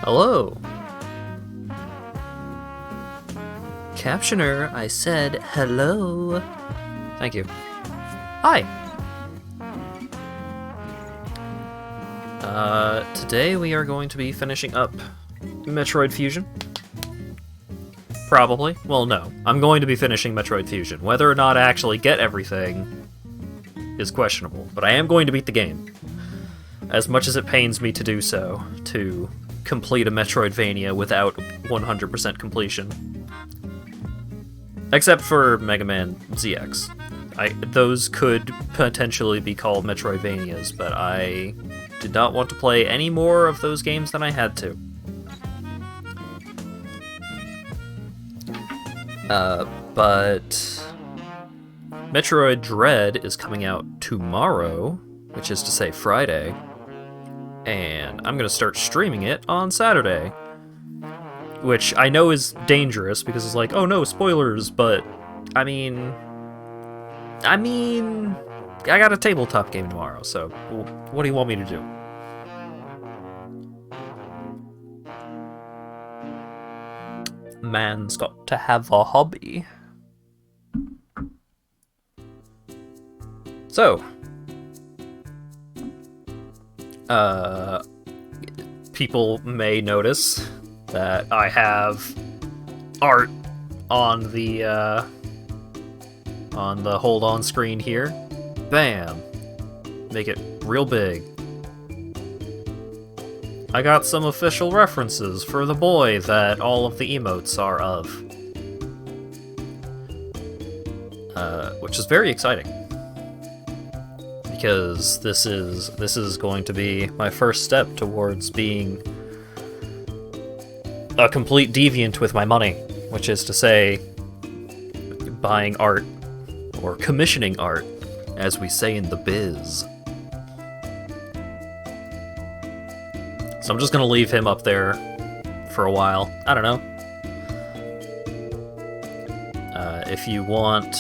Hello. Captioner, I said hello. Thank you. Hi. Today we are going to be finishing up Metroid Fusion. Probably. Well, no. I'm going to be finishing Metroid Fusion. Whether or not I actually get everything is questionable, but I am going to beat the game. As much as it pains me to do so, to complete a Metroidvania without 100% completion. Except for Mega Man ZX. Those could potentially be called Metroidvanias, but I did not want to play any more of those games than I had to. But Metroid Dread is coming out tomorrow, which is to say Friday, and I'm gonna start streaming it on Saturday. Which I know is dangerous, because it's like, oh no, spoilers, but, I mean, I got a tabletop game tomorrow, so what do you want me to do? Man's got to have a hobby. So, people may notice that I have art on the hold on screen here. Bam! Make it real big. I got some official references for the boy that all of the emotes are of. Which is very exciting. Because this is going to be my first step towards being a complete deviant with my money, which is to say, buying art, or commissioning art, as we say in the biz. So I'm just gonna leave him up there for a while. I don't know. If you want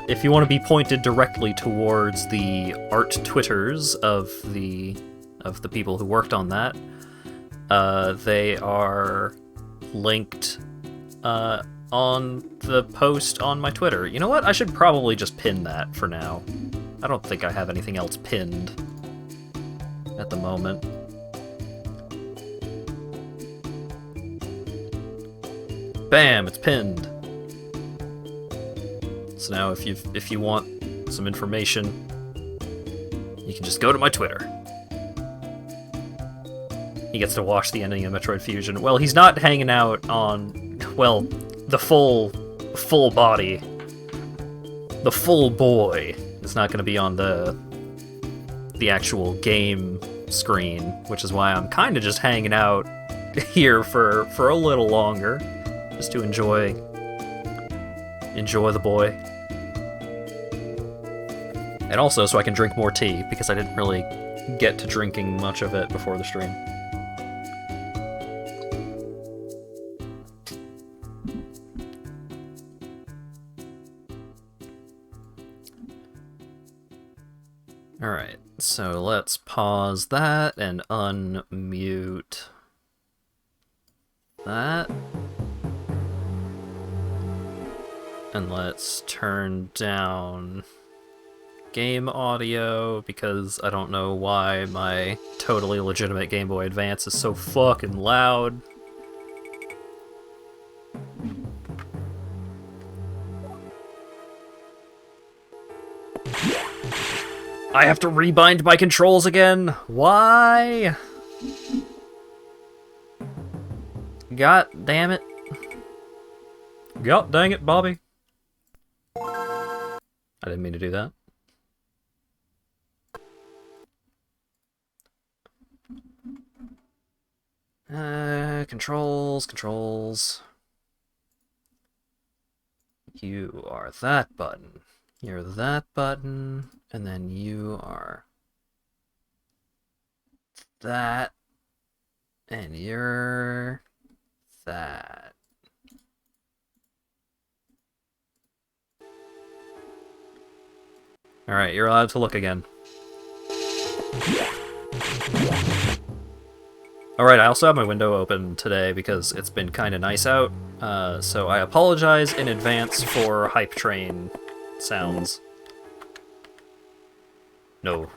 if you want to be pointed directly towards the art Twitters of the people who worked on that, they are linked on the post on my Twitter. You know what? I should probably just pin that for now. I don't think I have anything else pinned at the moment. Bam! It's pinned. So now if you want some information, you can just go to my Twitter. He gets to watch the ending of Metroid Fusion. Well, he's not hanging out on, well, the full body. The full boy is not going to be on the actual game screen, which is why I'm kind of just hanging out here for a little longer, just to enjoy the boy. And also so I can drink more tea, because I didn't really get to drinking much of it before the stream. Alright, so let's pause that and unmute that. And let's turn down game audio, because I don't know why my totally legitimate Game Boy Advance is so fucking loud. I have to rebind my controls again? Why? God damn it. God dang it, Bobby. I didn't mean to do that. Controls. You are that button. You're that button, and then you are that, and you're that. Alright, you're allowed to look again. Alright, I also have my window open today because it's been kind of nice out, so I apologize in advance for hype train sounds. No.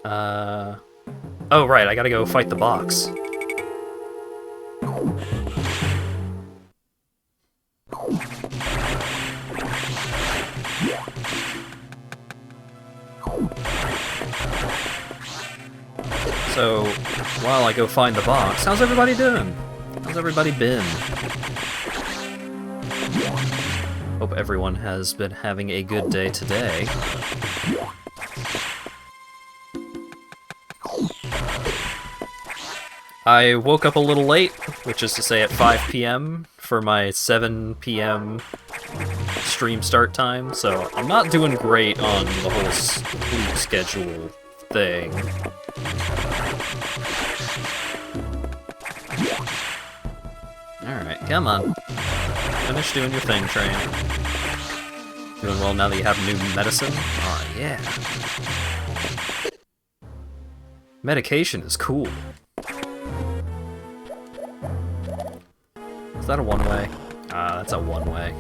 Oh right, I gotta go fight the box. So, while I go find the box, how's everybody doing? How's everybody been? Hope everyone has been having a good day today. I woke up a little late, which is to say at 5 p.m. for my 7 p.m. stream start time, so I'm not doing great on the whole sleep schedule thing. Alright, come on. Finish doing your thing, Train. Doing well now that you have new medicine? Aw, yeah. Medication is cool. Is that a one-way? Ah, that's a one-way.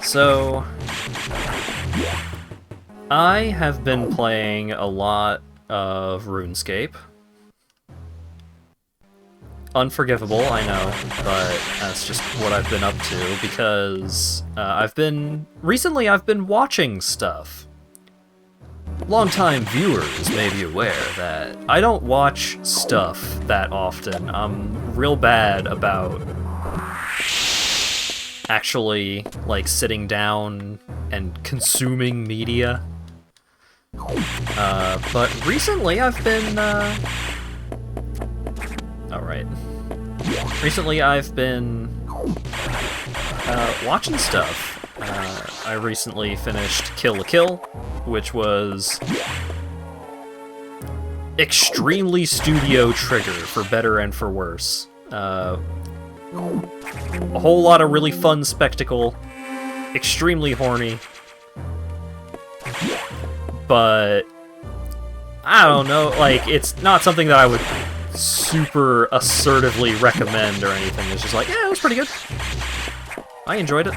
So, I have been playing a lot of RuneScape. Unforgivable, I know, but that's just what I've been up to because recently I've been watching stuff. Longtime viewers may be aware that I don't watch stuff that often. I'm real bad about actually, like, sitting down and consuming media. But recently I've been, Alright. Recently I've been, watching stuff. I recently finished Kill la Kill, which was extremely Studio Trigger, for better and for worse. A whole lot of really fun spectacle, extremely horny, but I don't know, like, it's not something that I would super assertively recommend or anything. It's just like, yeah, it was pretty good. I enjoyed it.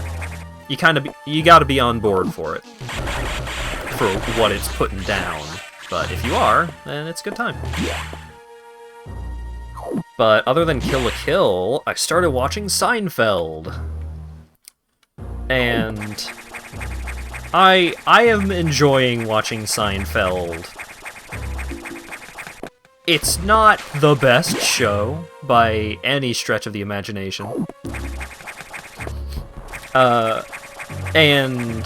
You gotta be on board for it, for what it's putting down. But if you are, then it's a good time. But other than Kill la Kill, I started watching Seinfeld. And I am enjoying watching Seinfeld. It's not the best show by any stretch of the imagination. And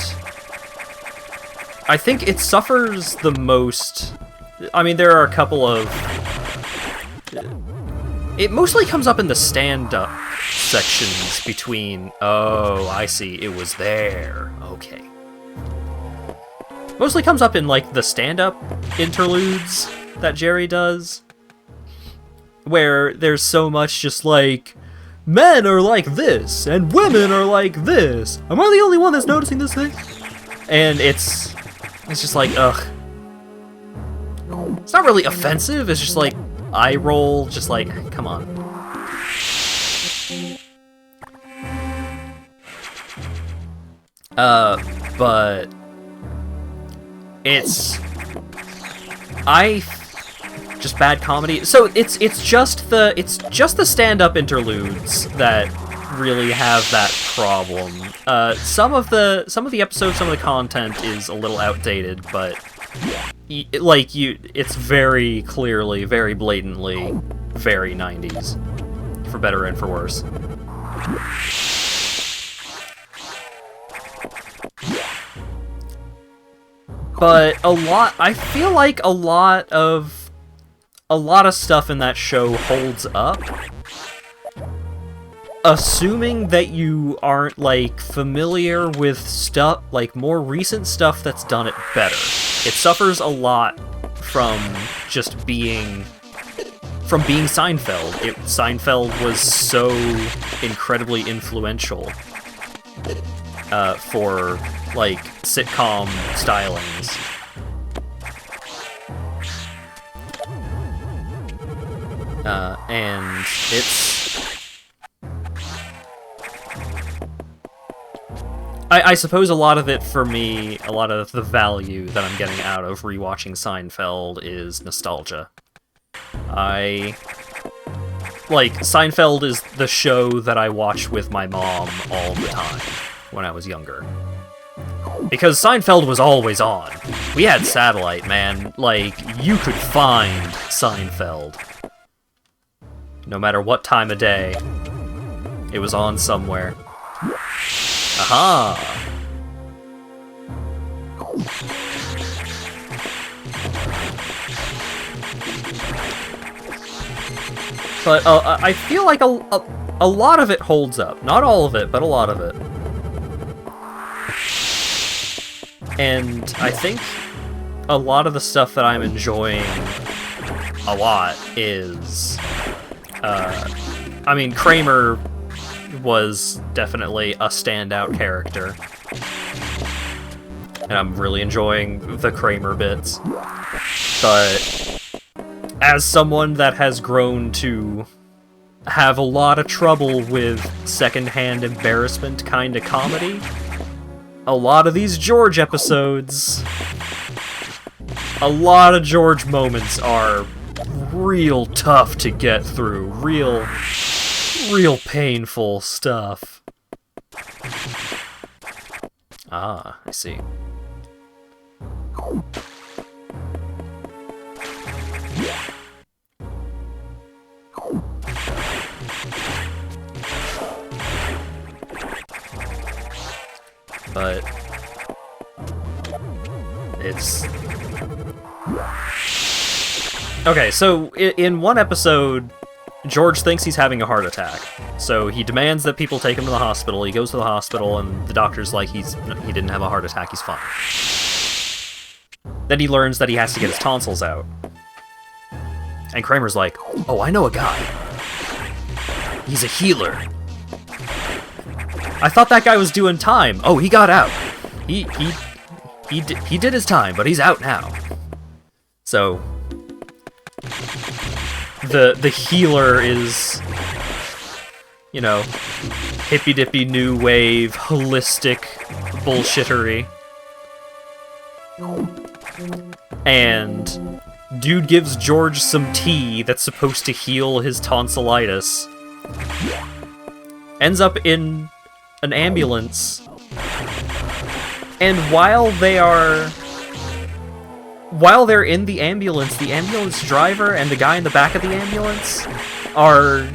I think it suffers the most. I mean, there are a couple of... It mostly comes up in the stand-up sections between... Oh, I see, it was there. Okay. Mostly comes up in, like, the stand-up interludes that Jerry does, where there's so much just like, men are like this, and women are like this. Am I the only one that's noticing this thing? And it's just like, ugh. It's not really offensive, it's just like, eye roll, just like, come on. But it's... just bad comedy. So it's just the stand-up interludes that really have that problem. Some of the episodes, some of the content is a little outdated, but it's very clearly, very blatantly, very 90s, for better and for worse. But I feel like a lot of a lot of stuff in that show holds up. Assuming that you aren't, like, familiar with stuff, like, more recent stuff that's done it better. It suffers a lot from just being... from being Seinfeld. Seinfeld was so incredibly influential for, like, sitcom stylings. And it's... I suppose a lot of it, for me, a lot of the value that I'm getting out of rewatching Seinfeld is nostalgia. Like, Seinfeld is the show that I watched with my mom all the time when I was younger. Because Seinfeld was always on. We had satellite, man. Like, you could find Seinfeld. No matter what time of day, it was on somewhere. Aha! But I feel like a lot of it holds up. Not all of it, but a lot of it. And I think a lot of the stuff that I'm enjoying a lot is... I mean, Kramer was definitely a standout character. And I'm really enjoying the Kramer bits. But as someone that has grown to have a lot of trouble with secondhand embarrassment kind of comedy, a lot of these George episodes, a lot of George moments are real tough to get through. Real painful stuff. Ah, I see. But it's... Okay, so in one episode, George thinks he's having a heart attack. So he demands that people take him to the hospital. He goes to the hospital, and the doctor's like, he didn't have a heart attack, he's fine. Then he learns that he has to get his tonsils out. And Kramer's like, oh, I know a guy. He's a healer. I thought that guy was doing time. Oh, he got out. He did his time, but he's out now. So the healer is, you know, hippy-dippy new wave, holistic bullshittery. And dude gives George some tea that's supposed to heal his tonsillitis. Ends up in an ambulance. And while they're in the ambulance driver and the guy in the back of the ambulance are,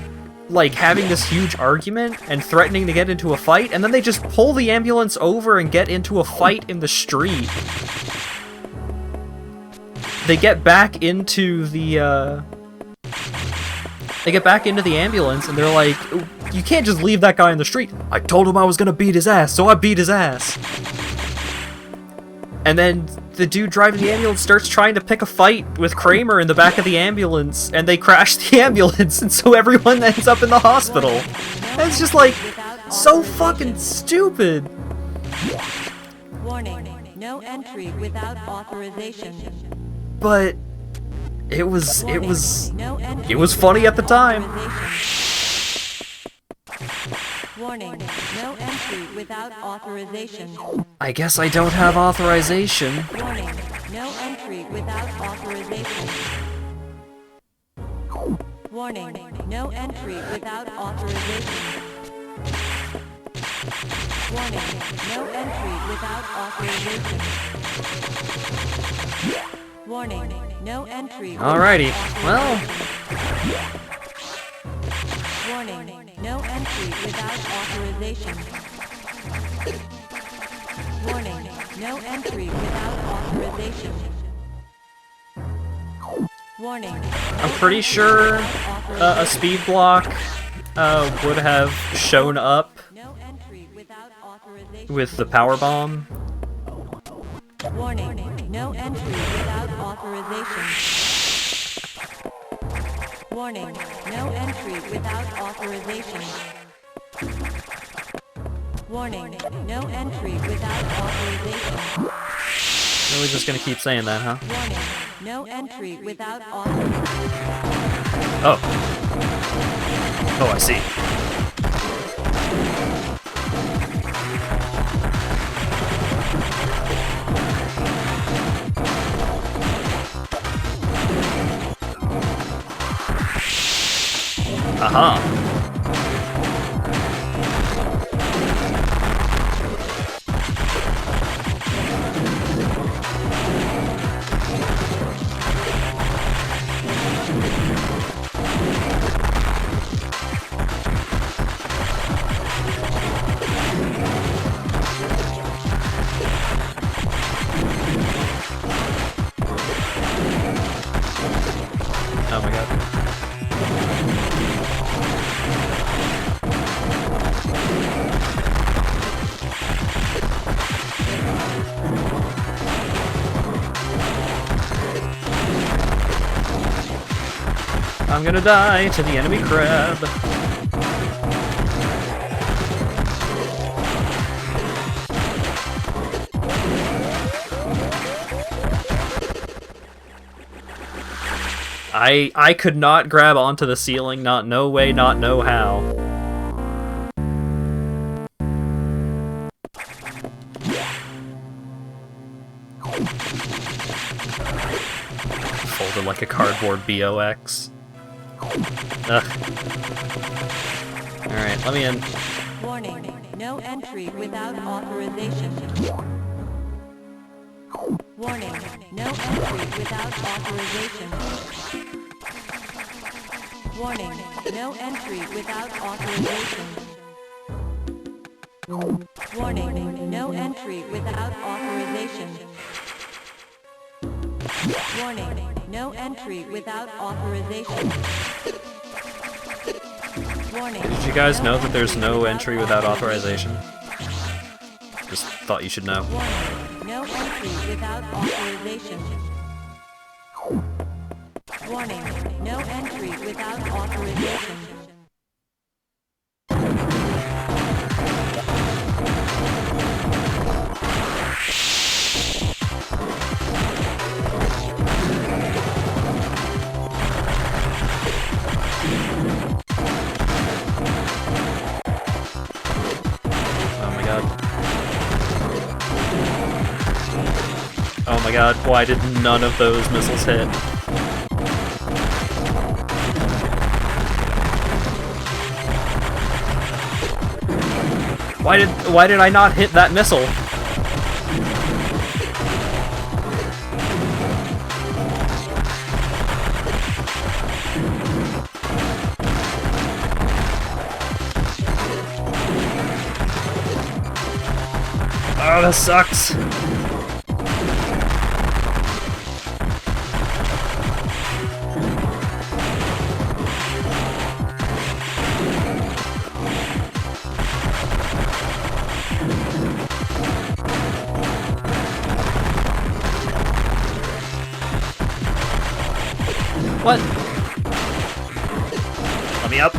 like, having this huge argument and threatening to get into a fight, and then they just pull the ambulance over and get into a fight in the street. They get back into the ambulance, and they're like, you can't just leave that guy in the street. I told him I was gonna beat his ass, so I beat his ass. And then the dude driving the ambulance starts trying to pick a fight with Kramer in the back of the ambulance, and they crash the ambulance, and so everyone ends up in the hospital. And it's just like, so fucking stupid. Warning, no entry without authorization. But it was funny at the time. Warning, no entry without authorization. I guess I don't have authorization. Warning, no entry without authorization. Warning, no entry without authorization. Warning, no entry without authorization. Warning, no entry. Alrighty, well. Warning, no entry without authorization. Warning, no entry without authorization. Warning. I'm pretty sure a speed block would have shown up No entry without authorization. with the power bomb. Warning. No entry without authorization. Warning. No entry without authorization. Warning. No entry without authorization. Really just gonna keep saying that, huh? Warning. No entry without authorization. Oh. Oh, I see. Aha. Oh my god. I'm gonna die to the enemy crab. I could not grab onto the ceiling, not no way, not no how. Folded like a cardboard BOX. Ugh. Alright, let me in. Warning. No entry without authorization. Warning. No entry without authorization. Warning. No entry without authorization. Warning. No entry without authorization. Warning. No entry without authorization. Warning. Did you guys know that there's no entry without authorization? Just thought you should know. Warning. No entry without authorization. Warning. No entry without authorization. Oh my god. Oh my god, why did none of those missiles hit? Why did I not hit that missile? Oh, that sucks. What? Let me up.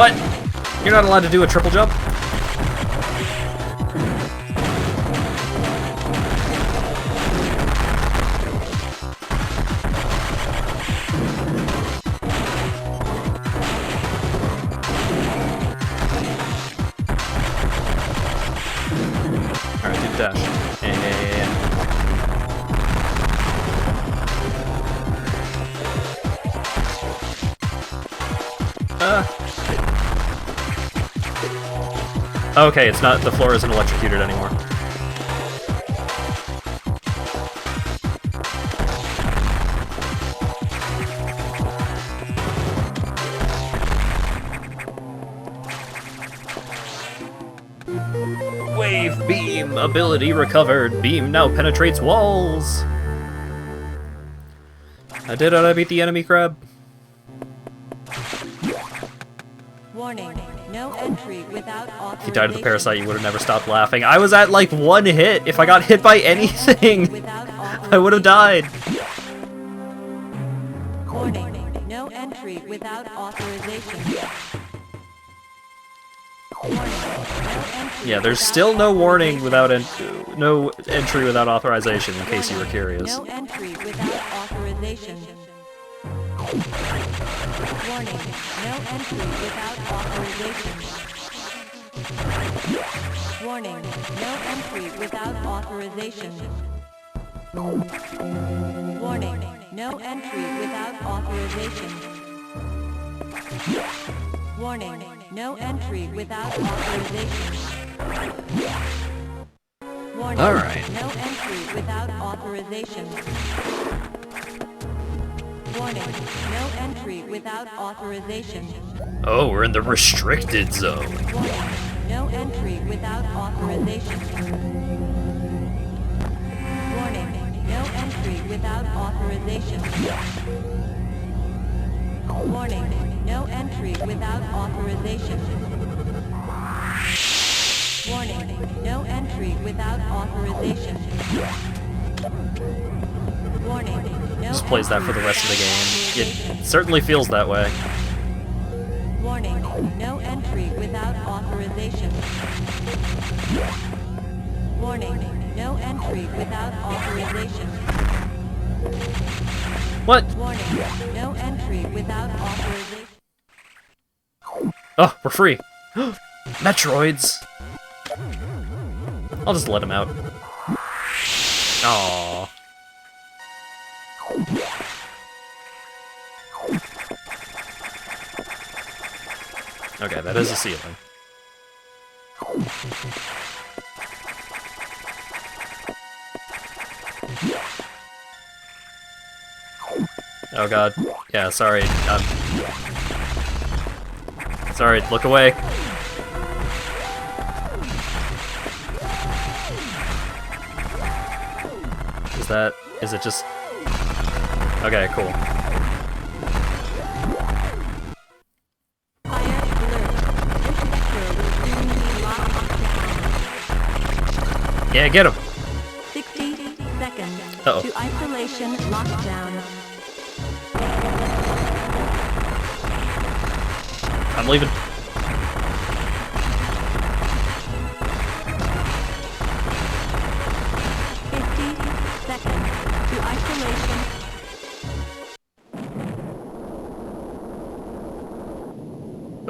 What? You're not allowed to do a triple jump? Alright, do the dash. And... Okay, it's not, the floor isn't electrocuted anymore. Beam ability recovered. Beam now penetrates walls. I did it. I beat the enemy crab. Warning. No entry without authorization. If you died of the parasite, you would have never stopped laughing. I was at like 1 hit. If I got hit by anything, I would have died. Warning. No entry without authorization. Warning. No entry Yeah, there's without still no warning authorization. without no entry without authorization, in case you were curious. No entry without authorization. Warning. No entry without authorization. Warning. No entry without authorization. Warning. No entry without authorization. Warning. No entry without authorization. Warning. All right. No entry without authorization. Warning. No entry without authorization. Oh, we're in the restricted zone. Warning. No entry without authorization. Warning. No entry without authorization. Warning. No entry without authorization. Warning. No entry without authorization. Warning. No Just plays that for the rest of the game. It certainly feels that way. Warning. No entry without authorization. Warning. No entry without authorization. What? Warning. No entry without authorization. Oh, we're free. Metroids. I'll just let him out. Aww. Okay, that is a ceiling. Oh god. Yeah, sorry. Sorry, look away. Is it just... Okay, cool. Fire alert. This sector will soon be locked down. Yeah, get him! 60 seconds Uh-oh. to isolation lockdown. I'm leaving.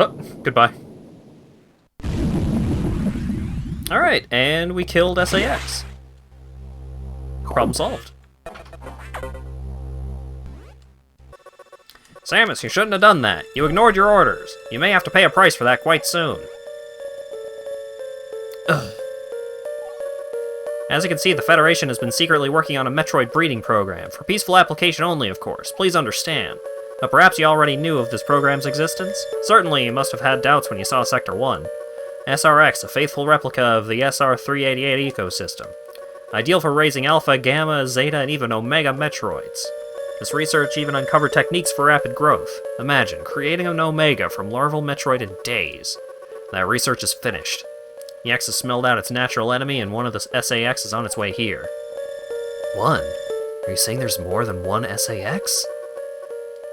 Oh, goodbye. Alright, and we killed SAX. Problem solved. Samus, you shouldn't have done that. You ignored your orders. You may have to pay a price for that quite soon. Ugh. As you can see, the Federation has been secretly working on a Metroid breeding program, for peaceful application only, of course. Please understand. But perhaps you already knew of this program's existence? Certainly you must have had doubts when you saw Sector 1. SRX, a faithful replica of the SR-388 ecosystem. Ideal for raising Alpha, Gamma, Zeta, and even Omega Metroids. This research even uncovered techniques for rapid growth. Imagine, creating an Omega from larval Metroid in days. That research is finished. The X has smelled out its natural enemy, and one of the SAX is on its way here. One? Are you saying there's more than one SAX?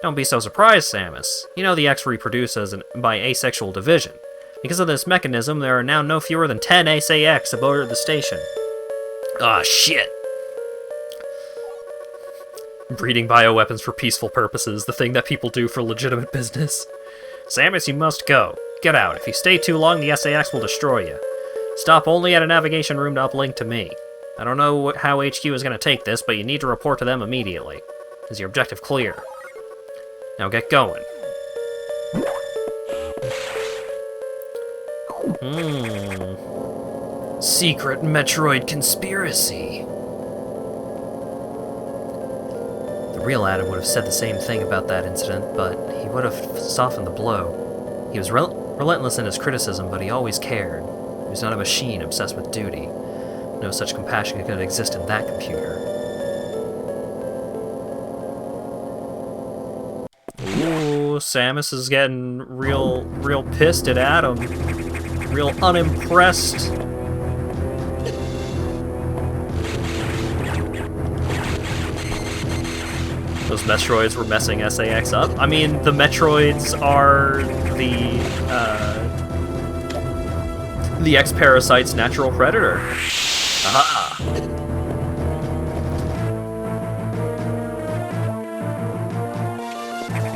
Don't be so surprised, Samus. You know the X reproduces by asexual division. Because of this mechanism, there are now no fewer than 10 SAX aboard the station. Ah, shit! Breeding bioweapons for peaceful purposes, the thing that people do for legitimate business. Samus, you must go. Get out. If you stay too long, the SAX will destroy you. Stop only at a navigation room to uplink to me. I don't know how HQ is going to take this, but you need to report to them immediately. Is your objective clear? Now get going. Secret Metroid conspiracy. The real Adam would have said the same thing about that incident, but he would have softened the blow. He was relentless in his criticism, but he always cared. He's not a machine obsessed with duty. No such compassion could exist in that computer. Ooh, Samus is getting real pissed at Adam. Real unimpressed. Those Metroids were messing SAX up. I mean, the Metroids are the X-Parasite's natural predator. Aha!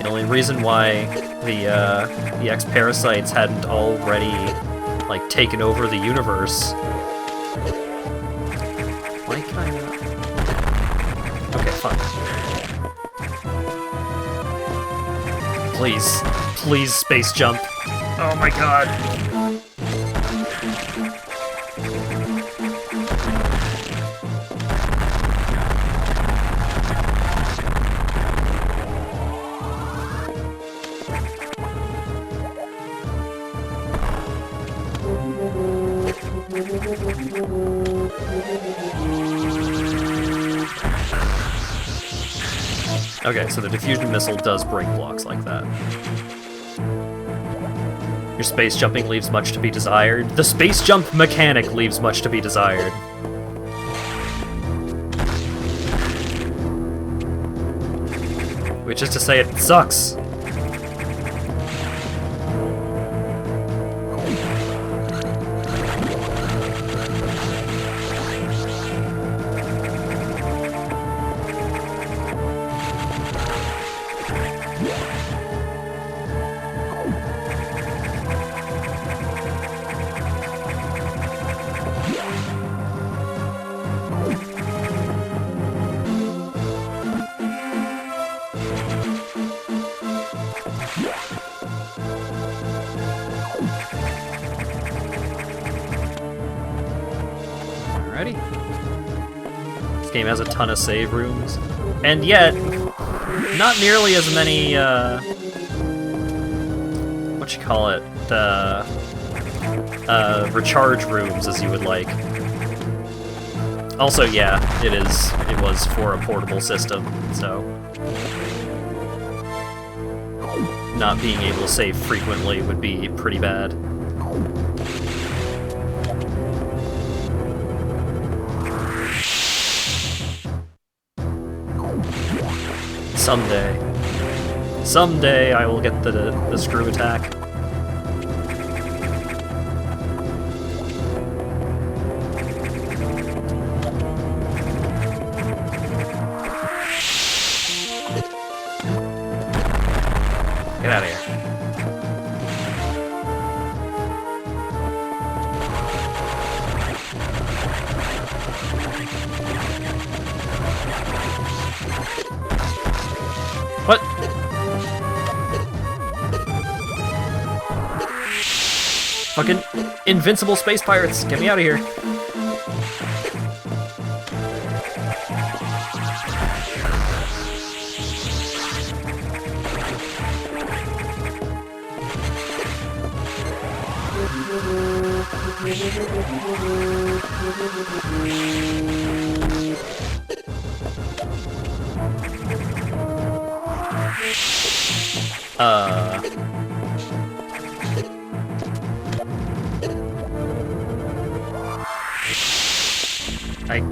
The only reason why the X-Parasites hadn't already, like, taken over the universe... Why can I not... Okay, fine. Please. Please space jump. Oh my god. Okay, so the diffusion missile does break blocks like that. Your space jumping leaves much to be desired. The space jump mechanic leaves much to be desired. Which is to say, it sucks. Alrighty. This game has a ton of save rooms, and yet, not nearly as many, recharge rooms as you would like. Also, yeah, it was for a portable system, so not being able to save frequently would be pretty bad. Someday I will get the screw attack. Get out of here. What? Fucking invincible space pirates, get me out of here.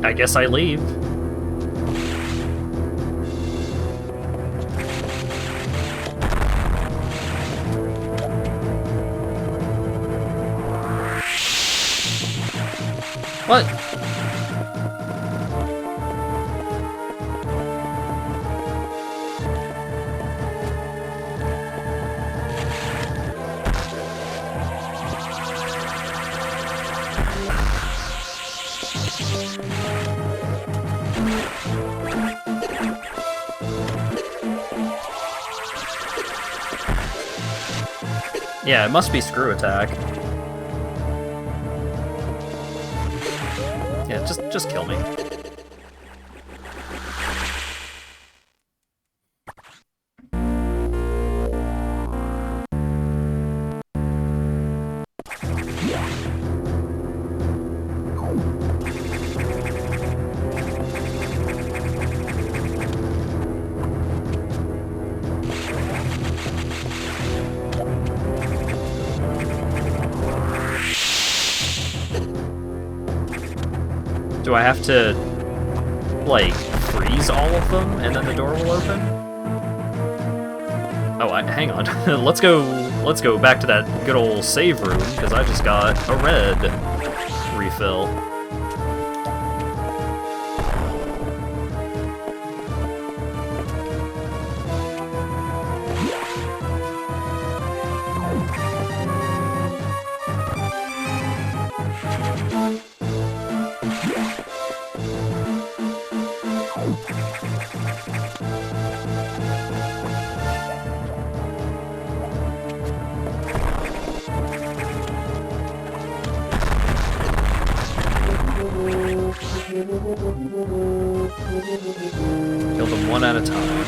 I guess I leave. What? Yeah, it must be screw attack. Yeah, just kill me. Do I have to, like, freeze all of them and then the door will open? Oh, hang on. Let's go back to that good old save room, because I just got a red refill. Kill them one at a time.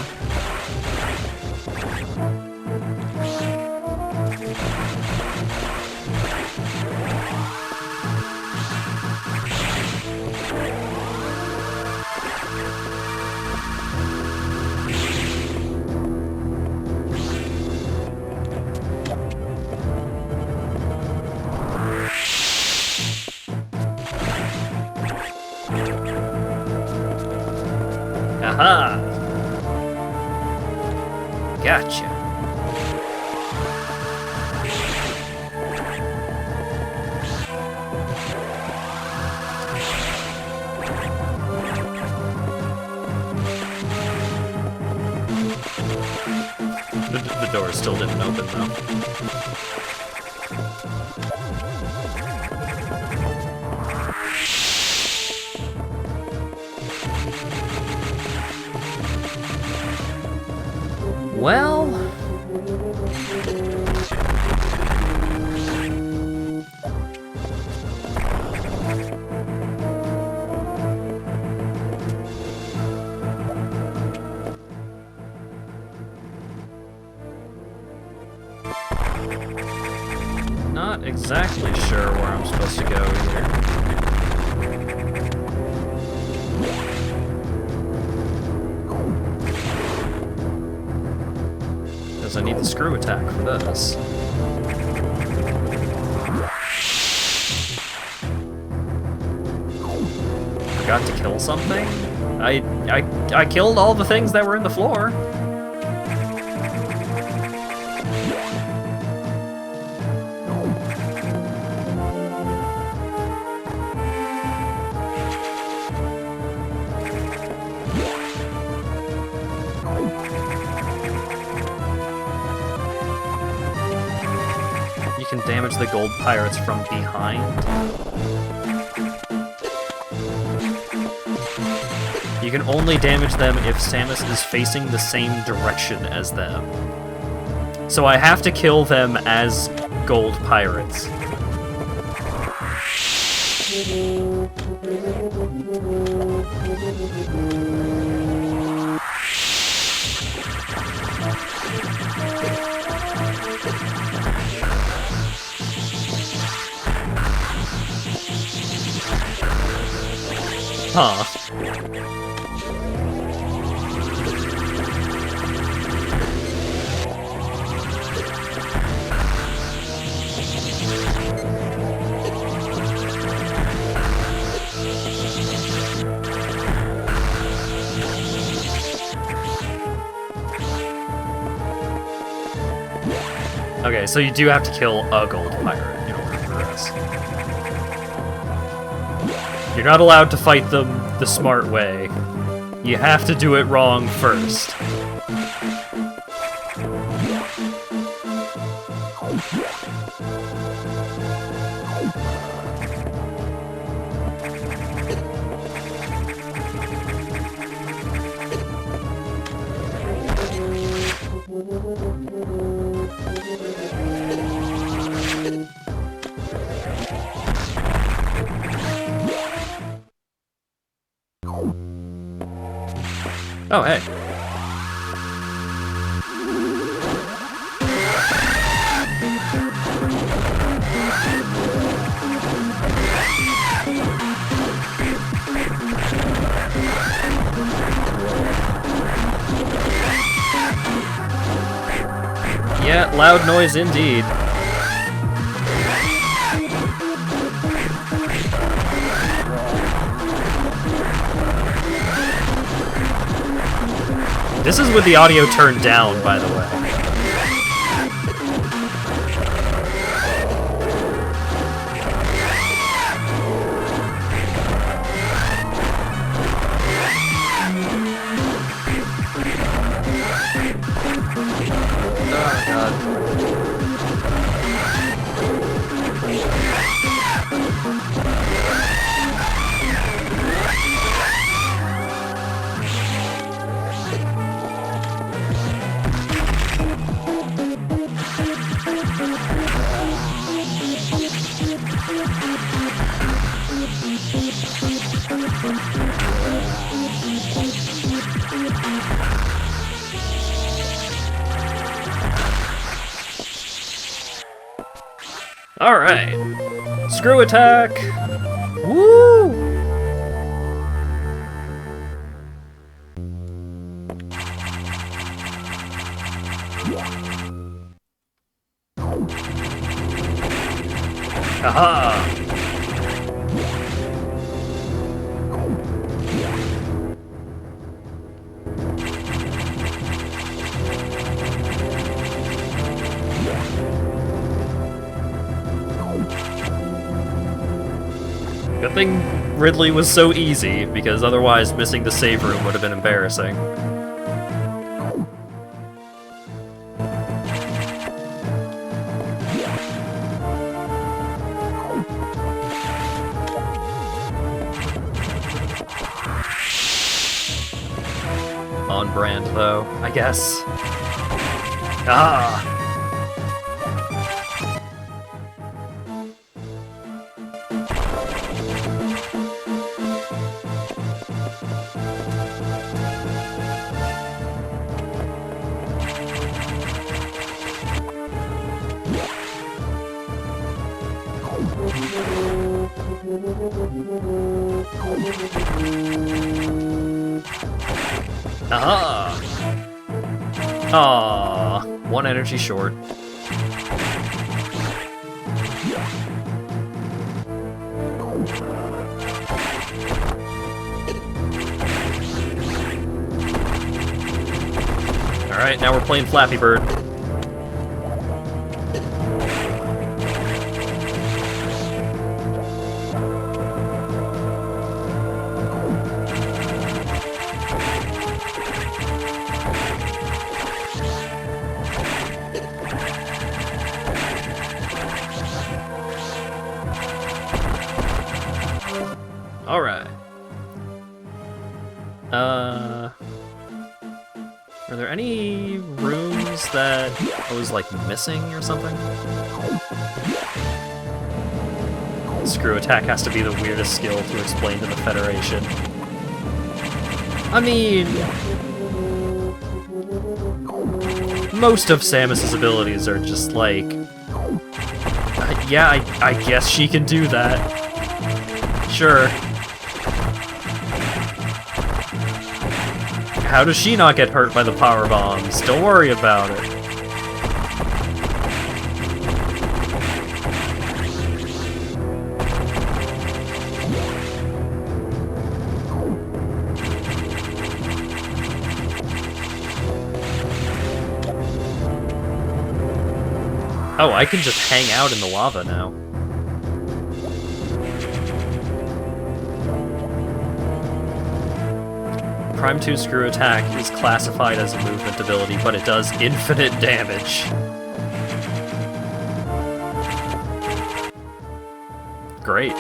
Aha! Gotcha. The door still didn't open though. Well... not exactly sure where I'm supposed to go here. I need the screw attack for this. Forgot to kill something? I killed all the things that were in the floor. You can damage the gold pirates from behind. You can only damage them if Samus is facing the same direction as them. So I have to kill them as gold pirates. Huh. Okay, so you do have to kill a gold pirate in order for this. You're not allowed to fight them the smart way. You have to do it wrong first. Oh, hey. Yeah, loud noise indeed. This is with the audio turned down, by the way. Oh god. Alright. Screw attack! Woo! Aha! Good thing Ridley was so easy, because otherwise missing the save room would have been embarrassing. On brand, though, I guess. Ah! Aha! Aww, one energy short. Alright, now we're playing Flappy Bird. Alright. Are there any rooms that I was, like, missing or something? Screw attack has to be the weirdest skill to explain to the Federation. I mean... most of Samus's abilities are just like... yeah, I guess she can do that. Sure. How does she not get hurt by the power bombs? Don't worry about it. Oh, I can just hang out in the lava now. Prime 2 Screw Attack is classified as a movement ability, but it does infinite damage. Great.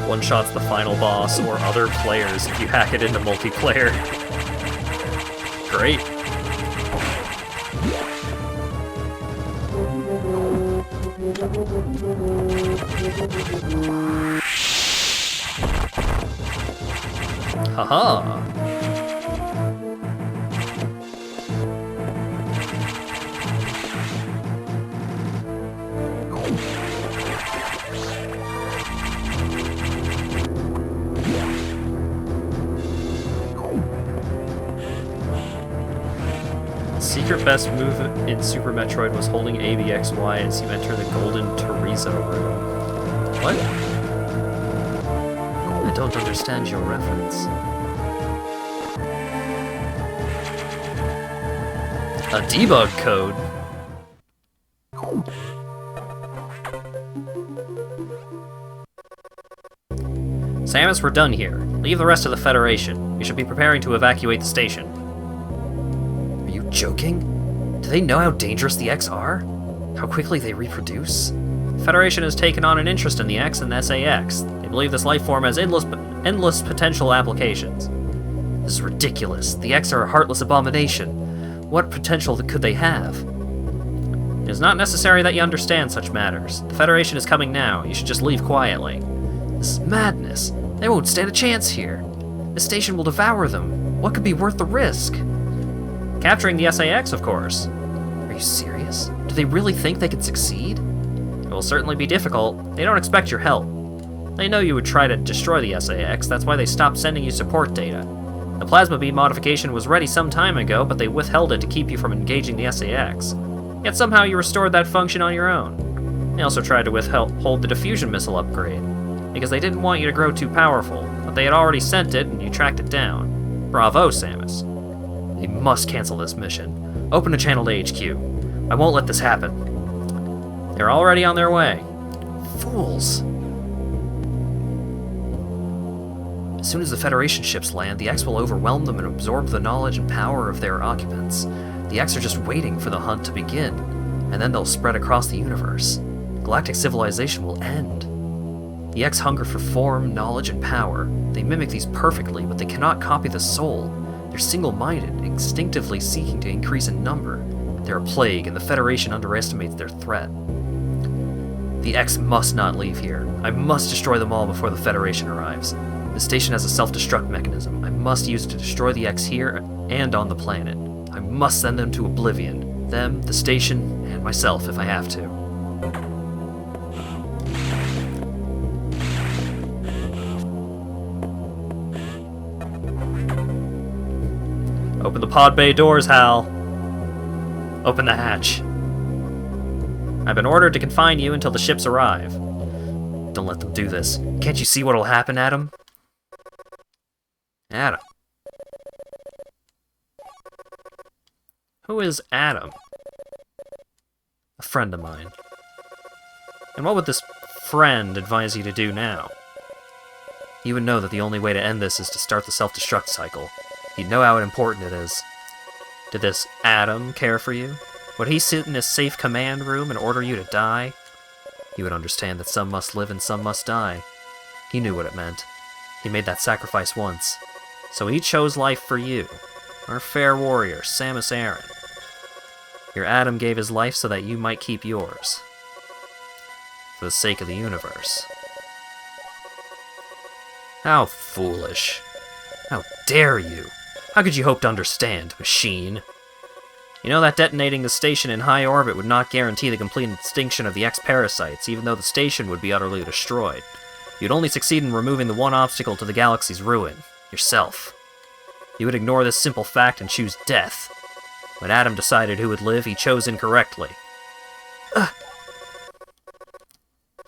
One-shots the final boss or other players if you hack it into multiplayer. Great. Haha. The secret best move in Super Metroid was holding ABXY as you enter the Golden Teresa room. What? I don't understand your reference. A debug code? Samus, we're done here. Leave the rest of the Federation. We should be preparing to evacuate the station. Are you joking? Do they know how dangerous the X are? How quickly they reproduce? The Federation has taken on an interest in the X and SAX. They believe this life form has endless potential applications. This is ridiculous. The X are a heartless abomination. What potential could they have? It is not necessary that you understand such matters. The Federation is coming now. You should just leave quietly. This is madness. They won't stand a chance here. The station will devour them. What could be worth the risk? Capturing the SAX, of course. Are you serious? Do they really think they can succeed? It will certainly be difficult. They don't expect your help. They know you would try to destroy the SAX, that's why they stopped sending you support data. The plasma beam modification was ready some time ago, but they withheld it to keep you from engaging the SAX. Yet somehow you restored that function on your own. They also tried to withhold the diffusion missile upgrade, because they didn't want you to grow too powerful, but they had already sent it and you tracked it down. Bravo, Samus. They must cancel this mission. Open a channel to HQ. I won't let this happen. They're already on their way. Fools. As soon as the Federation ships land, the X will overwhelm them and absorb the knowledge and power of their occupants. The X are just waiting for the hunt to begin, and then they'll spread across the universe. Galactic civilization will end. The X hunger for form, knowledge, and power. They mimic these perfectly, but they cannot copy the soul. They're single-minded, instinctively seeking to increase in number. They're a plague, and the Federation underestimates their threat. The X must not leave here. I must destroy them all before the Federation arrives. The station has a self-destruct mechanism. I must use it to destroy the X here and on the planet. I must send them to oblivion. Them, the station, and myself if I have to. Open the pod bay doors, Hal. Open the hatch. I've been ordered to confine you until the ships arrive. Don't let them do this. Can't you see what'll happen, Adam? Adam. Who is Adam? A friend of mine. And what would this friend advise you to do now? You would know that the only way to end this is to start the self-destruct cycle. He'd know how important it is. Did this Adam care for you? Would he sit in his safe command room and order you to die? He would understand that some must live and some must die. He knew what it meant. He made that sacrifice once. So he chose life for you, our fair warrior, Samus Aran. Your Adam gave his life so that you might keep yours. For the sake of the universe. How foolish. How dare you? How could you hope to understand, machine? You know that detonating the station in high orbit would not guarantee the complete extinction of the X-parasites, even though the station would be utterly destroyed. You'd only succeed in removing the one obstacle to the galaxy's ruin, yourself. You would ignore this simple fact and choose death. When Adam decided who would live, he chose incorrectly. If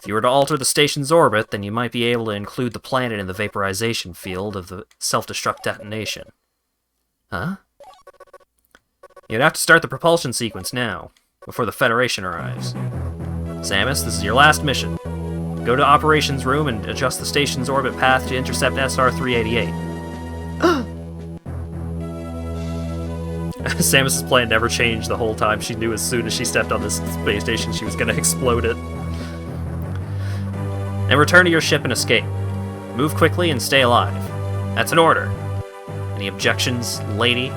you were to alter the station's orbit, then you might be able to include the planet in the vaporization field of the self-destruct detonation. Huh? You'd have to start the propulsion sequence now, before the Federation arrives. Samus, this is your last mission. Go to Operations Room and adjust the station's orbit path to intercept SR-388. Samus's plan never changed the whole time. She knew as soon as she stepped on this space station she was going to explode it. And return to your ship and escape. Move quickly and stay alive. That's an order. Any objections, lady?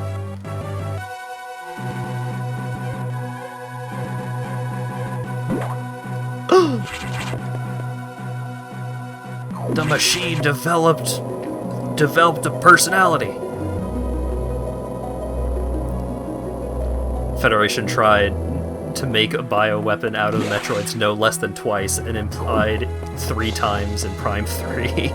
The machine developed a personality. Federation tried to make a bioweapon out of the Metroids no less than twice and implied 3 times in Prime 3.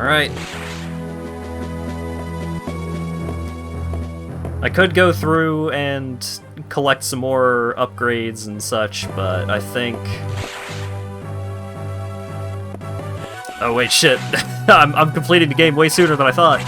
Alright. I could go through and collect some more upgrades and such, but I think... Oh wait, shit. I'm completing the game way sooner than I thought.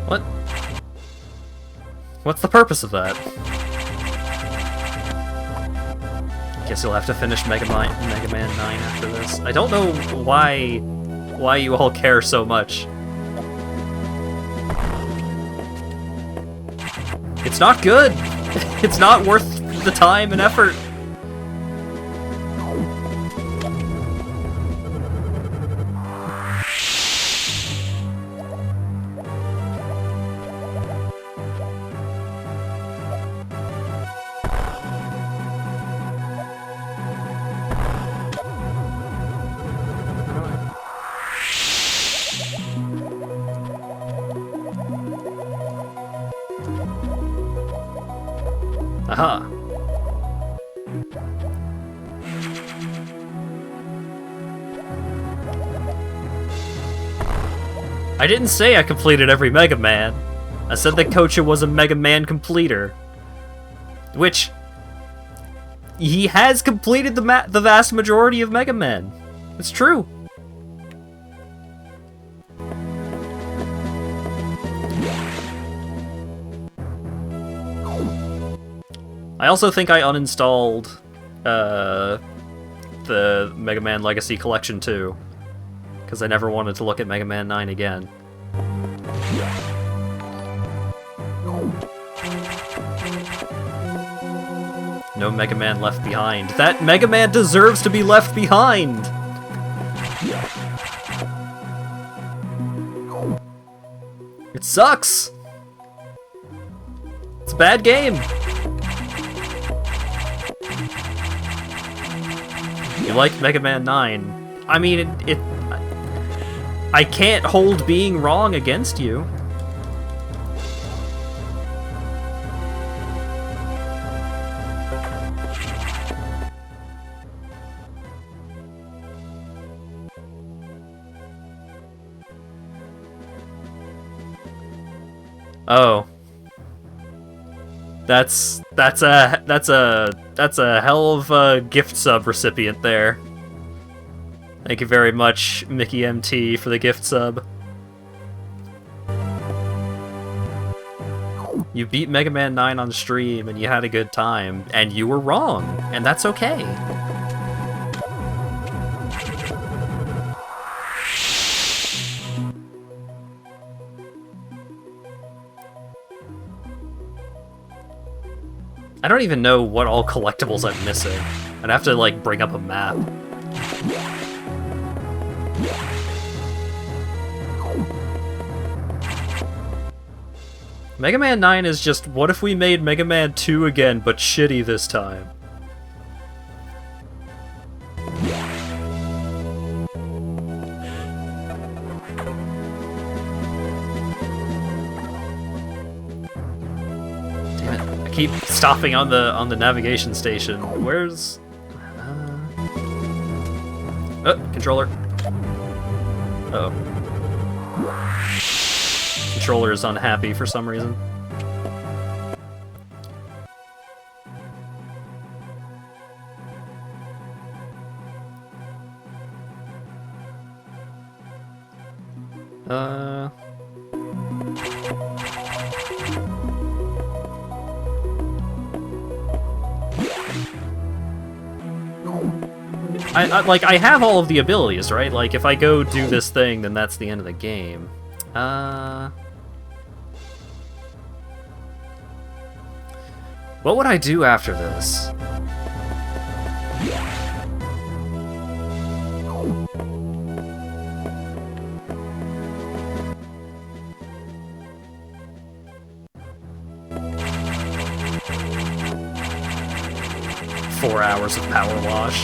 What? What's the purpose of that? Guess you'll have to finish Mega Man 9 after this. I don't know why you all care so much. It's not good! It's not worth the time and effort. Aha. I didn't say I completed every Mega Man. I said that Kocha was a Mega Man completer. Which... he has completed the vast majority of Mega Man. It's true. I also think I uninstalled the Mega Man Legacy Collection too, because I never wanted to look at Mega Man 9 again. No Mega Man left behind. That Mega Man deserves to be left behind! It sucks! It's a bad game! You like Mega Man 9. I mean, I can't hold being wrong against you. Oh. That's a hell of a gift sub recipient there. Thank you very much, Mickey MT, for the gift sub. You beat Mega Man 9 on stream and you had a good time, and you were wrong, and that's okay. I don't even know what all collectibles I'm missing. I'd have to, like, bring up a map. Mega Man 9 is just, what if we made Mega Man 2 again, but shitty this time? Keep stopping on the navigation station. Where's controller? Uh-oh. Controller is unhappy for some reason. I have all of the abilities, right? Like, if I go do this thing, then that's the end of the game. What would I do after this? 4 hours of power wash.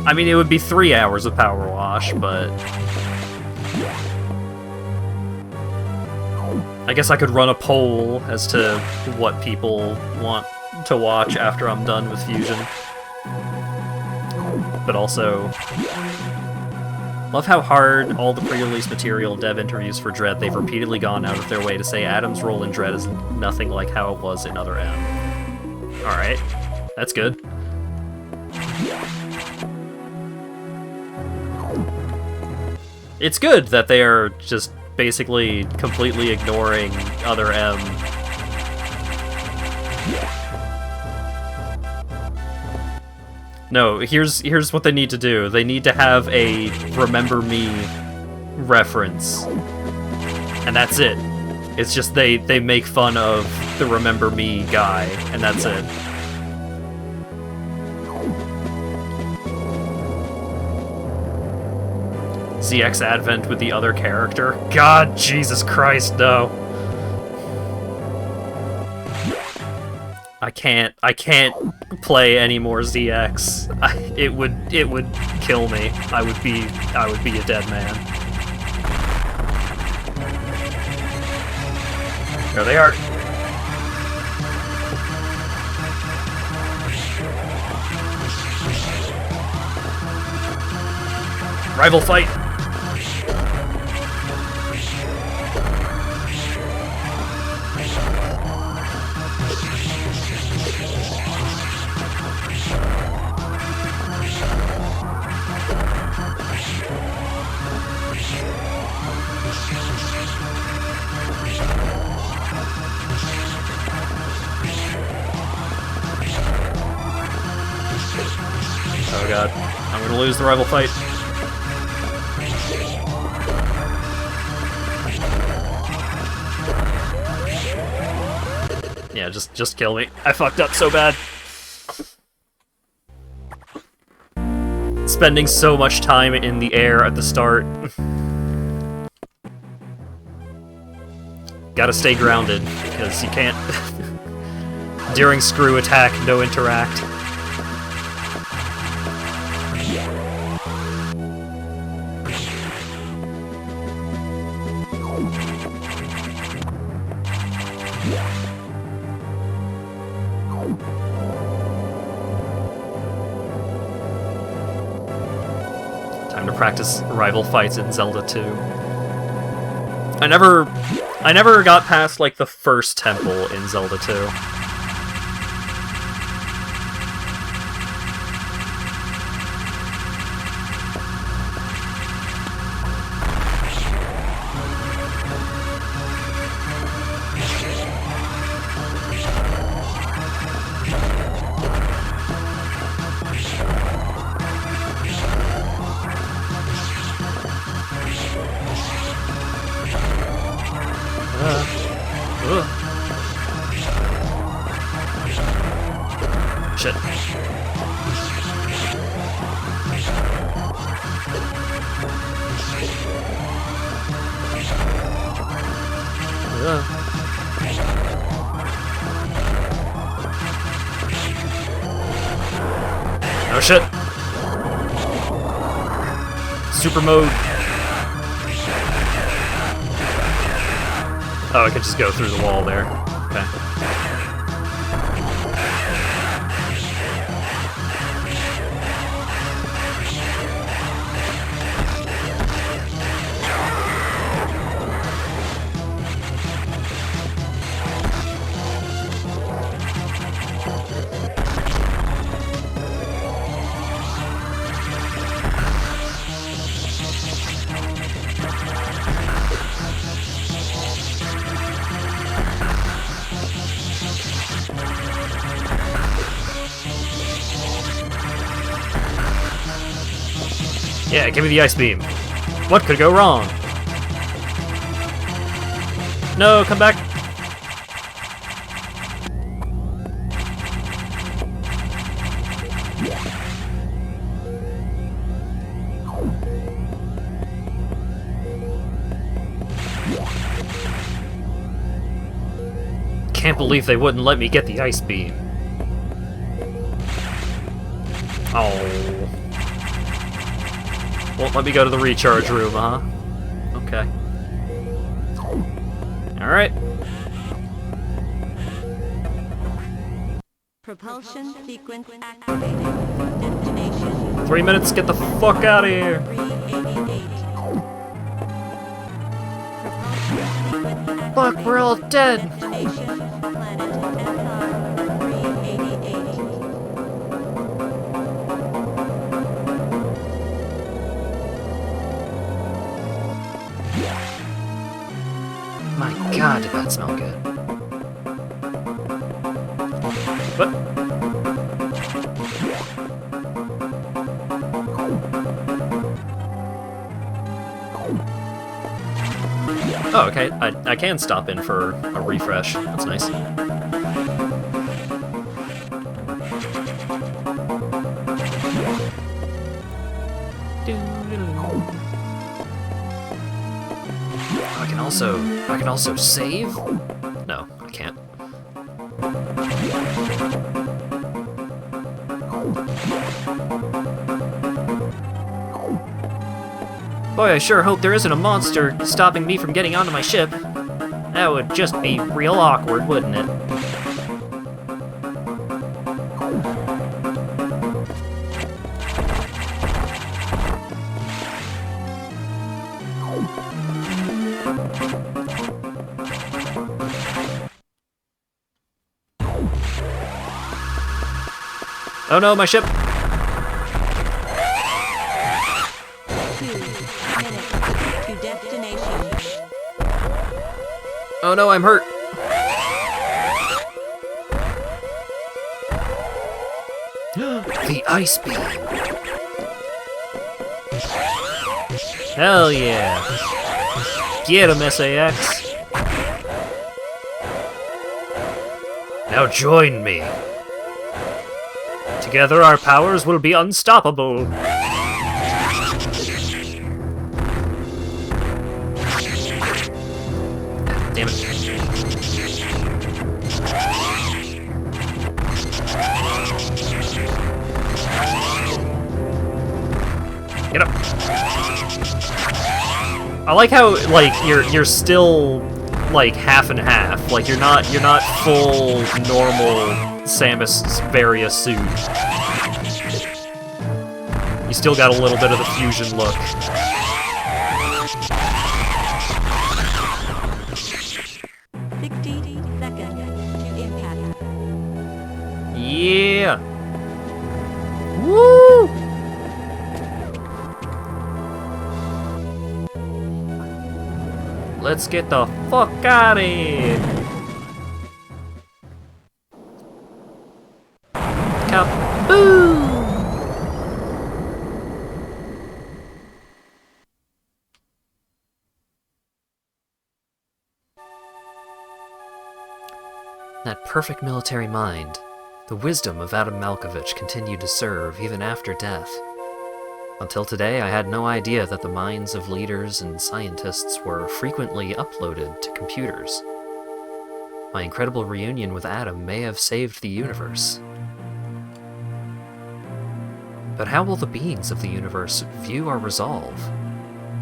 I mean, it would be 3 hours of power wash, but I guess I could run a poll as to what people want to watch after I'm done with Fusion. But also, love how hard all the pre-release material dev interviews for Dread, they've repeatedly gone out of their way to say Adam's role in Dread is nothing like how it was in Other M. Alright, that's good. It's good that they are just basically completely ignoring Other M. No, here's what they need to do. They need to have a Remember Me reference. And that's it. It's just they make fun of the Remember Me guy, and that's it. ZX Advent with the other character? God, Jesus Christ, no. I can't play any more ZX. It would kill me. I would be a dead man. There they are. Rival fight. Oh god, I'm gonna lose the rival fight. Yeah, just kill me. I fucked up so bad. Spending so much time in the air at the start. Gotta stay grounded, because you can't... During screw attack, no interact. Time to practice rival fights in Zelda 2. I never got past, like, the first temple in Zelda 2. Shit. Oh shit. Super mode. Oh, I could just go through the wall there. Okay. Yeah, give me the ice beam. What could go wrong? No, come back. Can't believe they wouldn't let me get the ice beam. Oh. Won't let me go to the recharge room, huh? Okay. Alright. Propulsion sequence activated. Destination 3 minutes, get the fuck out of here! 388. Propulsion sequence Fuck, we're all dead! Destination planet SR 388. My god, did that smell good. What? Oh, okay. I can stop in for a refresh. That's nice. I can also save? No, I can't. Boy, I sure hope there isn't a monster stopping me from getting onto my ship. That would just be real awkward, wouldn't it? Oh no, my ship! 2 minutes to destination. Oh no, I'm hurt! The ice beam! Hell yeah! Get him, SAS! Now join me! Together our powers will be unstoppable! Damn it. Get up. I like how, like, you're still, like, half and half. Like, you're not full, normal Samus Varia suit. You still got a little bit of the fusion look. 60 seconds to impact. Yeah! Woo! Let's get the fuck out of here! Kaboom! That perfect military mind, the wisdom of Adam Malkovich continued to serve even after death. Until today, I had no idea that the minds of leaders and scientists were frequently uploaded to computers. My incredible reunion with Adam may have saved the universe. But how will the beings of the universe view our resolve?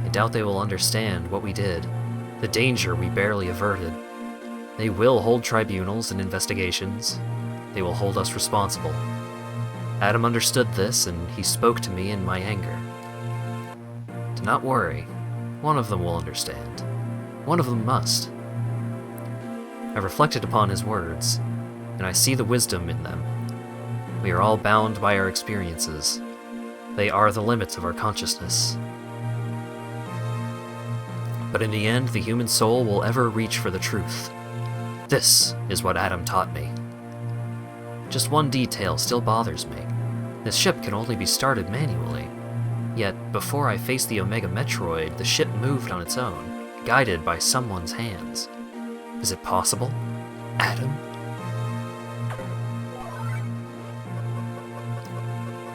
I doubt they will understand what we did, the danger we barely averted. They will hold tribunals and investigations. They will hold us responsible. Adam understood this, and he spoke to me in my anger. Do not worry. One of them will understand. One of them must. I reflected upon his words, and I see the wisdom in them. We are all bound by our experiences. They are the limits of our consciousness. But in the end, the human soul will ever reach for the truth. This is what Adam taught me. Just one detail still bothers me. This ship can only be started manually. Yet, before I faced the Omega Metroid, the ship moved on its own, guided by someone's hands. Is it possible? Adam?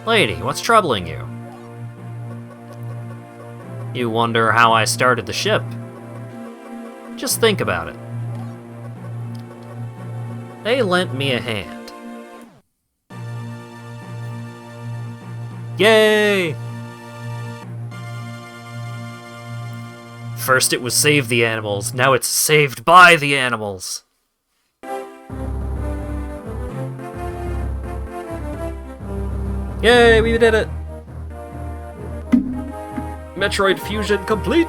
Lady, what's troubling you? You wonder how I started the ship? Just think about it. They lent me a hand. Yay! First it was save the animals, now it's saved by the animals. Yay, we did it! Metroid fusion complete!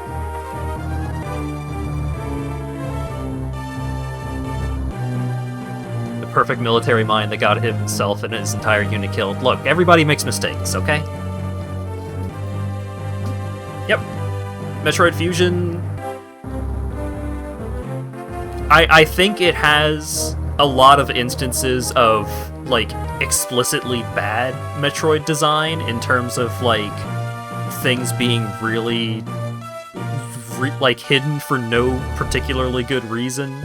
The perfect military mind that got himself and his entire unit killed. Look, everybody makes mistakes, okay? Yep. Metroid Fusion... I think it has a lot of instances of, like, explicitly bad Metroid design in terms of, like, things being really, like, hidden for no particularly good reason.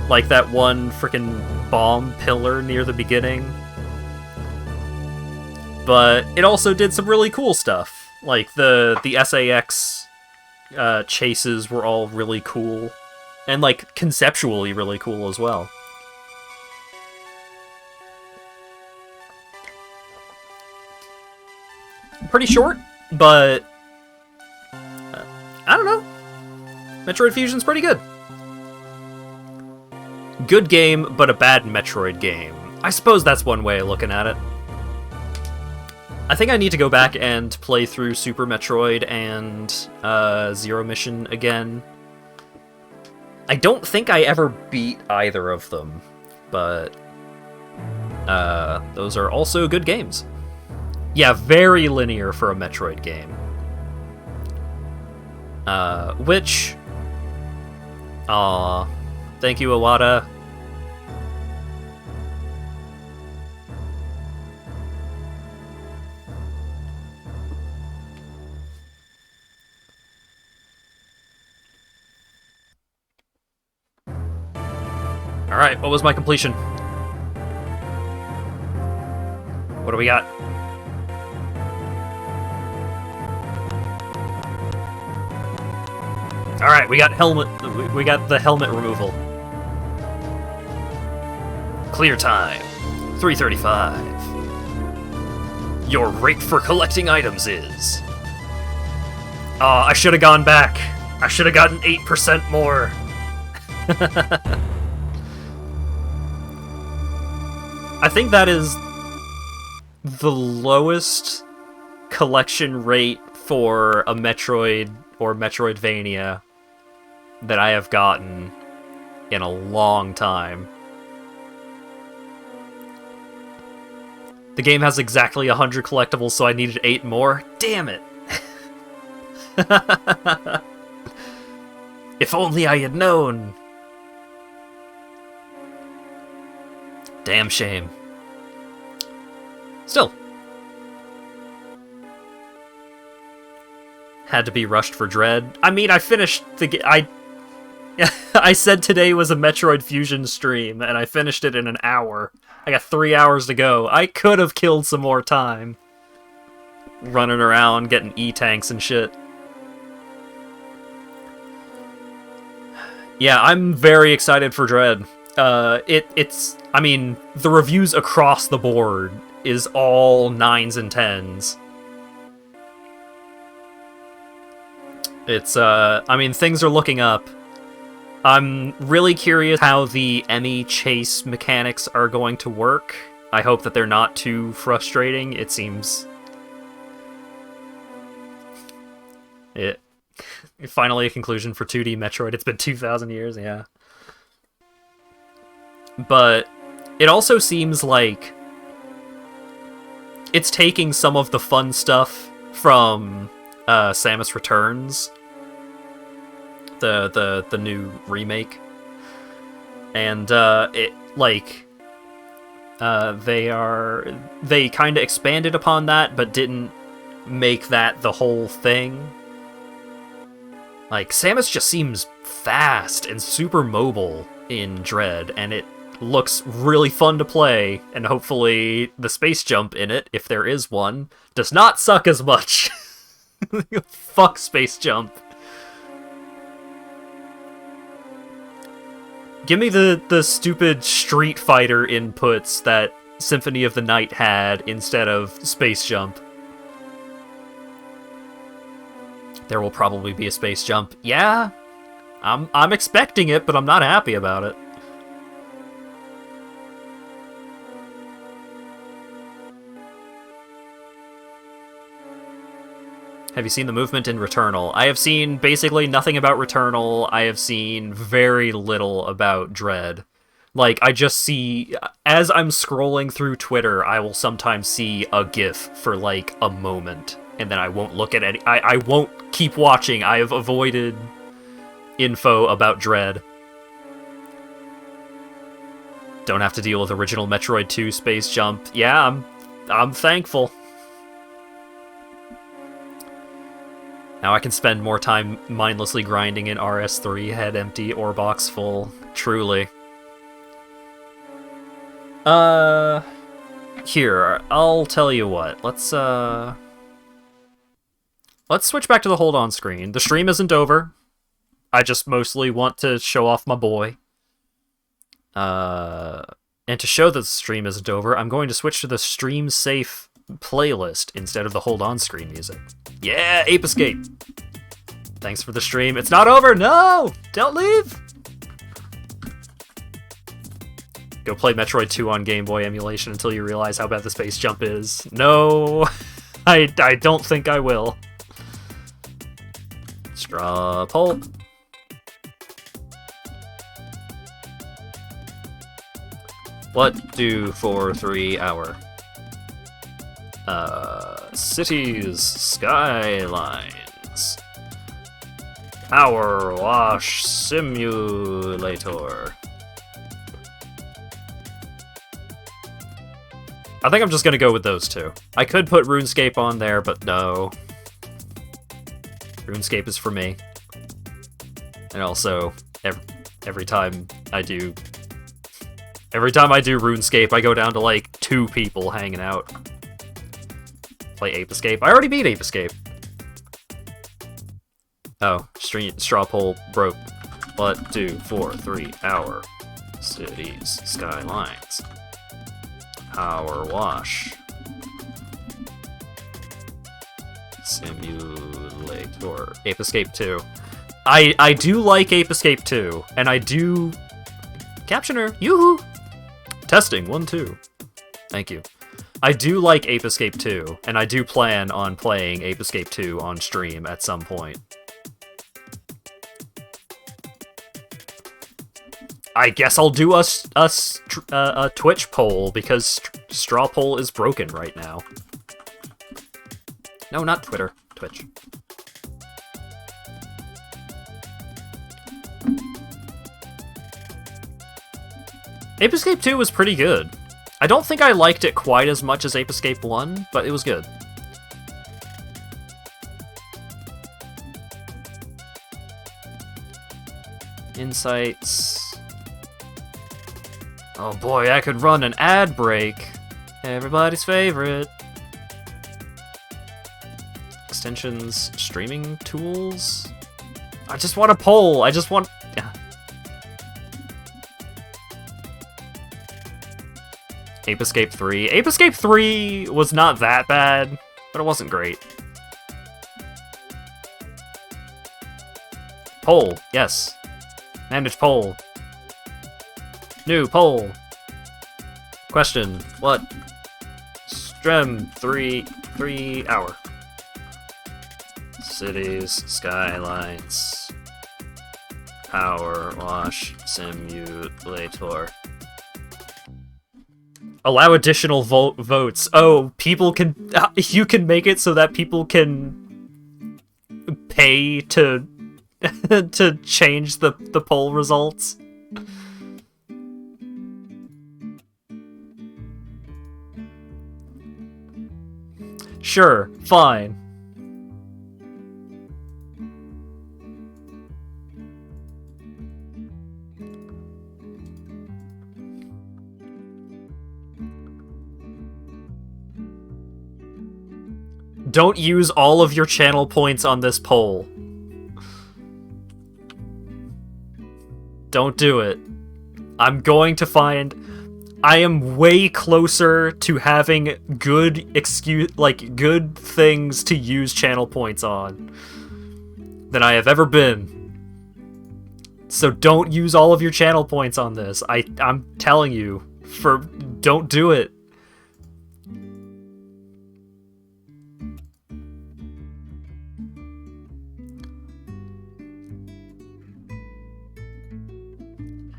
Like that one frickin' bomb pillar near the beginning. But it also did some really cool stuff. Like, the SAX chases were all really cool. And, like, conceptually really cool as well. Pretty short, but I don't know. Metroid Fusion's pretty good. Good game, but a bad Metroid game. I suppose that's one way of looking at it. I think I need to go back and play through Super Metroid and Zero Mission again. I don't think I ever beat either of them, but those are also good games. Yeah, very linear for a Metroid game. Which... Aw. Thank you, Iwata. Alright, what was my completion? What do we got? Alright, we got the helmet removal. Clear time. 3:35. Your rate for collecting items is... I should have gone back. I should have gotten 8% more. I think that is the lowest collection rate for a Metroid or Metroidvania that I have gotten in a long time. The game has exactly 100 collectibles, so I needed 8 more? Damn it! If only I had known! Damn shame. Still. Had to be rushed for Dread. I mean, I finished the I said today was a Metroid Fusion stream, and I finished it in an hour. I got 3 hours to go. I could have killed some more time. Running around, getting E-tanks and shit. Yeah, I'm very excited for Dread. I mean, the reviews across the board is all 9s and 10s. It's, I mean, things are looking up. I'm really curious how the Emmy chase mechanics are going to work. I hope that they're not too frustrating. It seems... Finally a conclusion for 2D Metroid. It's been 2,000 years, yeah. But it also seems like it's taking some of the fun stuff from Samus Returns, the new remake, and they kind of expanded upon that, but didn't make that the whole thing. Like, Samus just seems fast and super mobile in Dread, and it looks really fun to play, and hopefully the space jump in it, if there is one, does not suck as much. Fuck space jump. Give me the stupid Street Fighter inputs that Symphony of the Night had instead of space jump. There will probably be a space jump. Yeah, I'm expecting it, but I'm not happy about it. Have you seen the movement in Returnal? I have seen basically nothing about Returnal. I have seen very little about Dread. Like, I just see... As I'm scrolling through Twitter, I will sometimes see a GIF for, like, a moment. And then I won't look at any... I won't keep watching. I have avoided info about Dread. Don't have to deal with original Metroid 2 space jump. Yeah, I'm thankful. Now I can spend more time mindlessly grinding in RS3, head empty, ore box full. Truly. Here, I'll tell you what. Let's switch back to the hold on screen. The stream isn't over. I just mostly want to show off my boy. And to show that the stream isn't over, I'm going to switch to the stream safe playlist instead of the hold on screen music. Yeah, Ape Escape! Thanks for the stream. It's not over! No! Don't leave! Go play Metroid 2 on Game Boy emulation until you realize how bad the space jump is. No! I don't think I will. Straw pulp. What do for 3 hour? Cities, skylines. PowerWash simulator. I think I'm just gonna go with those two. I could put RuneScape on there, but no. RuneScape is for me. And also, every time I do RuneScape, I go down to like 2 people hanging out. Play Ape Escape. I already beat Ape Escape. Oh, straw poll broke. What do for 3 hour? Cities, skylines. PowerWash. Simulator. Ape Escape 2. I do like Ape Escape 2, and I do... Captioner, yoo-hoo! Testing, 1, 2. Thank you. I do like Ape Escape 2, and I do plan on playing Ape Escape 2 on stream at some point. I guess I'll do a Twitch poll, because straw poll is broken right now. No, not Twitter. Twitch. Ape Escape 2 was pretty good. I don't think I liked it quite as much as Ape Escape 1, but it was good. Insights. Oh boy, I could run an ad break. Everybody's favorite. Extensions, streaming tools. I just want a poll. I just want... Ape Escape 3. Ape Escape 3 was not that bad, but it wasn't great. Poll, yes. Manage poll. New poll. Question, what? Strem 3 hour. Cities, skylines. PowerWash simulator. Allow additional votes. Oh, people can... you can make it so that people can pay to to change the poll results. Sure, fine. Don't use all of your channel points on this poll. Don't do it. I'm going to find... I am way closer to having good good things to use channel points on. than I have ever been. So don't use all of your channel points on this. I'm telling you, don't do it.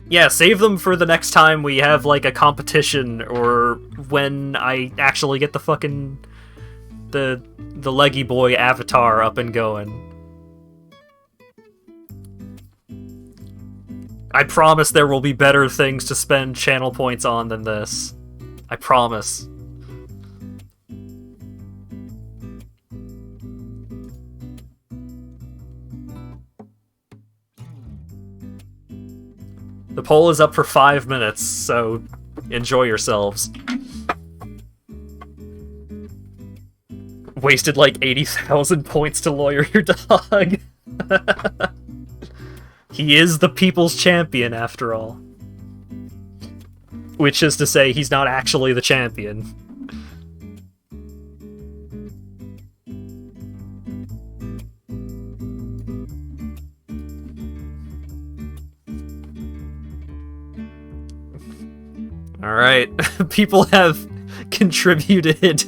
Yeah, save them for the next time we have, like, a competition, or when I actually get the fucking... the leggy boy avatar up and going. I promise there will be better things to spend channel points on than this. I promise. The poll is up for 5 minutes, so enjoy yourselves. Wasted like 80,000 points to lawyer your dog. He is the people's champion, after all. Which is to say, he's not actually the champion. Alright, people have contributed.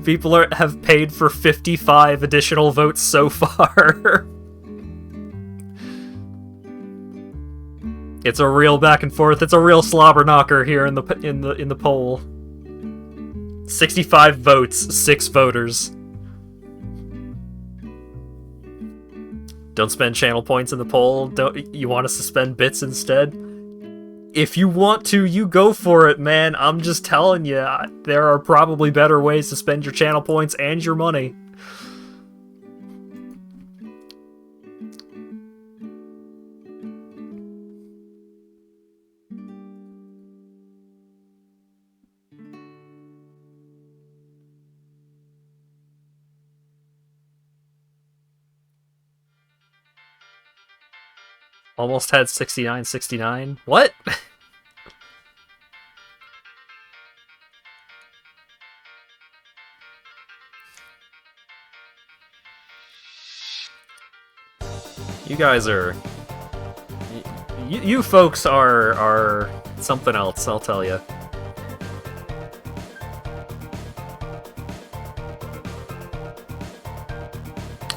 People have paid for 55 additional votes so far. It's a real back and forth. It's a real slobber knocker here in the poll. 65 votes, 6 voters. Don't spend channel points in the poll. Don't you want us to spend bits instead? If you want to, you go for it, man. I'm just telling you, there are probably better ways to spend your channel points and your money. Almost had 69. What? You guys are... You folks are something else, I'll tell you.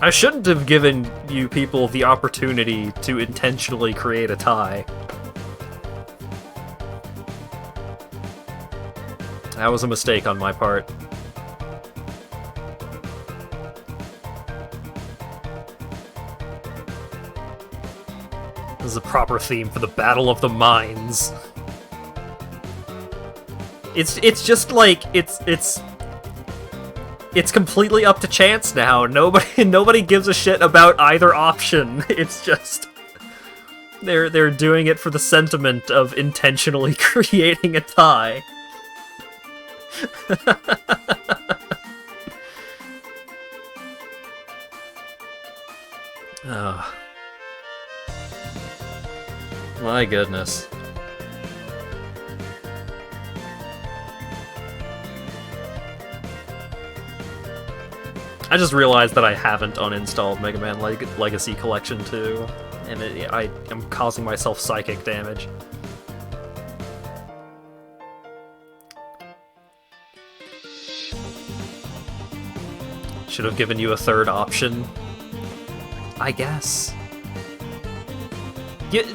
I shouldn't have given you people the opportunity to intentionally create a tie. That was a mistake on my part. This is a proper theme for the Battle of the Minds. It's just like it's completely up to chance now. Nobody gives a shit about either option. It's just they're doing it for the sentiment of intentionally creating a tie. Oh. My goodness. I just realized that I haven't uninstalled Mega Man Legacy Collection 2, and I am causing myself psychic damage. Should have given you a third option, I guess.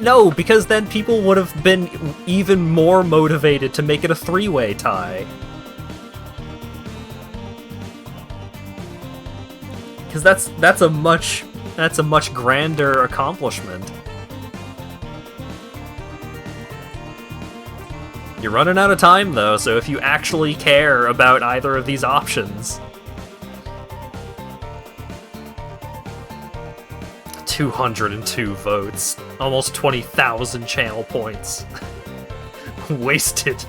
No, because then people would have been even more motivated to make it a three-way tie. Because that's a much grander accomplishment. You're running out of time though, so if you actually care about either of these options. 202 votes. Almost 20,000 channel points. Wasted.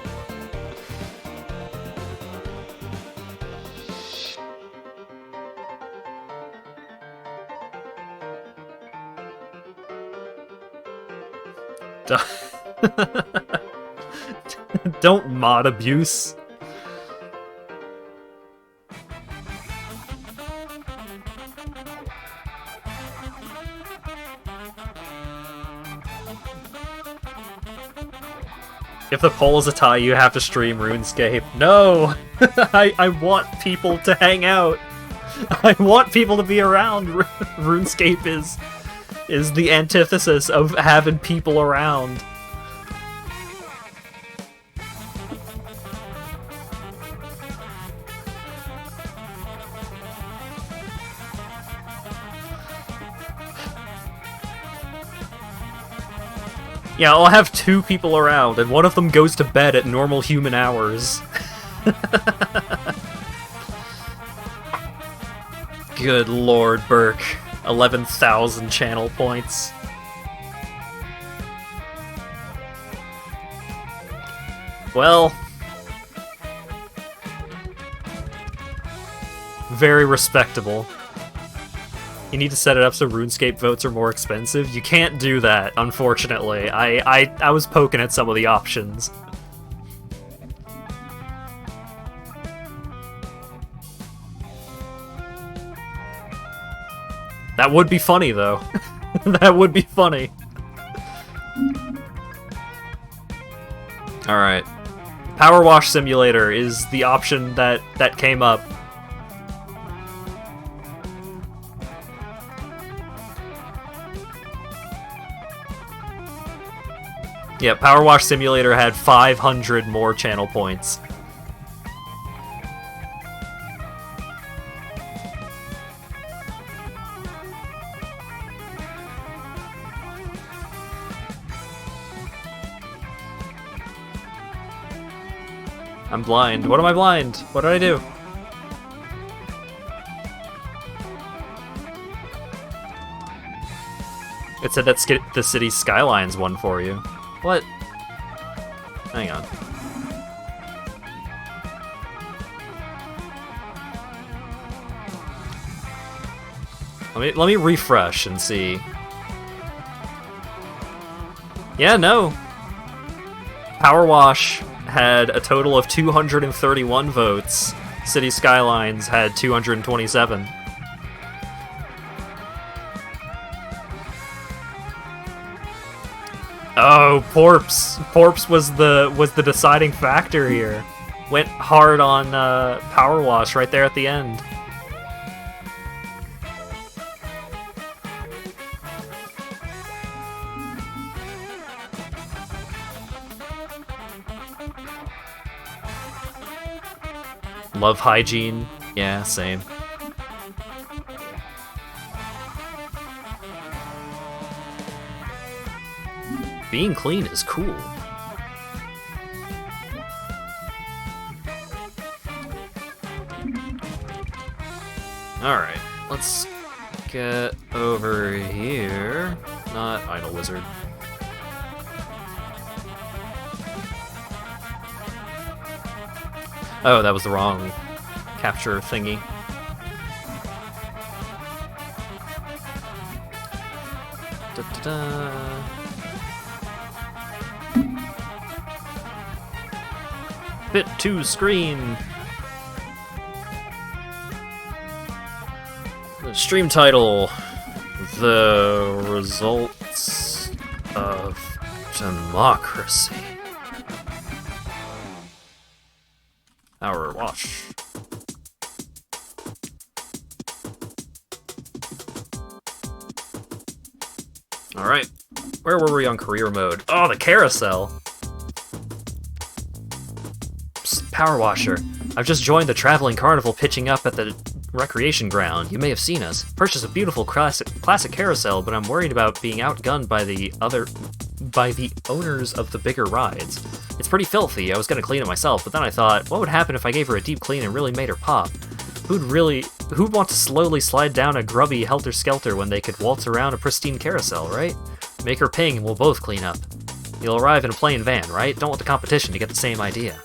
Don't mod abuse. If the poll is a tie, you have to stream RuneScape. No! I want people to hang out. I want people to be around. RuneScape is the antithesis of having people around. Yeah, I'll have 2 people around, and one of them goes to bed at normal human hours. Good lord, Burke. 11,000 channel points. Well... very respectable. You need to set it up so RuneScape votes are more expensive. You can't do that, unfortunately. I was poking at some of the options. That would be funny, though. That would be funny. Alright. PowerWash Simulator is the option that came up. Yeah, PowerWash Simulator had 500 more channel points. I'm blind. What am I blind? What did I do? It said that the city skylines won for you. What? Hang on. Let me refresh and see. Yeah, no. PowerWash had a total of 231 votes. City Skylines had 227. Oh, Porps. Porps was the deciding factor here. Went hard on PowerWash right there at the end. Love hygiene. Yeah, same. Being clean is cool. Alright, let's get over here. Not Idle Wizard. Oh, that was the wrong capture thingy. Da-da-da. Bit to screen. The stream title: The Results of Democracy. PowerWash. Alright. Where were we on career mode? Oh, the carousel! Psst, PowerWasher. I've just joined the traveling carnival pitching up at the recreation ground. You may have seen us. Purchased a beautiful classic carousel, but I'm worried about being outgunned by the owners of the bigger rides. It's pretty filthy. I was gonna clean it myself, but then I thought, what would happen if I gave her a deep clean and really made her pop? Who'd want to slowly slide down a grubby helter-skelter when they could waltz around a pristine carousel, right? Make her ping and we'll both clean up. You'll arrive in a plain van, right? Don't want the competition to get the same idea.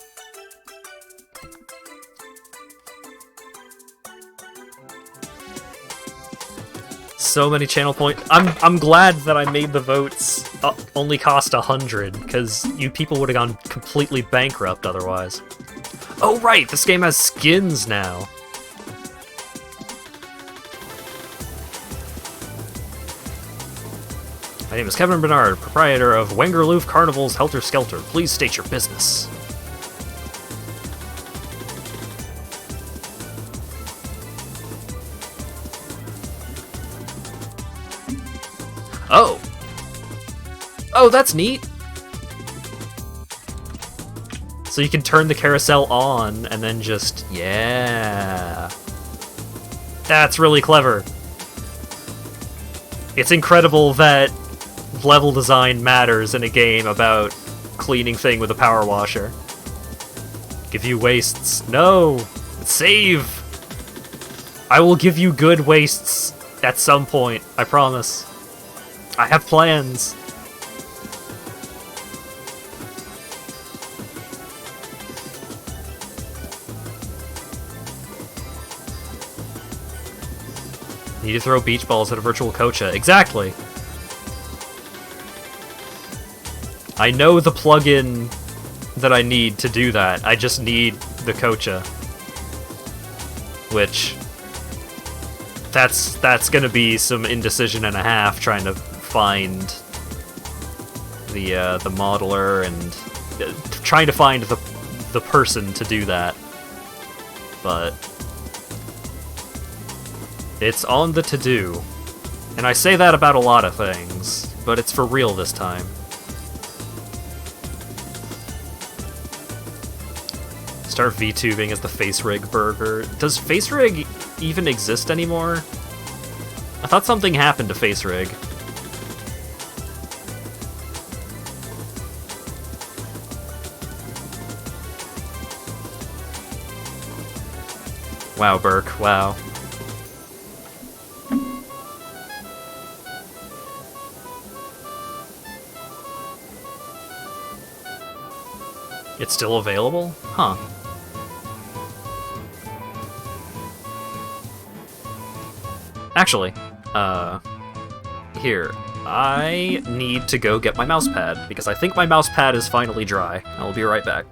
So many channel points. I'm glad that I made the votes only cost 100, because you people would have gone completely bankrupt otherwise. Oh right, this game has skins now. I My name is Kevin Bernard, proprietor of Wengerloof Carnival's Helter Skelter. Please state your business. Oh! Oh, that's neat! So you can turn the carousel on and then just... yeah... That's really clever. It's incredible that level design matters in a game about cleaning thing with a power washer. Give you wastes. No! Save! I will give you good wastes at some point, I promise. I have plans. Need to throw beach balls at a virtual Kocha. Exactly. I know the plugin that I need to do that. I just need the Kocha. Which... That's gonna be some indecision and a half trying to find the modeler and trying to find the person to do that. But it's on the to-do. And I say that about a lot of things, but it's for real this time. Start VTubing as the Face Rig Burger. Does Face Rig even exist anymore? I thought something happened to Face Rig. Wow, Burke, wow. It's still available? Huh. Actually, here. I need to go get my mouse pad, because I think my mouse pad is finally dry. I'll be right back.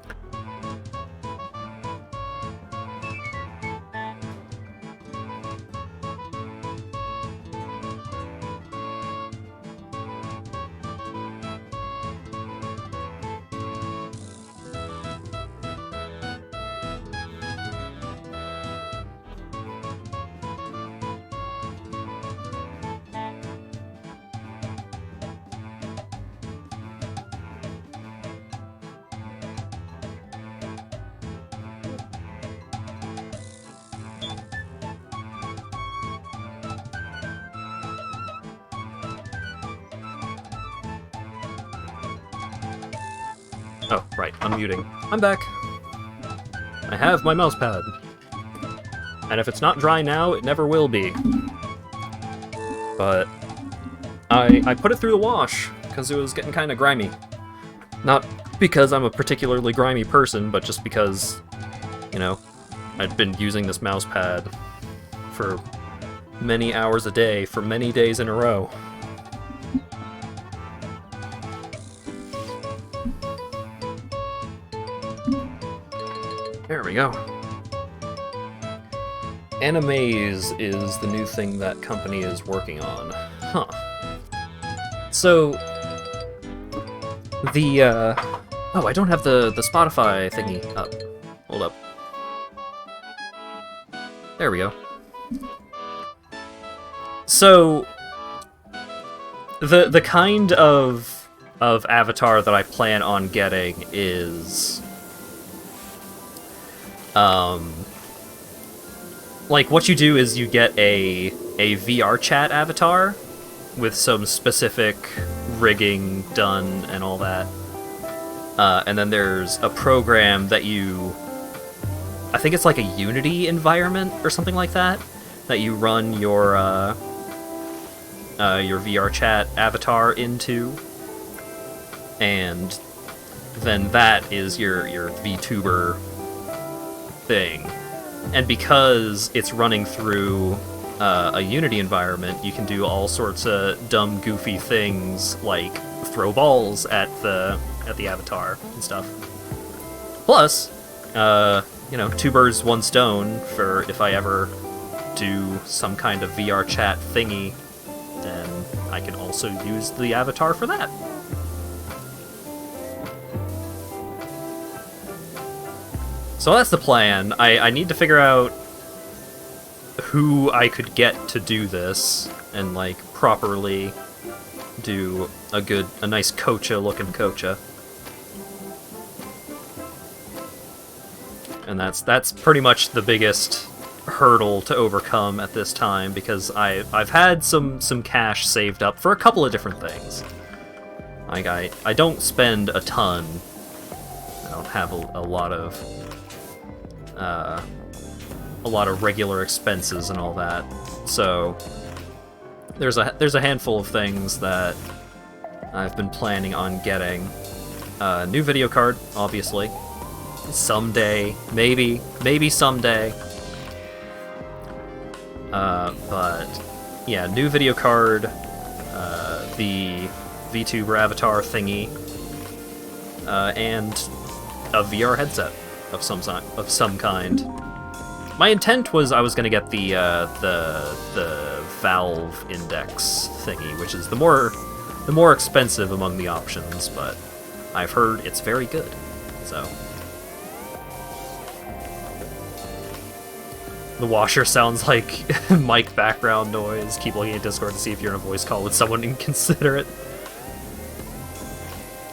Oh, right, unmuting. I'm back. I have my mouse pad. And if it's not dry now, it never will be. But I put it through the wash, because it was getting kind of grimy. Not because I'm a particularly grimy person, but just because, you know, I'd been using this mouse pad for many hours a day for many days in a row. There we go. Animaze is the new thing that company is working on. Huh. So, oh, I don't have the Spotify thingy up. Hold up. There we go. So, the kind of avatar that I plan on getting is... like, what you do is you get a VR chat avatar with some specific rigging done and all that. And then there's a program that you... I think it's like a Unity environment or something like that you run your VR chat avatar into. And then that is your VTuber thing. And because it's running through a Unity environment, you can do all sorts of dumb, goofy things, like throw balls at the avatar and stuff. Plus, you know, two birds, one stone, for if I ever do some kind of VR chat thingy, then I can also use the avatar for that. So that's the plan. I need to figure out who I could get to do this and, like, properly do a nice Kocha-looking Kocha. And that's pretty much the biggest hurdle to overcome at this time, because I've had some cash saved up for a couple of different things. Like, I don't spend a ton. I don't have a lot of regular expenses and all that. So there's a handful of things that I've been planning on getting. New video card, obviously. Someday, maybe someday. But yeah, new video card, the VTuber avatar thingy, and a VR headset of some kind. My intent was I was gonna get the Valve Index thingy, which is the more expensive among the options, but I've heard it's very good. So the washer sounds like mic background noise. Keep looking at Discord to see if you're in a voice call with someone inconsiderate.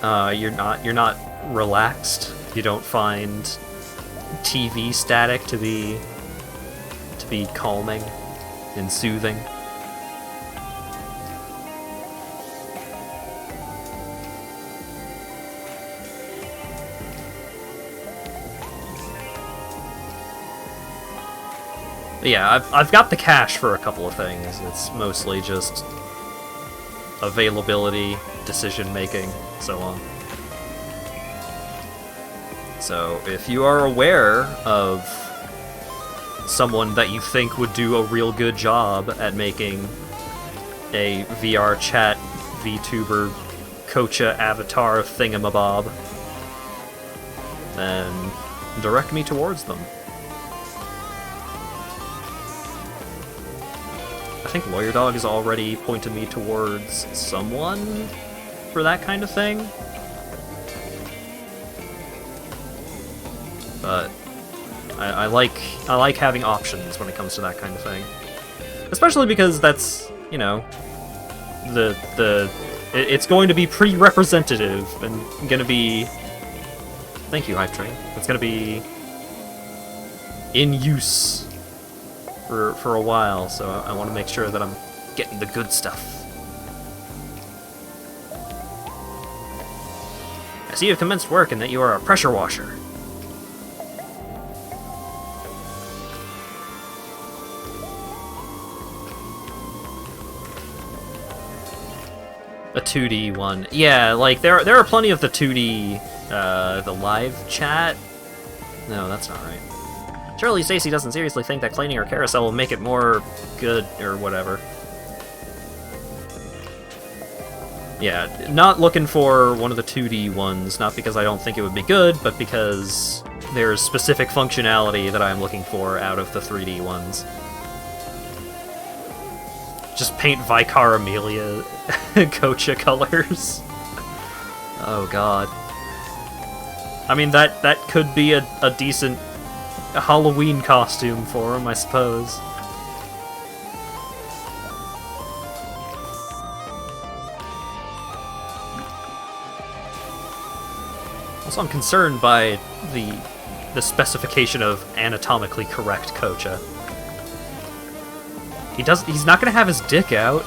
You're not relaxed. You don't find TV static to be calming and soothing. But yeah, I've got the cash for a couple of things. It's mostly just availability, decision making, so on. So if you are aware of someone that you think would do a real good job at making a VR chat VTuber Kocha avatar thingamabob, then direct me towards them. I think Lawyer Dog has already pointed me towards someone for that kind of thing. But I like having options when it comes to that kind of thing, especially because that's, you know, it's going to be pretty representative and going to be. Thank you, Hype Train. It's going to be in use for a while, so I want to make sure that I'm getting the good stuff. I see you've commenced work and that you are a pressure washer. A 2D one. Yeah, like, there are plenty of the 2D, the live chat. No, that's not right. Surely Stacy doesn't seriously think that cleaning her carousel will make it more good, or whatever. Yeah, not looking for one of the 2D ones, not because I don't think it would be good, but because there's specific functionality that I'm looking for out of the 3D ones. Just paint Vicar Amelia Kocha colors. Oh god. I mean, that could be a decent Halloween costume for him, I suppose. Also, I'm concerned by the specification of anatomically correct Kocha. He's not gonna have his dick out.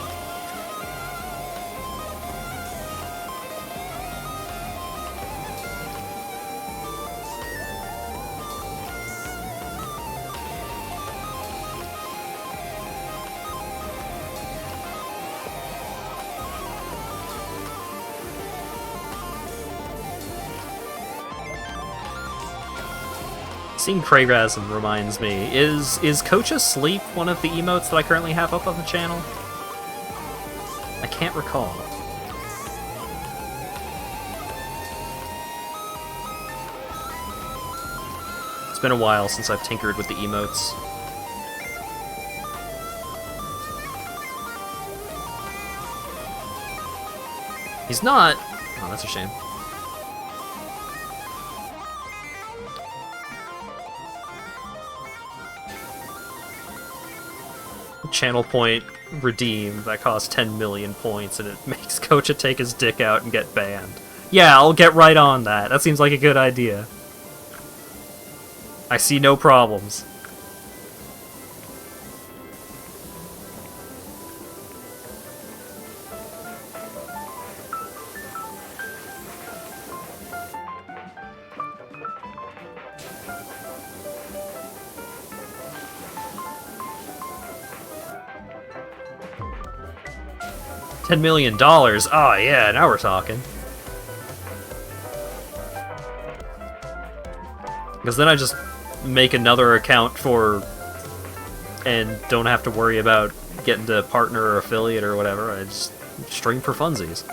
Seeing Krayrazm reminds me, is Kocha Sleep one of the emotes that I currently have up on the channel? I can't recall. It's been a while since I've tinkered with the emotes. He's not. Oh, that's a shame. Channel point redeem that costs 10 million points, and it makes Kocha take his dick out and get banned. Yeah, I'll get right on that. That seems like a good idea. I see no problems. $10 million? Oh yeah, now we're talking. Because then I just make another account for... and don't have to worry about getting to partner or affiliate or whatever. I just stream for funsies.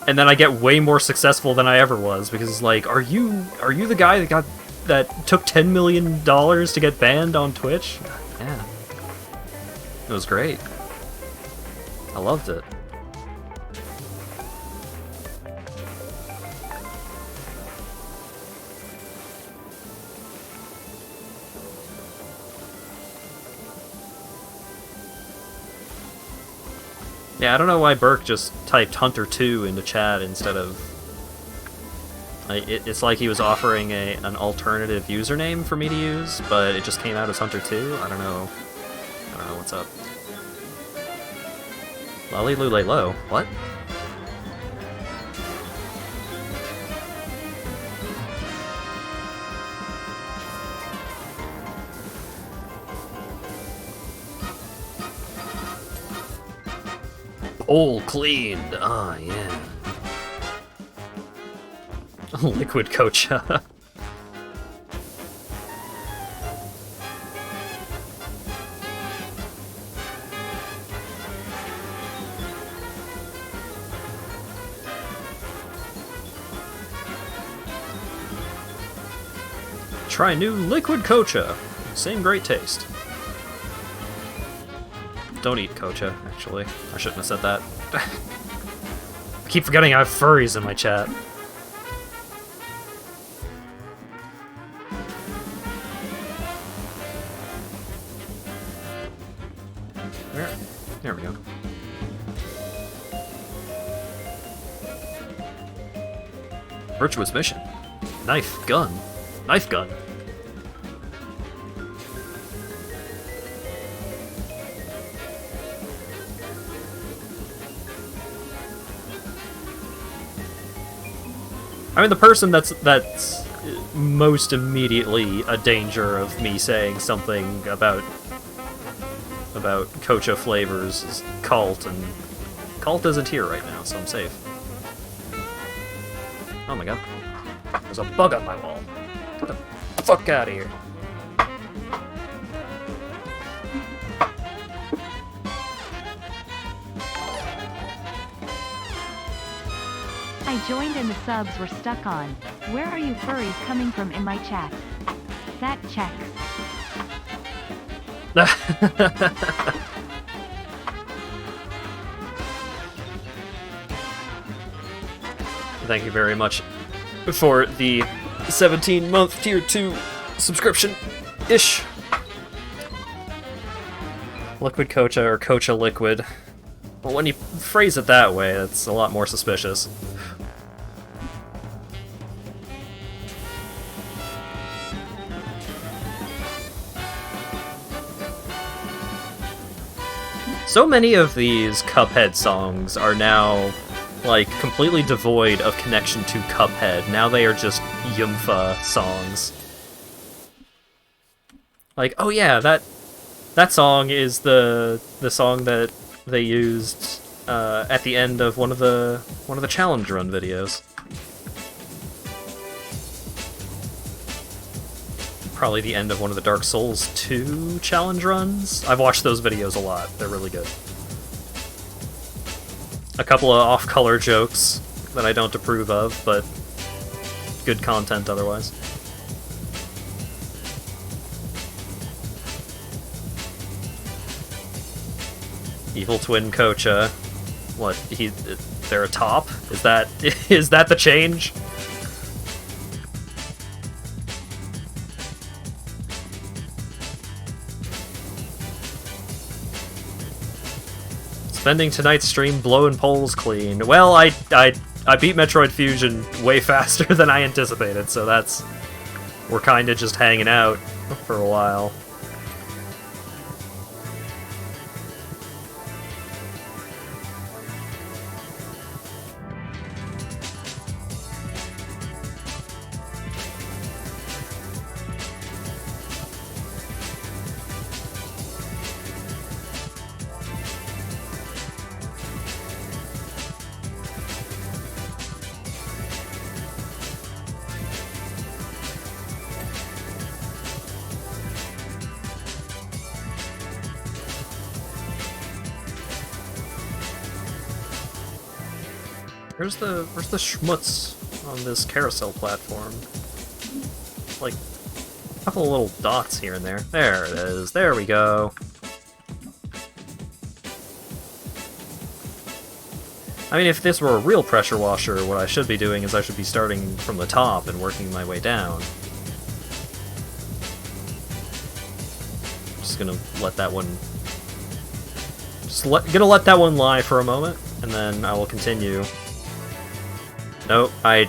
And then I get way more successful than I ever was, because it's like, are you the guy that took $10 million to get banned on Twitch? Yeah. It was great. I loved it. Yeah, I don't know why Burke just typed Hunter2 into chat instead of... It's like he was offering an alternative username for me to use, but it just came out as Hunter2. I don't know what's up. Lolly Lule Low. What? All cleaned. Ah, yeah. Liquid Kocha. Try new Liquid Kocha. Same great taste. Don't eat Kocha, actually. I shouldn't have said that. I keep forgetting I have furries in my chat. There we go. Virtuous mission. Knife gun. Knife gun. I mean, the person that's most immediately a danger of me saying something about Kocha flavors is Cult, and Cult isn't here right now, so I'm safe. Oh my god. There's a bug on my wall. Get the fuck out of here. I joined and the subs were stuck on. Where are you furries coming from in my chat? That checks. Thank you very much for the 17-month tier 2 subscription-ish. Liquid Kocha or Kocha Liquid. Well, when you phrase it that way, that's a lot more suspicious. So many of these Cuphead songs are now, like, completely devoid of connection to Cuphead. Now they are just Yumfa songs. Like, oh yeah, that song is the song that they used at the end of one of the challenge run videos. Probably the end of one of the Dark Souls 2 challenge runs. I've watched those videos a lot. They're really good. A couple of off-color jokes that I don't approve of, but good content otherwise. Evil twin Kocha. What? They're a top? Is that is that the change? Spending tonight's stream blowing poles clean. Well, I beat Metroid Fusion way faster than I anticipated, so we're kind of just hanging out for a while. Where's the schmutz on this carousel platform? Like a couple of little dots here and there. There it is. There we go. I mean, if this were a real pressure washer, what I should be doing is I should be starting from the top and working my way down. Just gonna let that one... gonna let that one lie for a moment, and then I will continue. Nope, I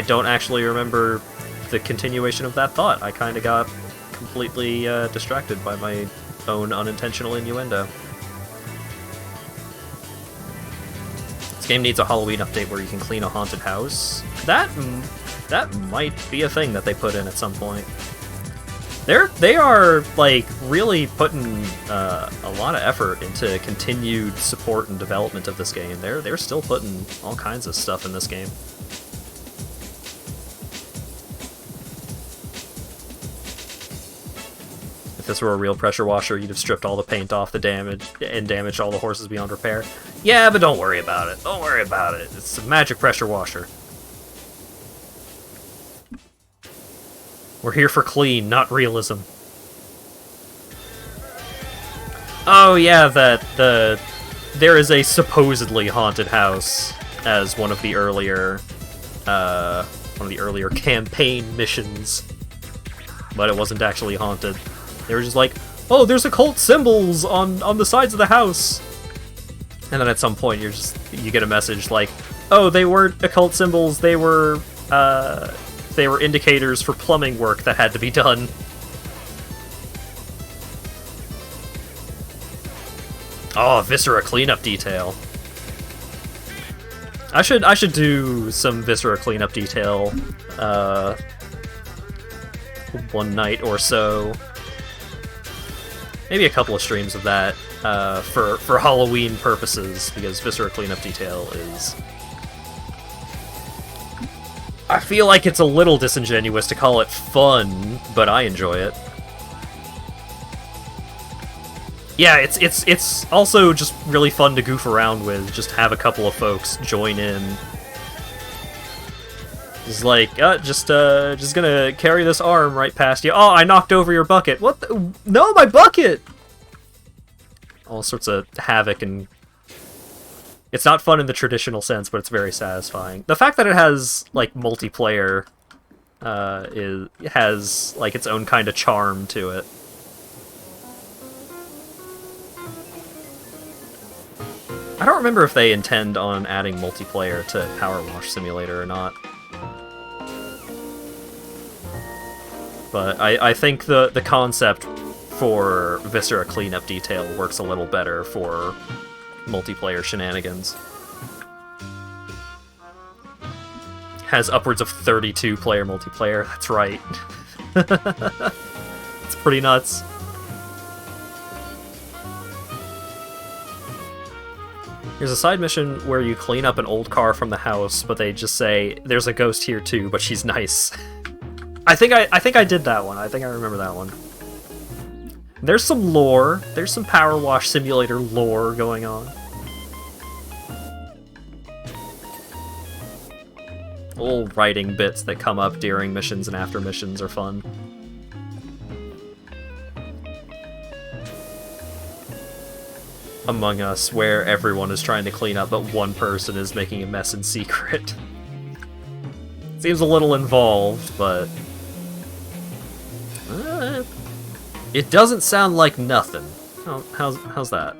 don't actually remember the continuation of that thought. I kind of got completely distracted by my own unintentional innuendo. This game needs a Halloween update where you can clean a haunted house. That might be a thing that they put in at some point. They are like really putting a lot of effort into continued support and development of this game. They're still putting all kinds of stuff in this game. If this were a real pressure washer, you'd have stripped all the paint off the damage and damaged all the horses beyond repair. Yeah, but don't worry about it. Don't worry about it. It's a magic pressure washer. We're here for clean, not realism. Oh yeah, there is a supposedly haunted house as one of the earlier campaign missions, but it wasn't actually haunted. They were just like, oh, there's occult symbols on the sides of the house, and then at some point you get a message like, oh, they weren't occult symbols, they were indicators for plumbing work that had to be done. Oh, Viscera cleanup detail. I should do some Viscera cleanup detail one night or so. Maybe a couple of streams of that for Halloween purposes, because Viscera cleanup detail is... I feel like it's a little disingenuous to call it fun, but I enjoy it. Yeah, it's also just really fun to goof around with, just have a couple of folks join in. It's like, just gonna carry this arm right past you. Oh, I knocked over your bucket. What the? No, my bucket! All sorts of havoc, and it's not fun in the traditional sense, but it's very satisfying. The fact that it has, like, multiplayer has, like, its own kind of charm to it. I don't remember if they intend on adding multiplayer to PowerWash Simulator or not. But I think the concept for Viscera cleanup detail works a little better for multiplayer shenanigans. Has upwards of 32 player multiplayer, that's right. It's pretty nuts. There's a side mission where you clean up an old car from the house, but they just say, there's a ghost here too, but she's nice. I think I did that one. I think I remember that one. There's some lore. There's some PowerWash Simulator lore going on. Little writing bits that come up during missions and after missions are fun. Among Us where everyone is trying to clean up, but one person is making a mess in secret. Seems a little involved, but... it doesn't sound like nothing. How's that?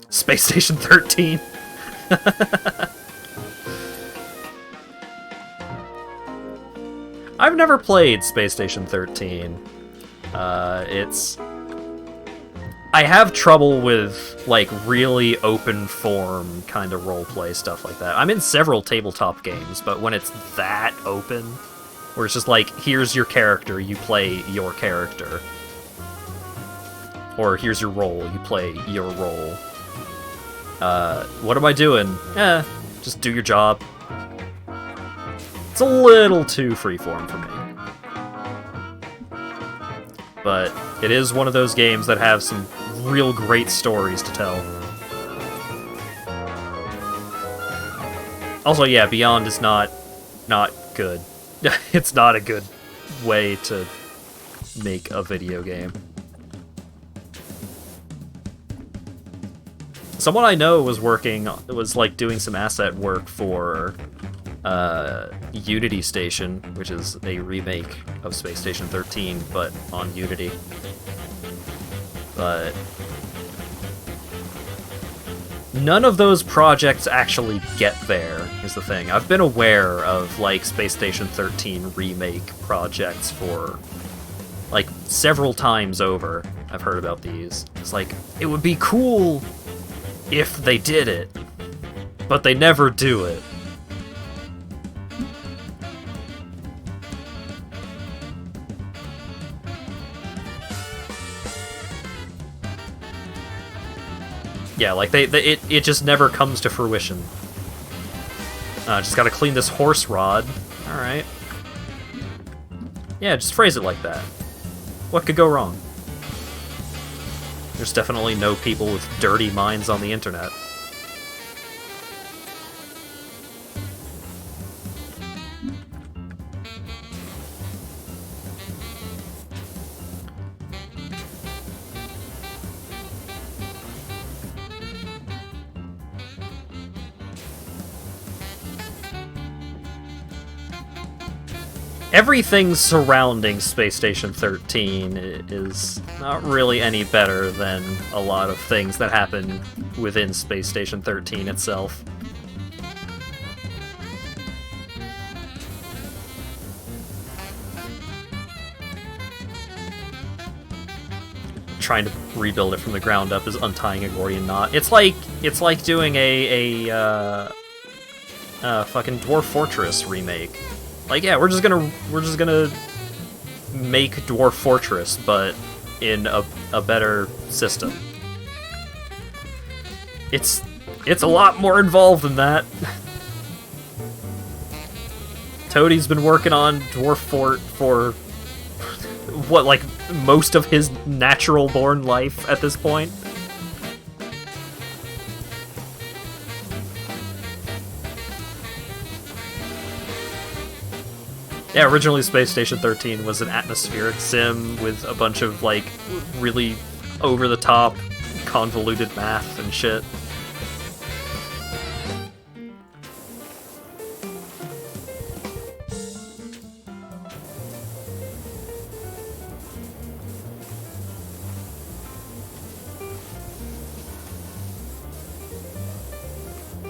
Space Station 13? I've never played Space Station 13. I have trouble with, like, really open form kind of roleplay stuff like that. I'm in several tabletop games, but when it's that open, where it's just like, here's your character, you play your character. Or here's your role, you play your role. What am I doing? Just do your job. It's a little too freeform for me. But it is one of those games that have some real great stories to tell. Also, yeah, Beyond is not good. It's not a good way to make a video game. Someone I know was like doing some asset work for Unity Station, which is a remake of Space Station 13, but on Unity. But none of those projects actually get there, is the thing. I've been aware of, like, Space Station 13 remake projects for, like, several times over. I've heard about these. It's like, it would be cool if they did it, but they never do it. Yeah, like, it just never comes to fruition. Just gotta clean this horse rod. Alright. Yeah, just phrase it like that. What could go wrong? There's definitely no people with dirty minds on the internet. Everything surrounding Space Station 13 is not really any better than a lot of things that happen within Space Station 13 itself. Trying to rebuild it from the ground up is untying a Gordian knot. It's like doing a fucking Dwarf Fortress remake. Like, yeah, we're just gonna make Dwarf Fortress, but in a better system. It's a lot more involved than that. Toadie's been working on Dwarf Fort for what, like, most of his natural-born life at this point. Yeah, originally Space Station 13 was an atmospheric sim with a bunch of, like, really over-the-top, convoluted math and shit.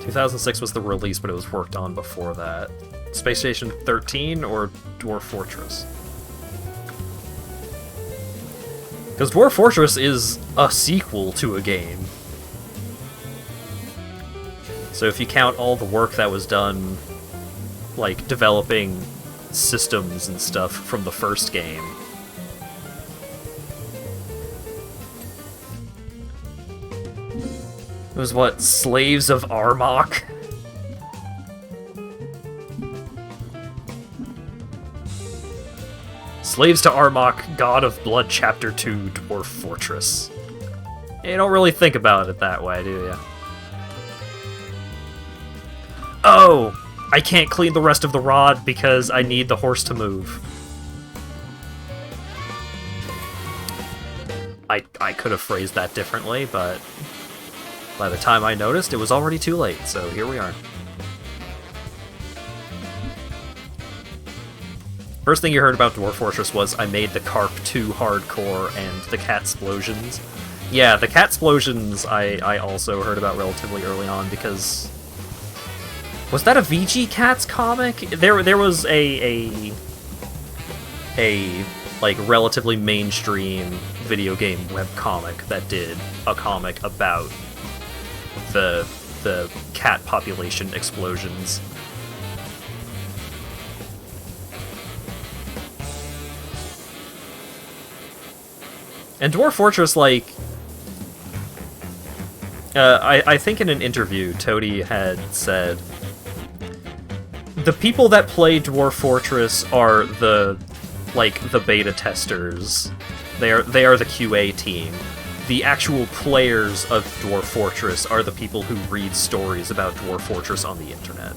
...2006 was the release, but it was worked on before that. Space Station 13 or Dwarf Fortress? Because Dwarf Fortress is a sequel to a game. So if you count all the work that was done, like, developing systems and stuff from the first game. It was, what, Slaves of Armok? Slaves to Armok, God of Blood Chapter 2, Dwarf Fortress. You don't really think about it that way, do you? Oh! I can't clean the rest of the rod because I need the horse to move. I could have phrased that differently, but By the time I noticed, it was already too late, so here we are. First thing you heard about Dwarf Fortress was I made the Carp 2 hardcore and the Catsplosions. Yeah, the Catsplosions I also heard about relatively early on because... Was that a VG Cats comic? There was a like relatively mainstream video game webcomic that did a comic about the cat population explosions. And Dwarf Fortress, like, I think in an interview, Toady had said, the people that play Dwarf Fortress are the beta testers. They are the QA team. The actual players of Dwarf Fortress are the people who read stories about Dwarf Fortress on the internet.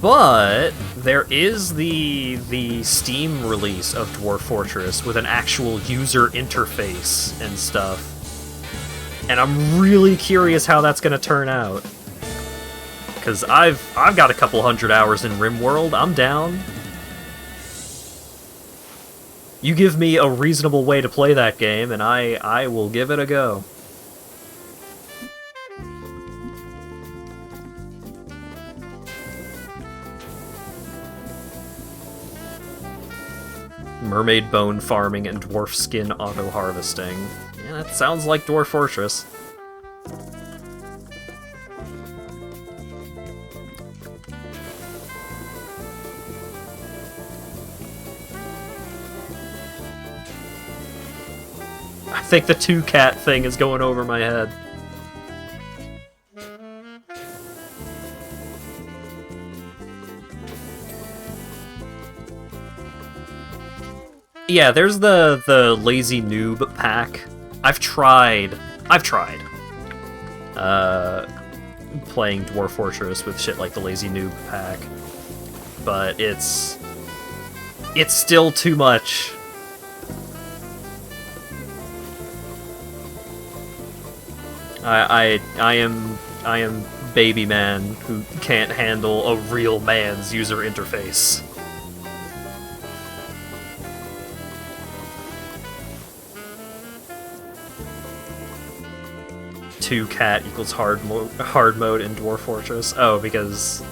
But there is the Steam release of Dwarf Fortress with an actual user interface and stuff. And I'm really curious how that's gonna turn out. Cause I've got a couple hundred hours in RimWorld, I'm down. You give me a reasonable way to play that game, and I will give it a go. Mermaid bone farming and dwarf skin auto-harvesting. Yeah, that sounds like Dwarf Fortress. I think the 2-cat thing is going over my head. Yeah, there's the Lazy Noob pack. I've tried playing Dwarf Fortress with shit like the Lazy Noob pack, but it's still too much. I am baby man who can't handle a real man's user interface. Two-cat equals hard mode in Dwarf Fortress. Oh, because...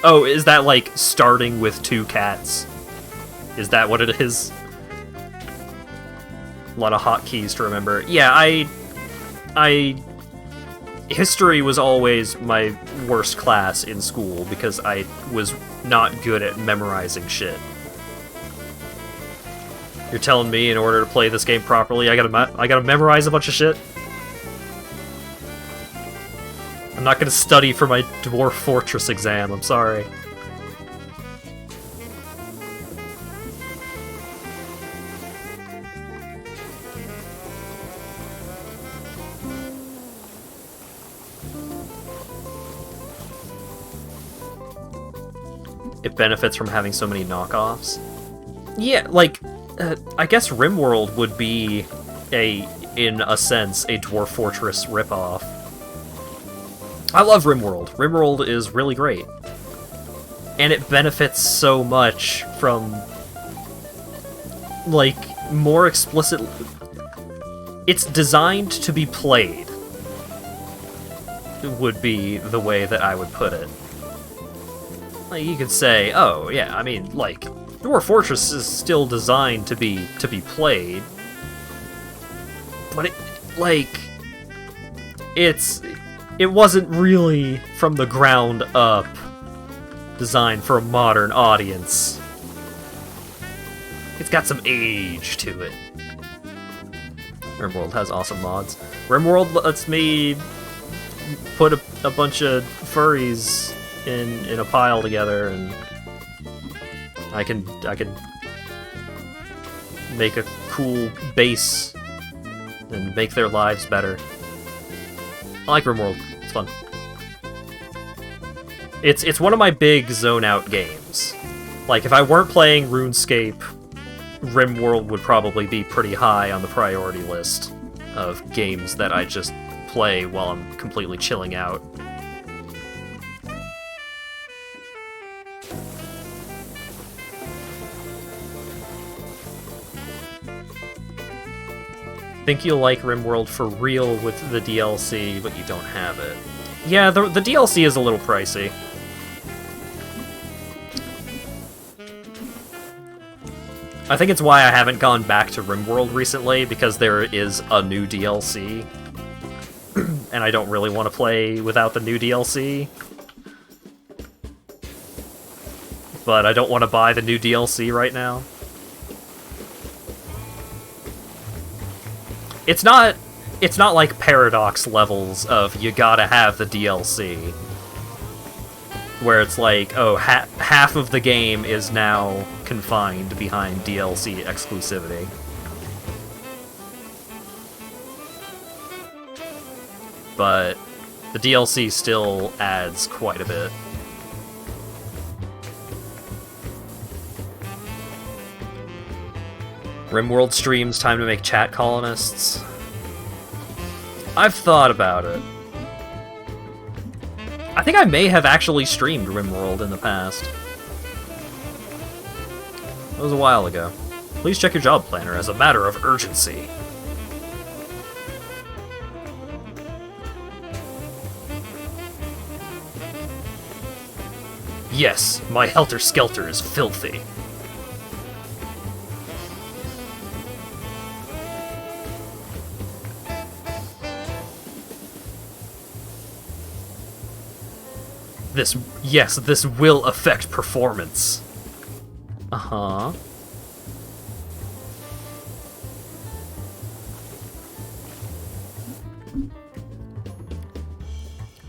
Oh, is that like starting with 2 cats? Is that what it is? A lot of hotkeys to remember. Yeah, History was always my worst class in school because I was not good at memorizing shit. You're telling me in order to play this game properly, I gotta memorize a bunch of shit? I'm not gonna study for my Dwarf Fortress exam, I'm sorry. It benefits from having so many knockoffs. Yeah, like, I guess RimWorld would be in a sense, a Dwarf Fortress ripoff. I love RimWorld. RimWorld is really great. And it benefits so much from, like, more explicit... It's designed to be played, would be the way that I would put it. Like, you could say, oh, yeah, I mean, like, Dwarf Fortress is still designed to be played. But it, like... It wasn't really, from the ground up, designed for a modern audience. It's got some age to it. RimWorld has awesome mods. RimWorld lets me put a bunch of furries in a pile together, and I can make a cool base and make their lives better. I like RimWorld. It's fun. It's one of my big zone out games. Like, if I weren't playing RuneScape RimWorld would probably be pretty high on the priority list of games that I just play while I'm completely chilling out. Think you'll like RimWorld for real with the DLC, but you don't have it. Yeah, the DLC is a little pricey. I think it's why I haven't gone back to RimWorld recently, because there is a new DLC. And I don't really want to play without the new DLC. But I don't want to buy the new DLC right now. It's not like Paradox levels of you gotta have the DLC. Where it's like, oh, half of the game is now confined behind DLC exclusivity. But the DLC still adds quite a bit. RimWorld streams, time to make chat colonists. I've thought about it. I think I may have actually streamed RimWorld in the past. It was a while ago. Please check your job planner as a matter of urgency. Yes, my helter-skelter is filthy. This will affect performance. Uh-huh.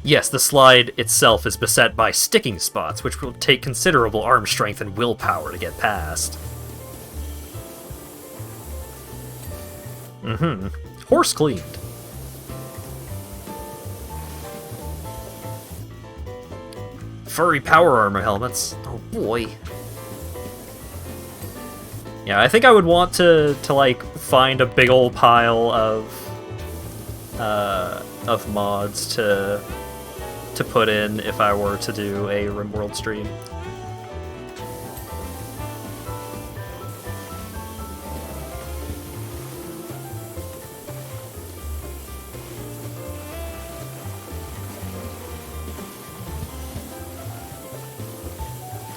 Yes, the slide itself is beset by sticking spots, which will take considerable arm strength and willpower to get past. Mm-hmm. Horse cleaned. Furry power armor helmets. Oh boy. Yeah, I think I would want to like find a big old pile of mods to put in if I were to do a RimWorld stream.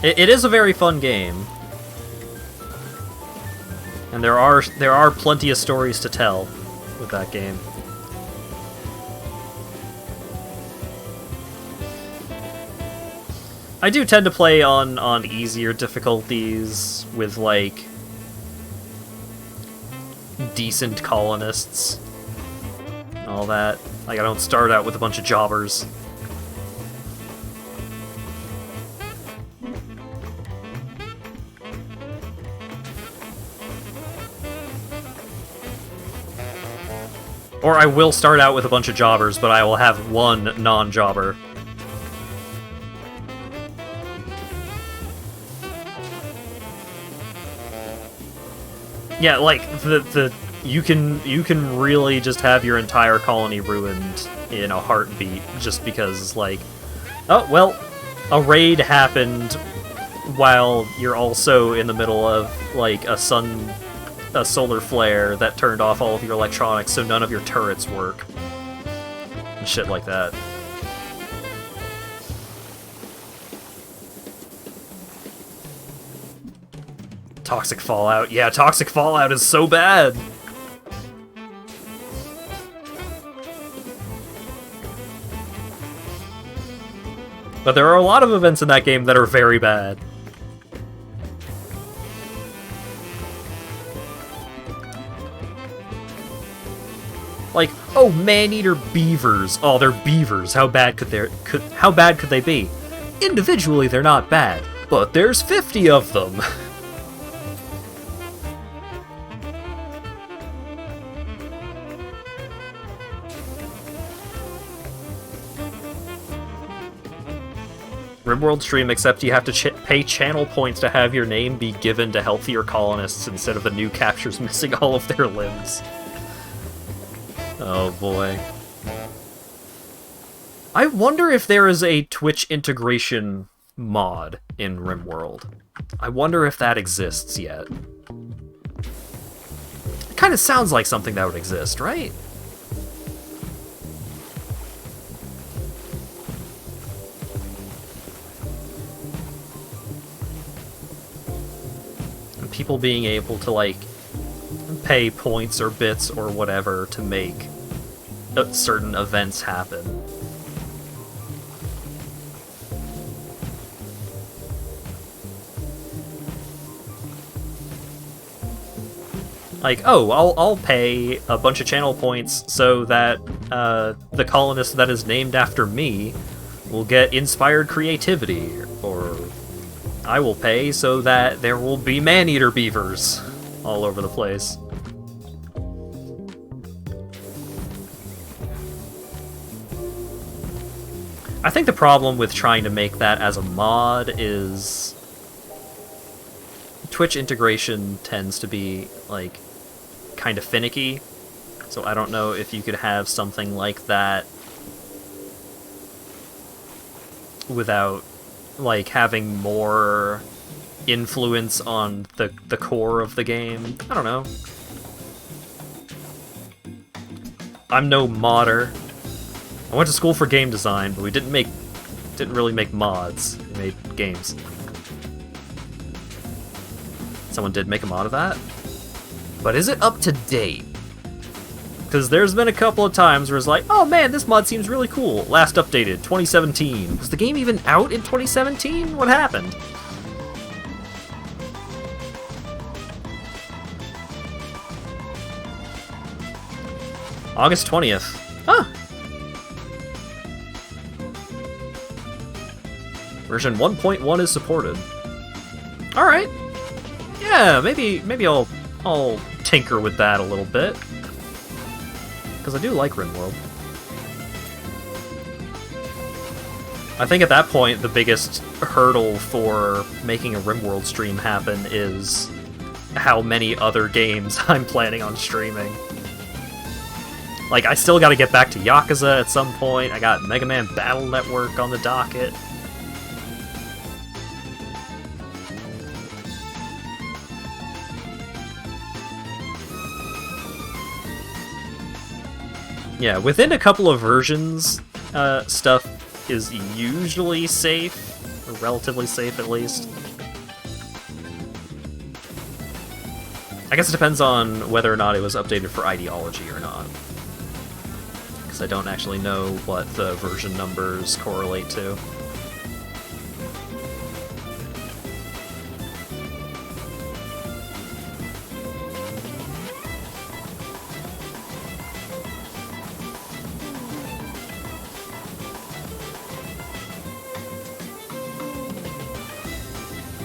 It is a very fun game, and there are plenty of stories to tell with that game. I do tend to play on easier difficulties with like decent colonists and all that. Like I don't start out with a bunch of jobbers. Or I will start out with a bunch of jobbers, but I will have one non-jobber. Yeah, like you can really just have your entire colony ruined in a heartbeat just because like, oh well, a raid happened while you're also in the middle of like a solar flare that turned off all of your electronics, so none of your turrets work. And shit like that. Toxic Fallout. Yeah, Toxic Fallout is so bad! But there are a lot of events in that game that are very bad. Like, oh, man-eater beavers. Oh, they're beavers. How bad could they be? Individually, they're not bad, but there's 50 of them. RimWorld stream, except you have to pay channel points to have your name be given to healthier colonists instead of the new captures missing all of their limbs. Oh boy. I wonder if there is a Twitch integration mod in RimWorld. I wonder if that exists yet. It kind of sounds like something that would exist, right? And people being able to, like, pay points or bits or whatever to make certain events happen. Like, oh, I'll pay a bunch of channel points so that the colonist that is named after me will get inspired creativity, or I will pay so that there will be man-eater beavers all over the place. I think the problem with trying to make that as a mod is Twitch integration tends to be, like, kind of finicky, so I don't know if you could have something like that without, like, having more influence on the core of the game. I don't know. I'm no modder. I went to school for game design, but we didn't really make mods. We made games. Someone did make a mod of that? But is it up to date? Because there's been a couple of times where it's like, oh man, this mod seems really cool. Last updated, 2017. Was the game even out in 2017? What happened? August 20th. Huh. Version 1.1 is supported. Alright. Yeah, maybe I'll tinker with that a little bit. Because I do like RimWorld. I think at that point, the biggest hurdle for making a RimWorld stream happen is how many other games I'm planning on streaming. Like, I still gotta get back to Yakuza at some point. I got Mega Man Battle Network on the docket. Yeah, within a couple of versions, stuff is usually safe, or relatively safe at least. I guess it depends on whether or not it was updated for ideology or not. Because I don't actually know what the version numbers correlate to.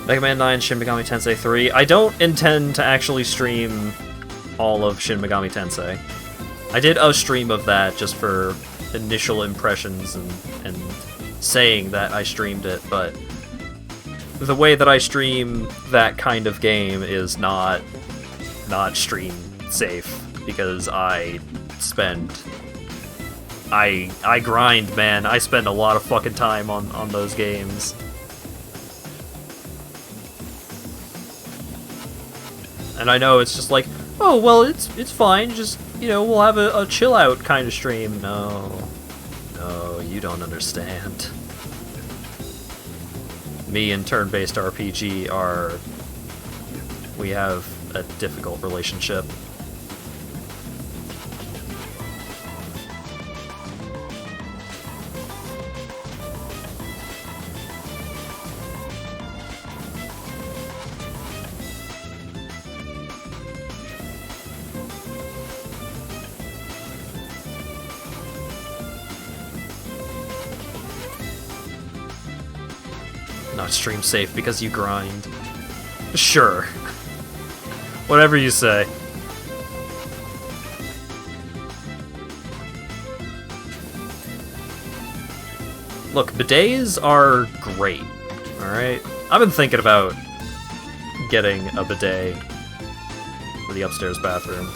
Mega Man 9, Shin Megami Tensei 3. I don't intend to actually stream all of Shin Megami Tensei. I did a stream of that just for initial impressions and saying that I streamed it, but the way that I stream that kind of game is not stream safe, because I grind, man. I spend a lot of fucking time on those games. And I know it's just like, oh, well, it's fine, just, you know, we'll have a chill-out kind of stream. No, you don't understand. Me and turn-based RPG we have a difficult relationship. Not stream safe because you grind. Sure. Whatever you say. Look, bidets are great, alright? I've been thinking about getting a bidet for the upstairs bathroom.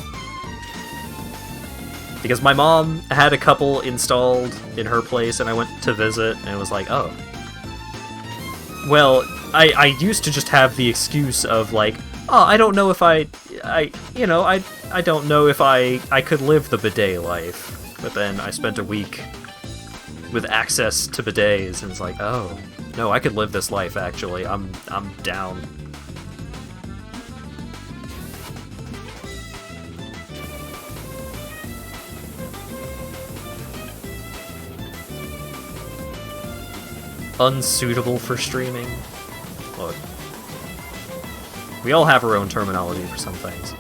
Because my mom had a couple installed in her place, and I went to visit, and it was like, oh. Well, I used to just have the excuse of, like, oh, I don't know if I don't know if I could live the bidet life. But then I spent a week with access to bidets, and it's like, oh, no, I could live this life, actually. I'm down. Unsuitable for streaming? Look. We all have our own terminology for some things.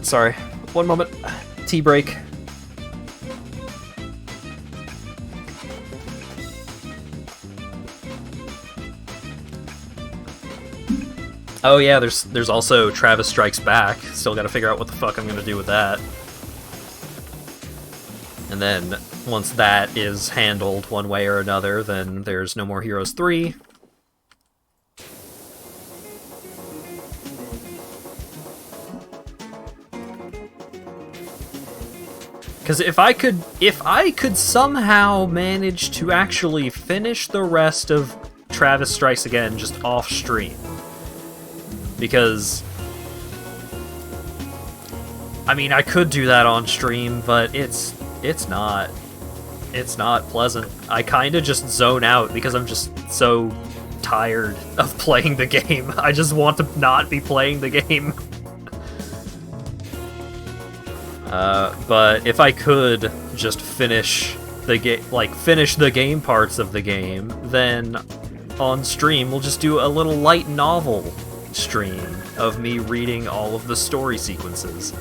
Sorry. One moment. Tea break. Oh yeah, there's also Travis Strikes Back. Still gotta figure out what the fuck I'm gonna do with that. And then, once that is handled one way or another, then there's No More Heroes 3. Because if I could somehow manage to actually finish the rest of Travis Strikes Again just off stream, because I mean I could do that on stream, but it's not pleasant. I kind of just zone out because I'm just so tired of playing the game. I just want to not be playing the game. But if I could just finish the game parts of the game, then on stream we'll just do a little light novel stream of me reading all of the story sequences.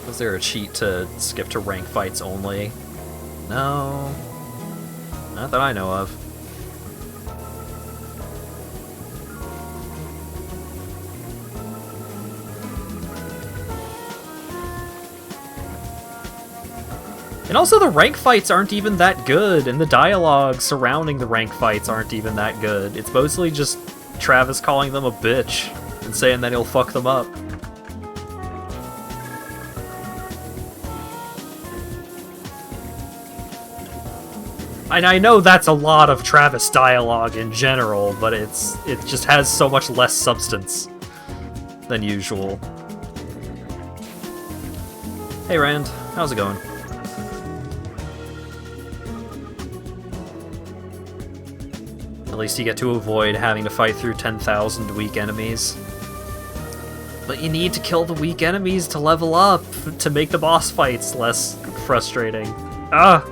Was there a cheat to skip to rank fights only? No. Not that I know of. And also the rank fights aren't even that good, and the dialogue surrounding the rank fights aren't even that good. It's mostly just Travis calling them a bitch and saying that he'll fuck them up. And I know that's a lot of Travis dialogue in general, but it just has so much less substance than usual. Hey Rand, how's it going? At least you get to avoid having to fight through 10,000 weak enemies. But you need to kill the weak enemies to level up, to make the boss fights less frustrating. Ah!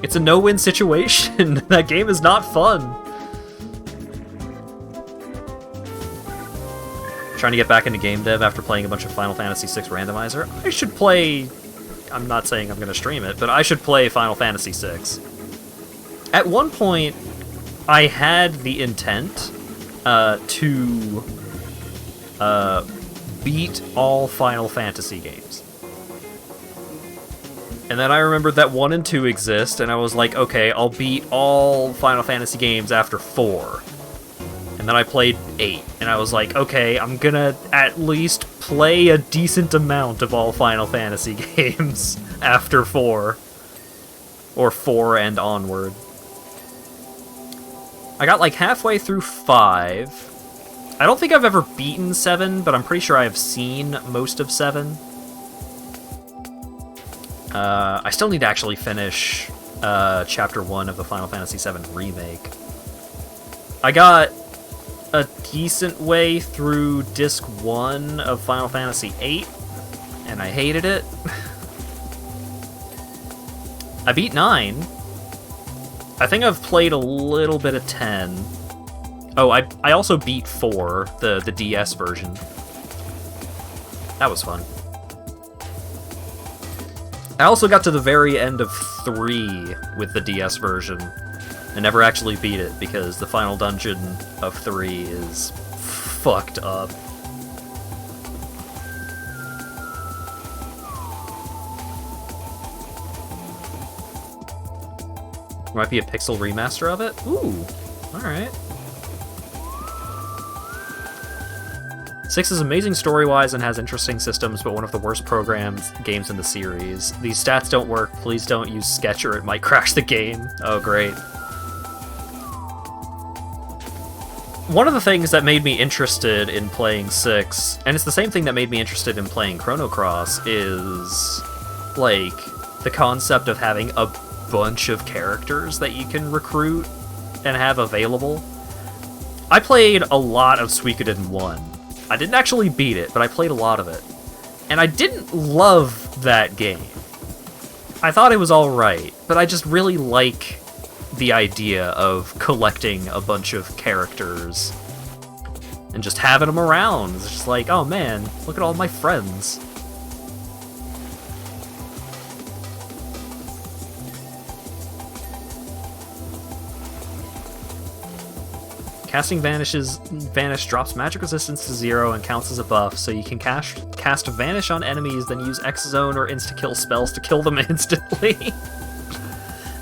It's a no-win situation. That game is not fun. Trying to get back into game dev after playing a bunch of Final Fantasy VI Randomizer. I should play... I'm not saying I'm going to stream it, but I should play Final Fantasy VI. At one point, I had the intent to beat all Final Fantasy games. And then I remembered that 1 and 2 exist, and I was like, okay, I'll beat all Final Fantasy games after 4. And then I played 8, and I was like, okay, I'm gonna at least play a decent amount of all Final Fantasy games after 4. Or 4 and onward. I got like halfway through 5. I don't think I've ever beaten 7, but I'm pretty sure I have seen most of 7. I still need to actually finish Chapter 1 of the Final Fantasy VII Remake. I got a decent way through Disc 1 of Final Fantasy VIII, and I hated it. I beat 9, I think I've played a little bit of 10. Oh, I also beat 4, the DS version. That was fun. I also got to the very end of 3 with the DS version. I never actually beat it because the final dungeon of 3 is fucked up. There might be a pixel remaster of it? Ooh, alright. 6 is amazing story-wise and has interesting systems, but one of the worst games in the series. These stats don't work. Please don't use Sketch or it might crash the game. Oh, great. One of the things that made me interested in playing 6, and it's the same thing that made me interested in playing Chrono Cross, is, like, the concept of having a bunch of characters that you can recruit and have available. I played a lot of Suikoden 1. I didn't actually beat it, but I played a lot of it. And I didn't love that game. I thought it was alright, but I just really like the idea of collecting a bunch of characters and just having them around. It's just like, oh man, look at all my friends. Casting Vanish drops magic resistance to 0 and counts as a buff, so you can cast Vanish on enemies, then use X-Zone or Insta-Kill spells to kill them instantly.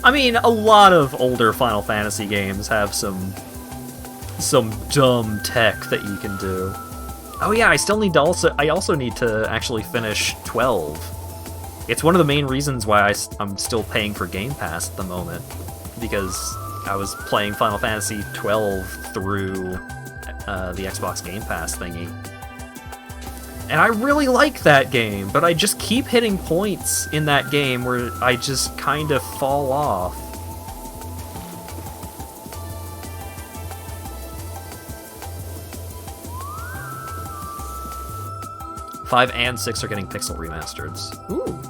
I mean, a lot of older Final Fantasy games have some dumb tech that you can do. Oh yeah, I also need to actually finish 12. It's one of the main reasons why I'm still paying for Game Pass at the moment, because I was playing Final Fantasy 12 through the Xbox Game Pass thingy. And I really like that game, but I just keep hitting points in that game where I just kind of fall off. Five and 6 are getting pixel remasters. Ooh.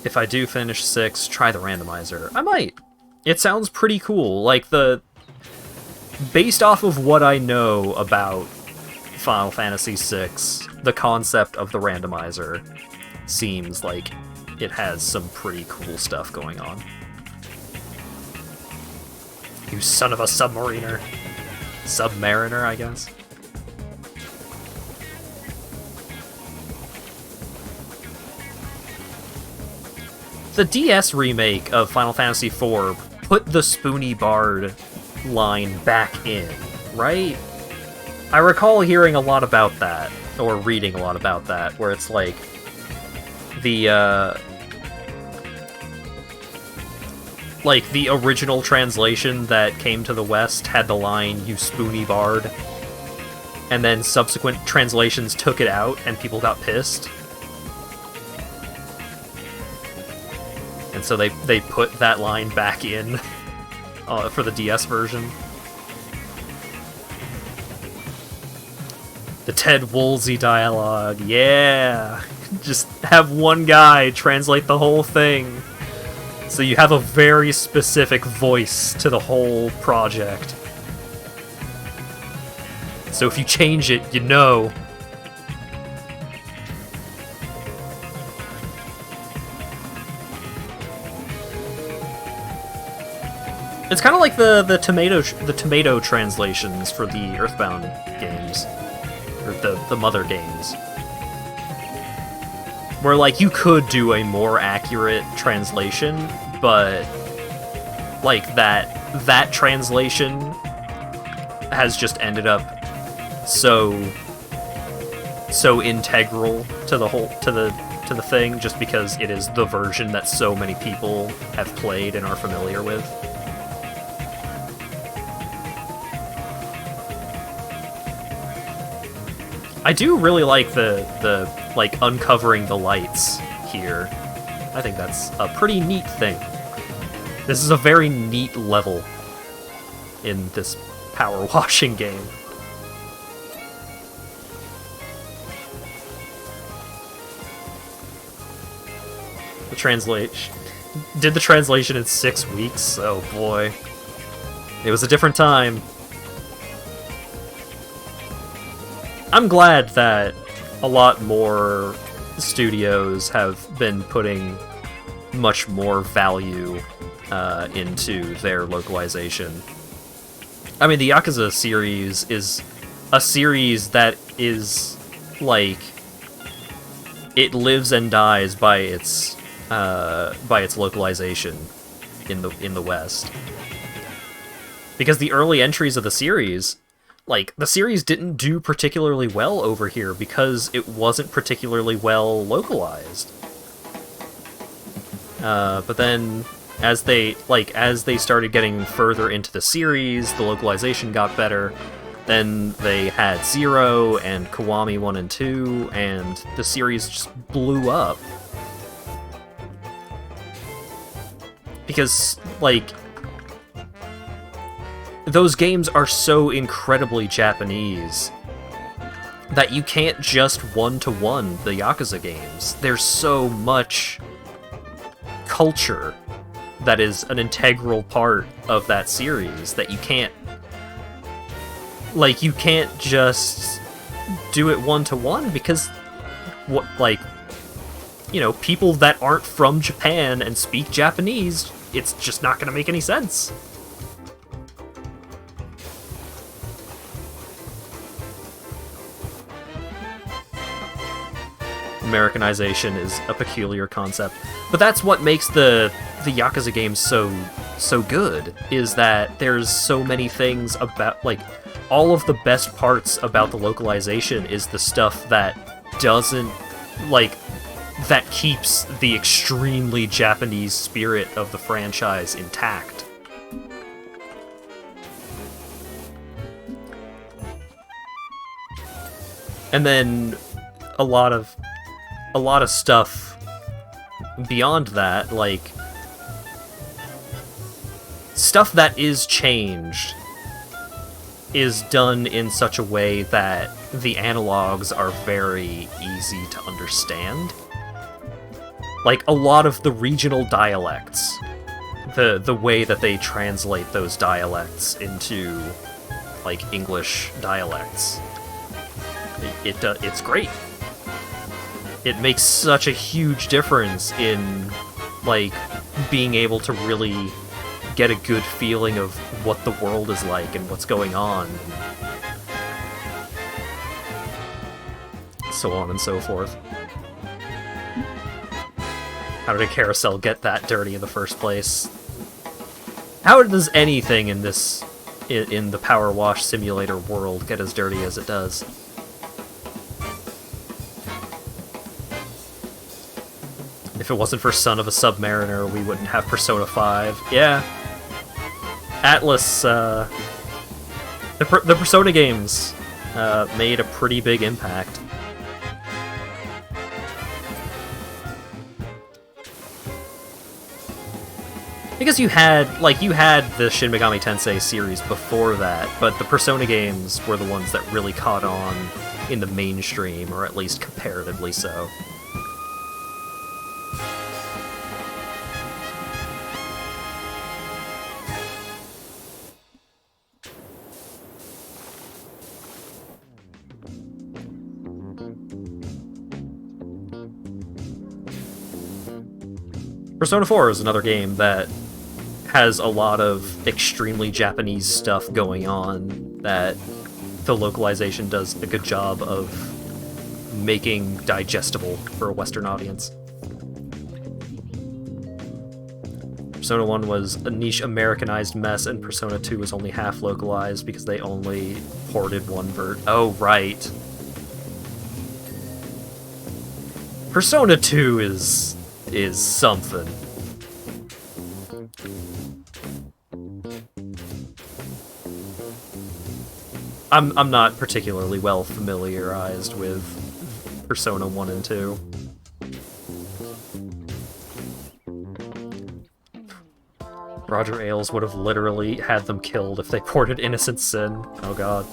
If I do finish 6, try the randomizer. I might. It sounds pretty cool. Like, based off of what I know about Final Fantasy VI, the concept of the randomizer seems like it has some pretty cool stuff going on. You son of a submariner. Submariner, I guess. The DS remake of Final Fantasy IV put the Spoony Bard line back in, right? I recall hearing a lot about that, or reading a lot about that, where it's like the original translation that came to the West had the line, "You Spoony Bard," and then subsequent translations took it out and people got pissed. And so they put that line back in for the DS version. The Ted Woolsey dialogue, yeah! Just have one guy translate the whole thing. So you have a very specific voice to the whole project. So if you change it, you know. It's kind of like the tomato translations for the Earthbound games, or the Mother games, where like you could do a more accurate translation, but like that translation has just ended up so integral to the whole to the thing, just because it is the version that so many people have played and are familiar with. I do really like the like uncovering the lights here. I think that's a pretty neat thing. This is a very neat level in this power washing game. The translation... Did the translation in 6 weeks? Oh boy. It was a different time. I'm glad that a lot more studios have been putting much more value into their localization. I mean, the Yakuza series is a series that is, like, it lives and dies by its localization in the West. Because the early entries of the series, like, the series didn't do particularly well over here because it wasn't particularly well localized. But then, as they started getting further into the series, the localization got better. Then they had Zero and Kiwami 1 and 2, and the series just blew up. Because, like, those games are so incredibly Japanese that you can't just one-to-one the Yakuza games. There's so much culture that is an integral part of that series that you can't... Like, you can't just do it one-to-one because, what, like, you know, people that aren't from Japan and speak Japanese, it's just not going to make any sense. Americanization is a peculiar concept, but that's what makes the Yakuza games so good, is that there's so many things about, like, all of the best parts about the localization is the stuff that doesn't, like, that keeps the extremely Japanese spirit of the franchise intact. And then a lot of stuff beyond that, like, stuff that is changed is done in such a way that the analogs are very easy to understand. Like, a lot of the regional dialects, the way that they translate those dialects into, like, English dialects, it's great. It makes such a huge difference in, like, being able to really get a good feeling of what the world is like and what's going on. So on and so forth. How did a carousel get that dirty in the first place? How does anything in this, in the PowerWash simulator world, get as dirty as it does? If it wasn't for Son of a Submariner, we wouldn't have Persona 5. Yeah. Atlas, the Persona games made a pretty big impact. Because you had the Shin Megami Tensei series before that, but the Persona games were the ones that really caught on in the mainstream, or at least comparatively so. Persona 4 is another game that has a lot of extremely Japanese stuff going on that the localization does a good job of making digestible for a Western audience. Persona 1 was a niche Americanized mess, and Persona 2 was only half localized because they only ported one Oh, right. Persona 2 is something. I'm not particularly well familiarized with Persona 1 and 2. Roger Ailes would have literally had them killed if they ported Innocent Sin. Oh god.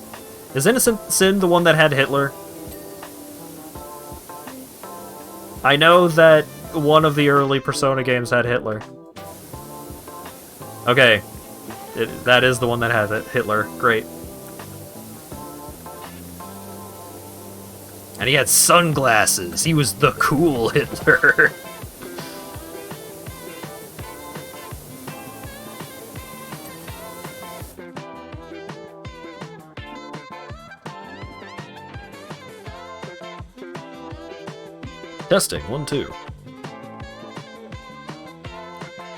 Is Innocent Sin the one that had Hitler? I know that one of the early Persona games had Hitler. Okay. That is the one that has it. Hitler. Great. And he had sunglasses. He was the cool Hitler. Testing, 1, 2.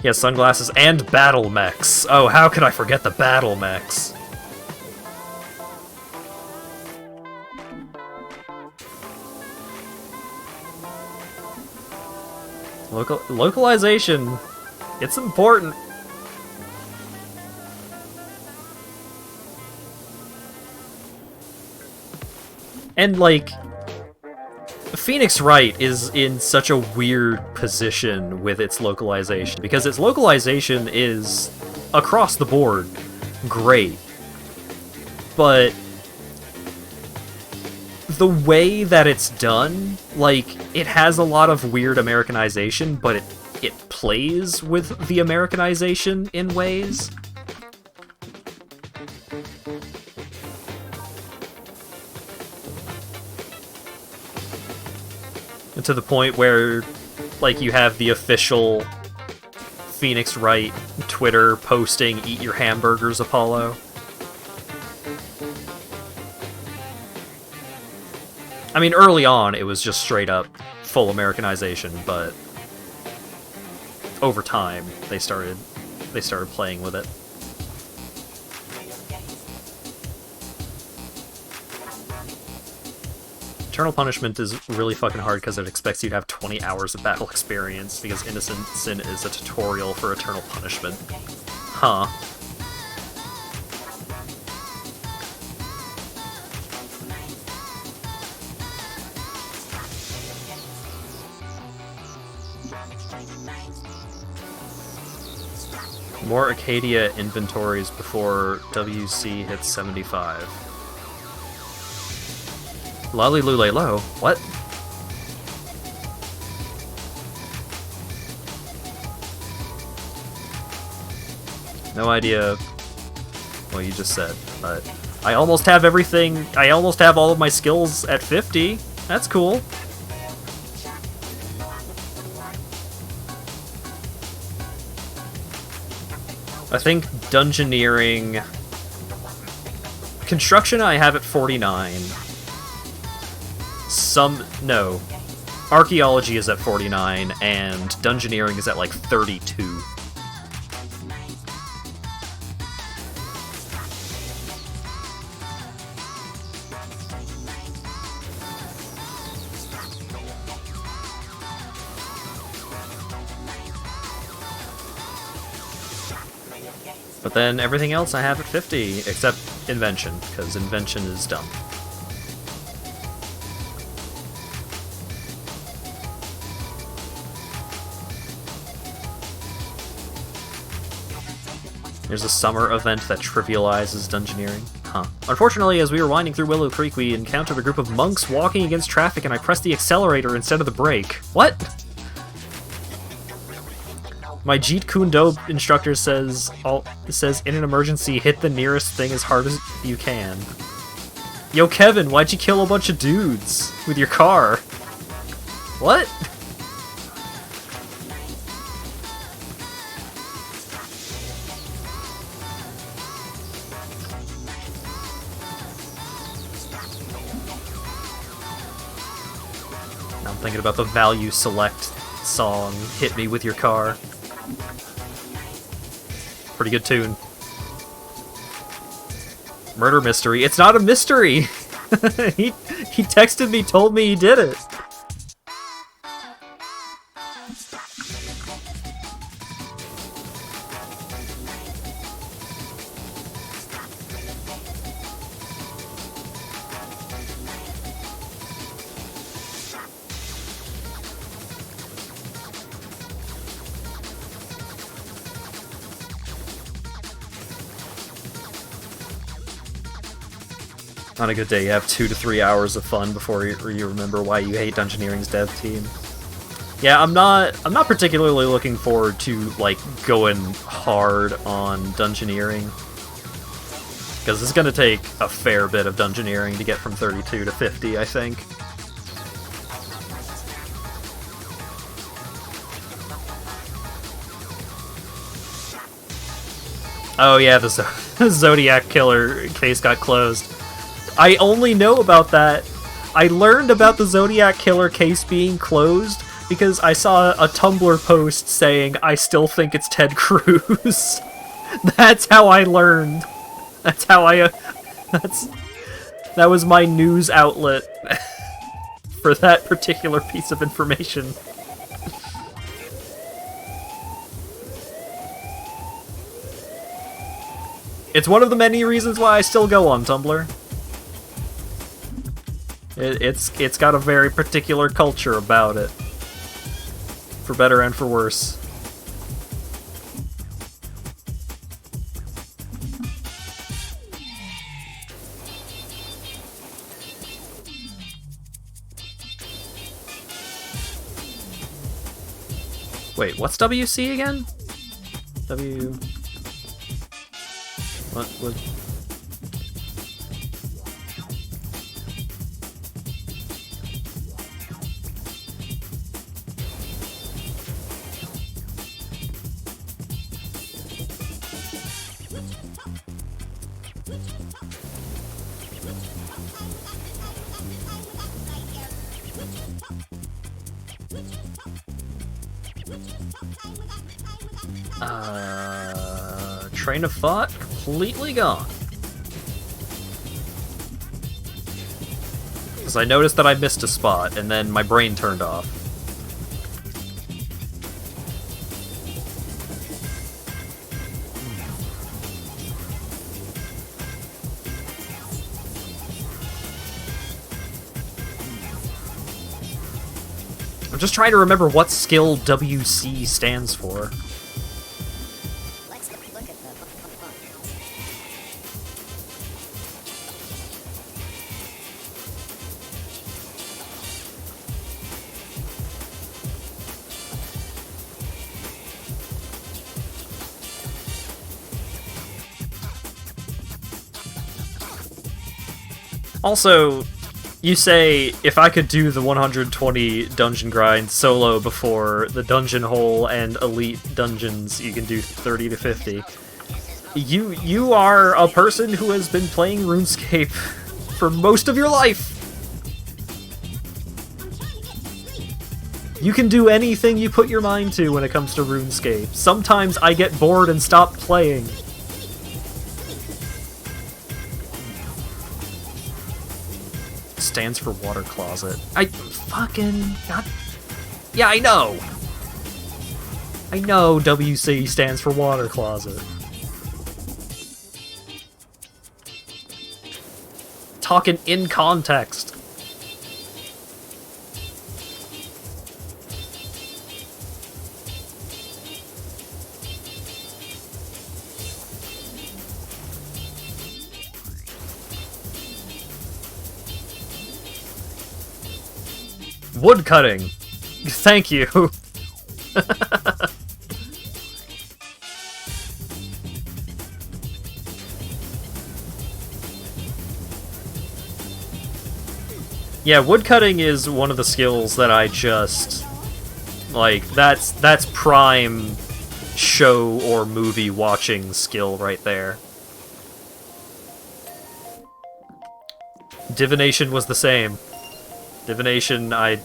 He has sunglasses and battle mechs. Oh, how could I forget the battle mechs? Localization, it's important. And, like, Phoenix Wright is in such a weird position with its localization, because its localization is, across the board, great. But the way that it's done, like, it has a lot of weird Americanization, but it plays with the Americanization in ways. And to the point where, like, you have the official Phoenix Wright Twitter posting, "Eat your hamburgers, Apollo." I mean, early on, it was just straight up full Americanization, but over time, they started playing with it. Eternal Punishment is really fucking hard because it expects you to have 20 hours of battle experience, because Innocent Sin is a tutorial for Eternal Punishment. Huh. More Acadia inventories before WC hits 75. Lolly Lule Low? What? No idea what you just said, but I almost have everything. I almost have all of my skills at 50. That's cool. I think Dungeoneering... Construction I have at 49. No. Archaeology is at 49, and Dungeoneering is at, like, 32. But then everything else I have at 50, except Invention, because Invention is dumb. There's a summer event that trivializes Dungeoneering. Huh. Unfortunately, as we were winding through Willow Creek, we encountered a group of monks walking against traffic, and I pressed the accelerator instead of the brake. What? My Jeet Kune Do instructor says, in an emergency, hit the nearest thing as hard as you can. Yo, Kevin, why'd you kill a bunch of dudes with your car? What? I'm thinking about the Value Select song, Hit Me With Your Car. Pretty good tune. Murder mystery. It's not a mystery! he texted me, told me he did it. On a good day, you have 2 to 3 hours of fun before you remember why you hate Dungeoneering's dev team. Yeah, I'm not particularly looking forward to like going hard on dungeoneering, because it's gonna take a fair bit of dungeoneering to get from 32 to 50, I think. Oh yeah, the Zodiac Killer case got closed. I only know about that. I learned about the Zodiac Killer case being closed because I saw a Tumblr post saying, I still think it's Ted Cruz. That's how I learned. That's how I... that was my news outlet for that particular piece of information. It's one of the many reasons why I still go on Tumblr. It's got a very particular culture about it. For better and for worse. Wait, what's WC again? What was... train of thought completely gone. Because I noticed that I missed a spot, and then my brain turned off. I'm just trying to remember what skill WC stands for. Let's look at the font. Also, you say, if I could do the 120 dungeon grind solo before the dungeon hole and elite dungeons, you can do 30 to 50. You are a person who has been playing RuneScape for most of your life! You can do anything you put your mind to when it comes to RuneScape. Sometimes I get bored and stop playing. Stands for water closet. I fucking not. Yeah, I know. I know WC stands for water closet. Talking in context. Wood cutting. Thank you. Yeah, woodcutting is one of the skills that I just like. That's prime show or movie watching skill right there. Divination was the same. Divination, I'd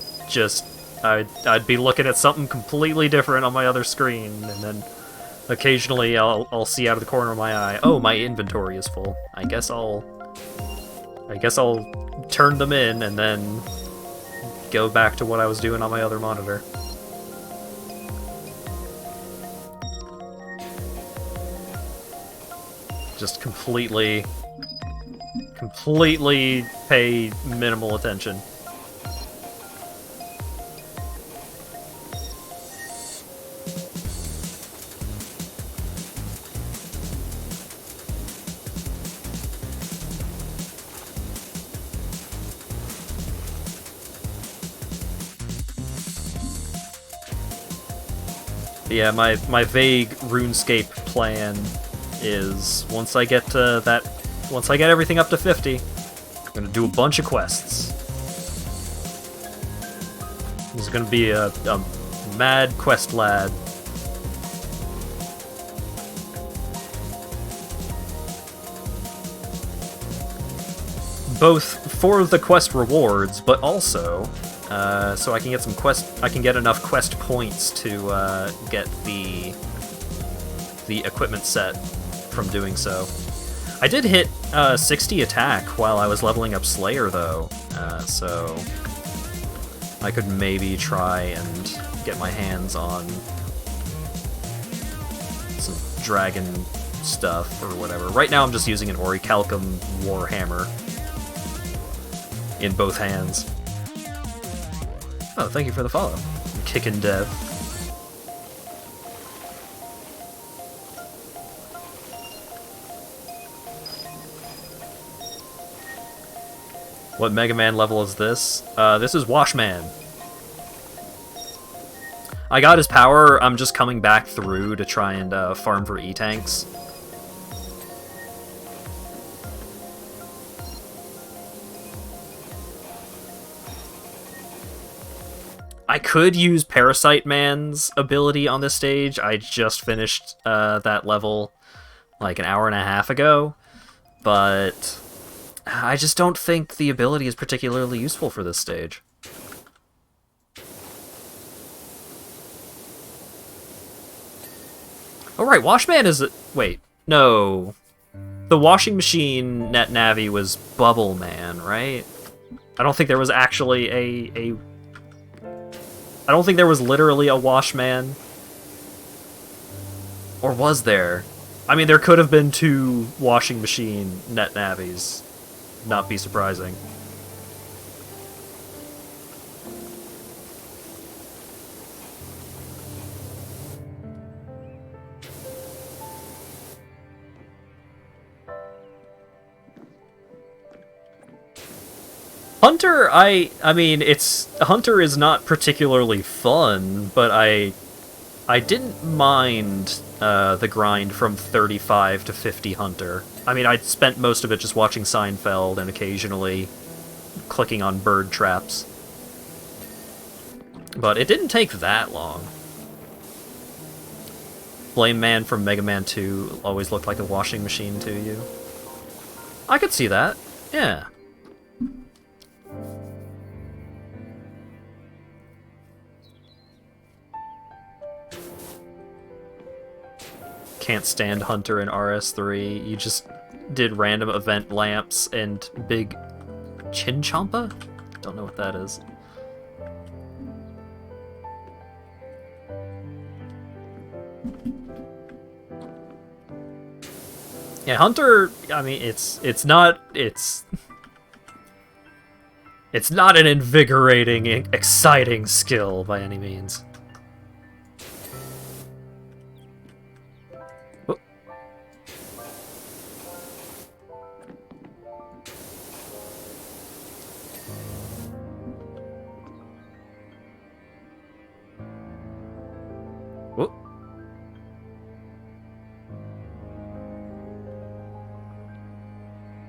be looking at something completely different on my other screen, and then occasionally I'll see out of the corner of my eye, oh, my inventory is full. I guess I'll turn them in and then go back to what I was doing on my other monitor. Just completely pay minimal attention. Yeah, my vague RuneScape plan is once I get everything up to 50, I'm gonna do a bunch of quests. This is gonna be a mad quest lad. Both for the quest rewards, but also so I can get enough quest points to get the equipment set from doing so. I did hit 60 attack while I was leveling up Slayer though, so I could maybe try and get my hands on some dragon stuff or whatever. Right now I'm just using an Orichalcum Warhammer in both hands. Oh, thank you for the follow. Kickin' Dev. What Mega Man level is this? This is Washman. I got his power, I'm just coming back through to try and farm for E-Tanks. I could use Parasite Man's ability on this stage. I just finished that level like an hour and a half ago, but I just don't think the ability is particularly useful for this stage. Oh right, Washman is wait, no. The washing machine net Navi was Bubble Man, right? I don't think there was actually I don't think there was literally a Washman. Or was there? I mean, there could have been two washing machine net navis. Not be surprising. Hunter, I mean, Hunter is not particularly fun, but I didn't mind the grind from 35 to 50 Hunter. I mean, I spent most of it just watching Seinfeld and occasionally clicking on bird traps. But it didn't take that long. Flame Man from Mega Man 2 always looked like a washing machine to you. I could see that, yeah. Can't stand Hunter in RS3. You just did random event lamps and big Chinchompa? Don't know what that is. Yeah, Hunter, I mean, it's not an invigorating, exciting skill by any means.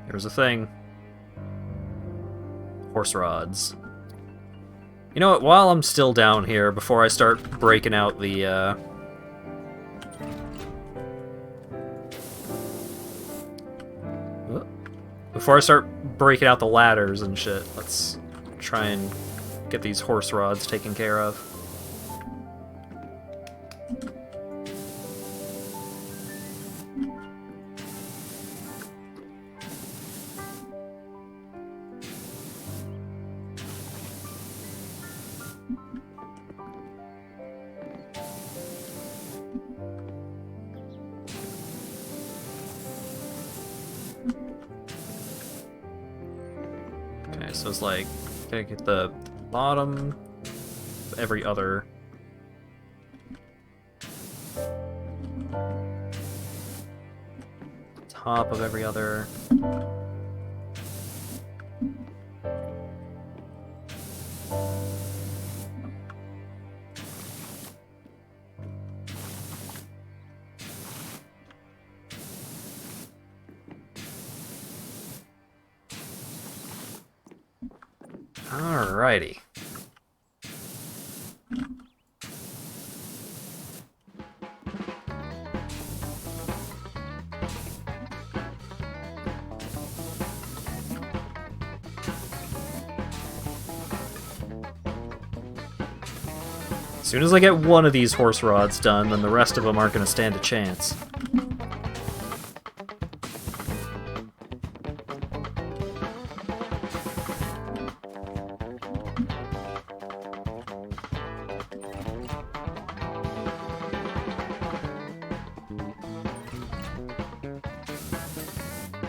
Here's a thing. Horse rods. You know what, while I'm still down here, before I start breaking out the, before I start breaking out the ladders and shit, let's try and get these horse rods taken care of. So it's like, gotta get the bottom, every other. Top of every other. Alrighty. As soon as I get one of these horse rods done, then the rest of them aren't going to stand a chance.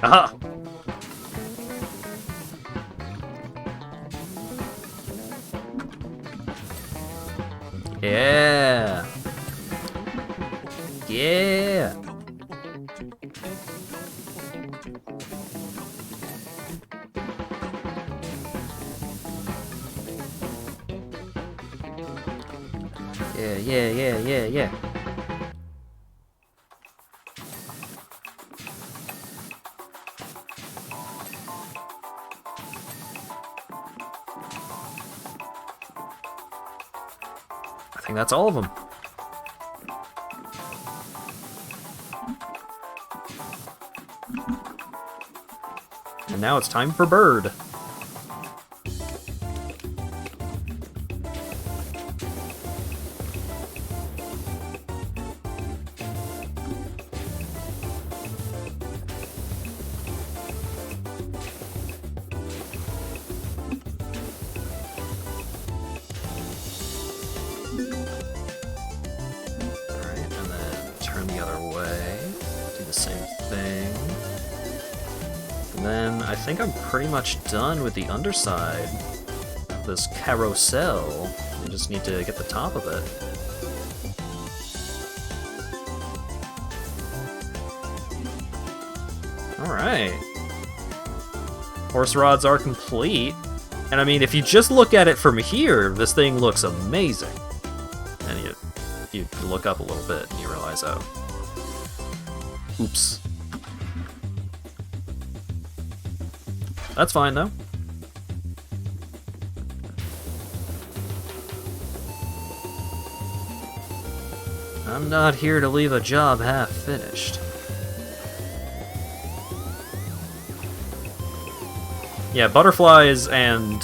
Aha! Yeah! Yeah! Yeah. I think that's all of them. And now it's time for Bird. I think I'm pretty much done with the underside of this carousel. I just need to get the top of it. Alright. Horse rods are complete. And I mean, if you just look at it from here, this thing looks amazing. And you look up a little bit and you realize, oh. Oops. That's fine, though. I'm not here to leave a job half-finished. Yeah, butterflies and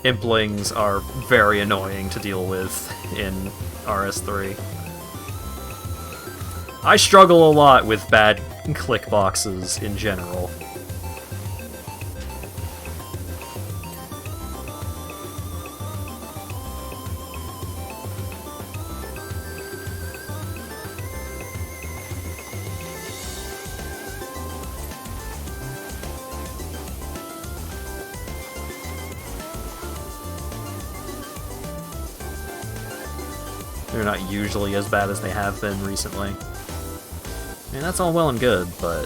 implings are very annoying to deal with in RS3. I struggle a lot with bad click boxes in general. They're not usually as bad as they have been recently. I mean, that's all well and good, but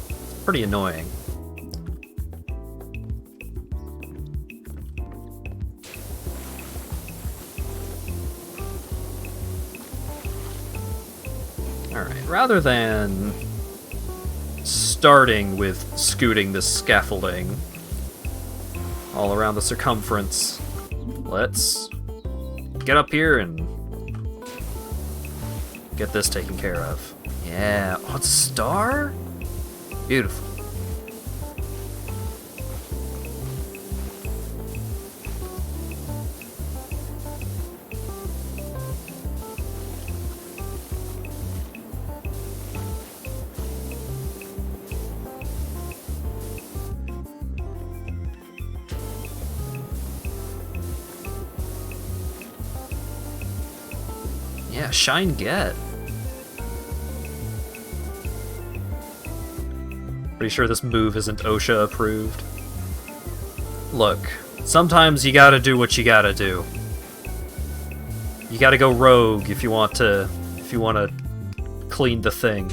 it's pretty annoying. Alright, rather than starting with scooting this scaffolding all around the circumference, let's get up here and get this taken care of. Yeah, oh, it's a star? Beautiful. Yeah, shine get. Pretty sure this move isn't OSHA approved. Look, sometimes you gotta do what you gotta do. You gotta go rogue if you want to clean the thing.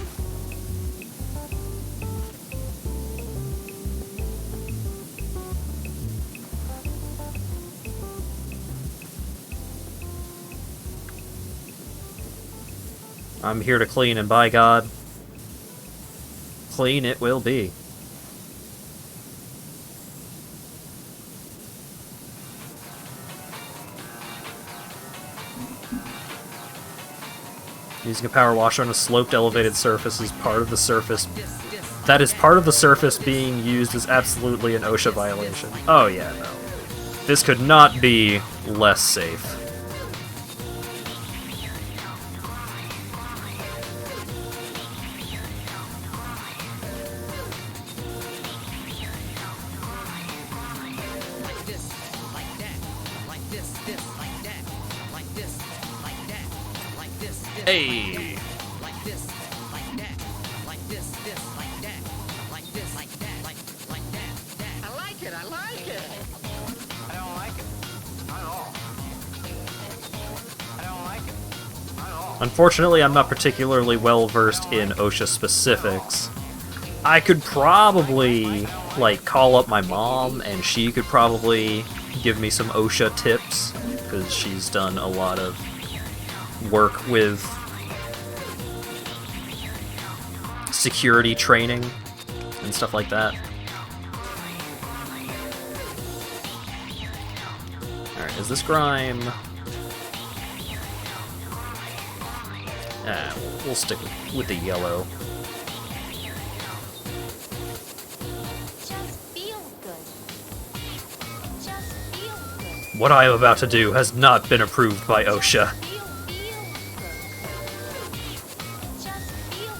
I'm here to clean, and by God, clean it will be. Using a power washer on a sloped elevated surface is part of the surface. That is part of the surface being used is absolutely an OSHA violation. Oh yeah, no. This could not be less safe. Hey! Unfortunately, I'm not particularly well versed in OSHA specifics. I could probably, like, call up my mom, and she could probably give me some OSHA tips, because she's done a lot of work with security training and stuff like that. Alright, is this grime? We'll stick with the yellow. Just feel good. Just feel good. What I am about to do has not been approved by OSHA. Feel good. Just feel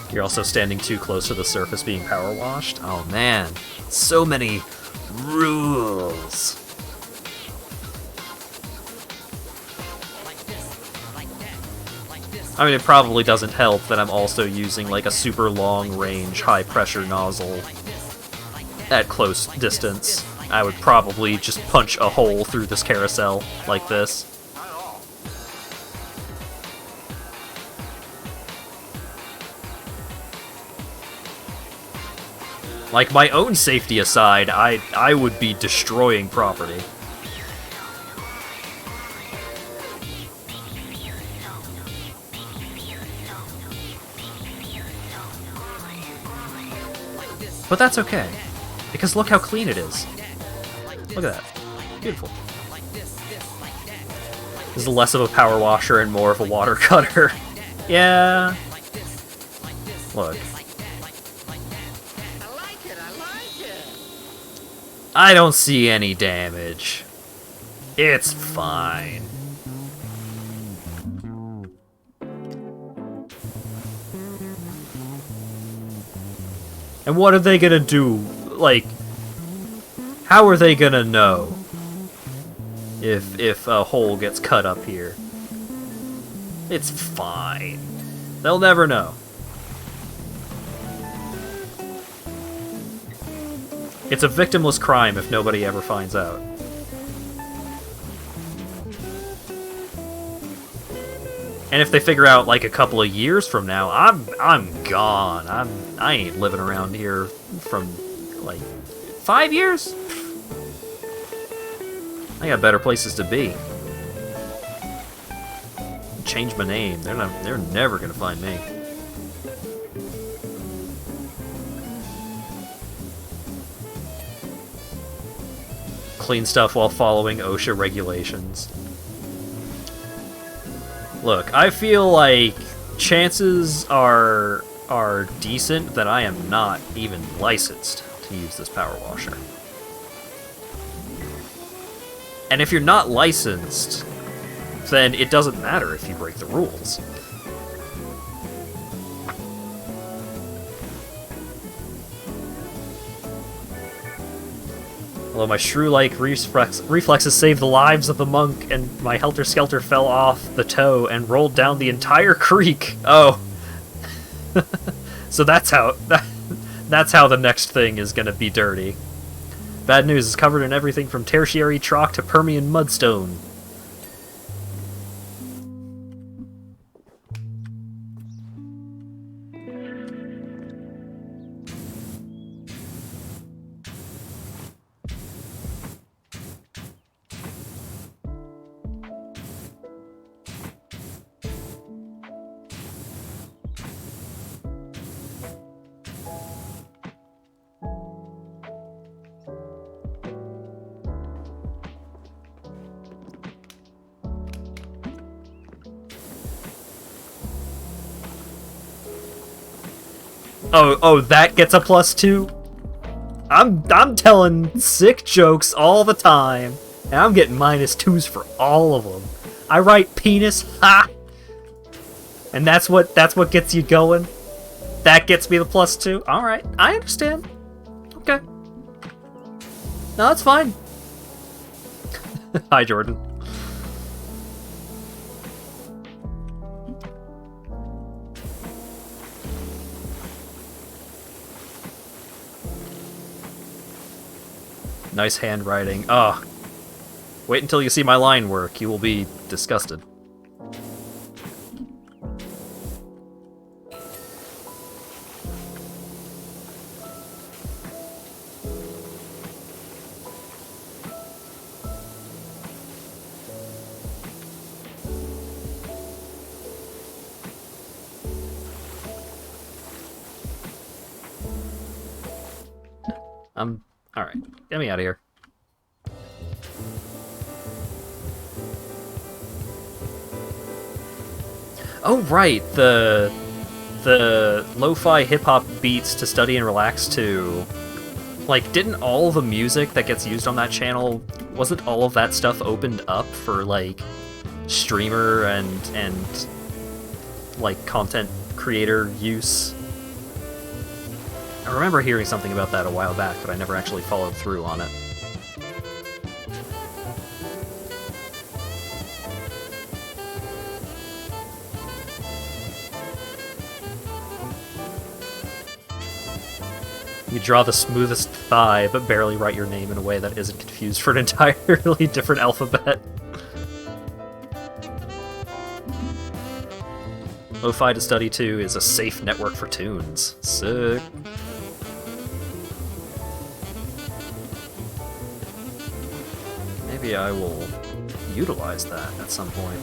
good. You're also standing too close to the surface being power washed. Oh man, so many rules. I mean, it probably doesn't help that I'm also using like a super long range, high pressure nozzle at close distance. I would probably just punch a hole through this carousel like this. Like, my own safety aside, I would be destroying property. But that's okay, because look how clean it is. Look at that. Beautiful. This is less of a power washer and more of a water cutter. Yeah. Look. I don't see any damage. It's fine. And what are they gonna do? Like, how are they gonna know if a hole gets cut up here? It's fine. They'll never know. It's a victimless crime if nobody ever finds out. And if they figure out like a couple of years from now, I'm gone. I ain't living around here from like 5 years. I got better places to be. Change my name. They're never gonna find me. Clean stuff while following OSHA regulations. Look, I feel like chances are decent that I am not even licensed to use this power washer. And if you're not licensed, then it doesn't matter if you break the rules. Although my shrew-like reflexes saved the lives of the monk, and my helter-skelter fell off the toe and rolled down the entire creek. Oh. So that's how the next thing is gonna be dirty. Bad news is covered in everything from tertiary chalk to Permian mudstone. Oh, that gets a +2? I'm telling sick jokes all the time, and I'm getting -2s for all of them. I write penis, ha! And that's what gets you going? That gets me the +2? Alright, I understand. Okay. No, that's fine. Hi, Jordan. Nice handwriting. Ah. Wait until you see my line work. You will be disgusted. Alright. Get me out of here. Oh, right! The lo-fi hip-hop beats to study and relax to... Like, didn't all the music that gets used on that channel, wasn't all of that stuff opened up for, like, streamer and like, content creator use? I remember hearing something about that a while back, but I never actually followed through on it. You draw the smoothest thigh, but barely write your name in a way that isn't confused for an entirely different alphabet. Lo-fi to study to is a safe network for tunes. Sick. Maybe I will utilize that at some point.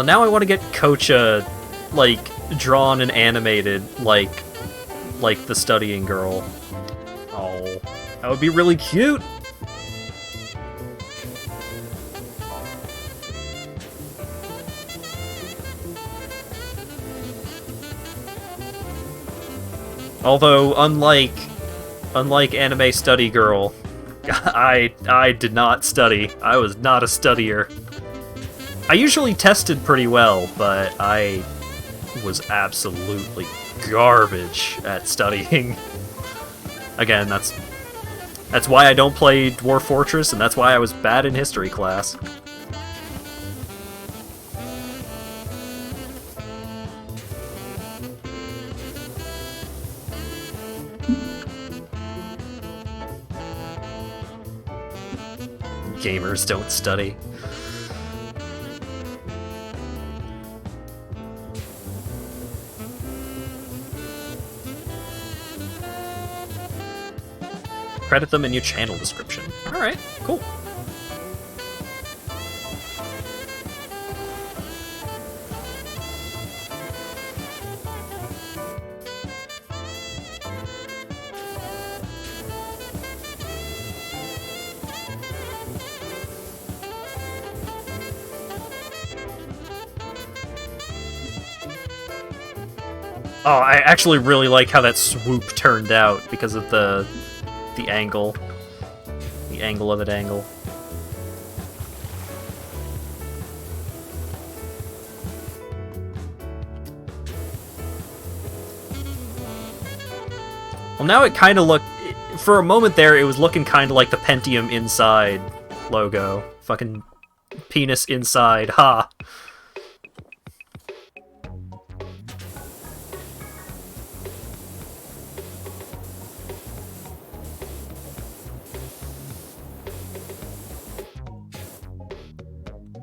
Now I want to get Kocha, like, drawn and animated, like the studying girl. Oh, that would be really cute! Although, unlike Anime Study Girl, I did not study. I was not a studier. I usually tested pretty well, but I was absolutely garbage at studying. Again, that's why I don't play Dwarf Fortress, and that's why I was bad in history class. Gamers don't study. Credit them in your channel description. Alright, cool. Oh, I actually really like how that swoop turned out because of the angle. The angle of it angle. Well, now it kind of looked... For a moment there, it was looking kind of like the Pentium Inside logo. Fucking penis inside, ha!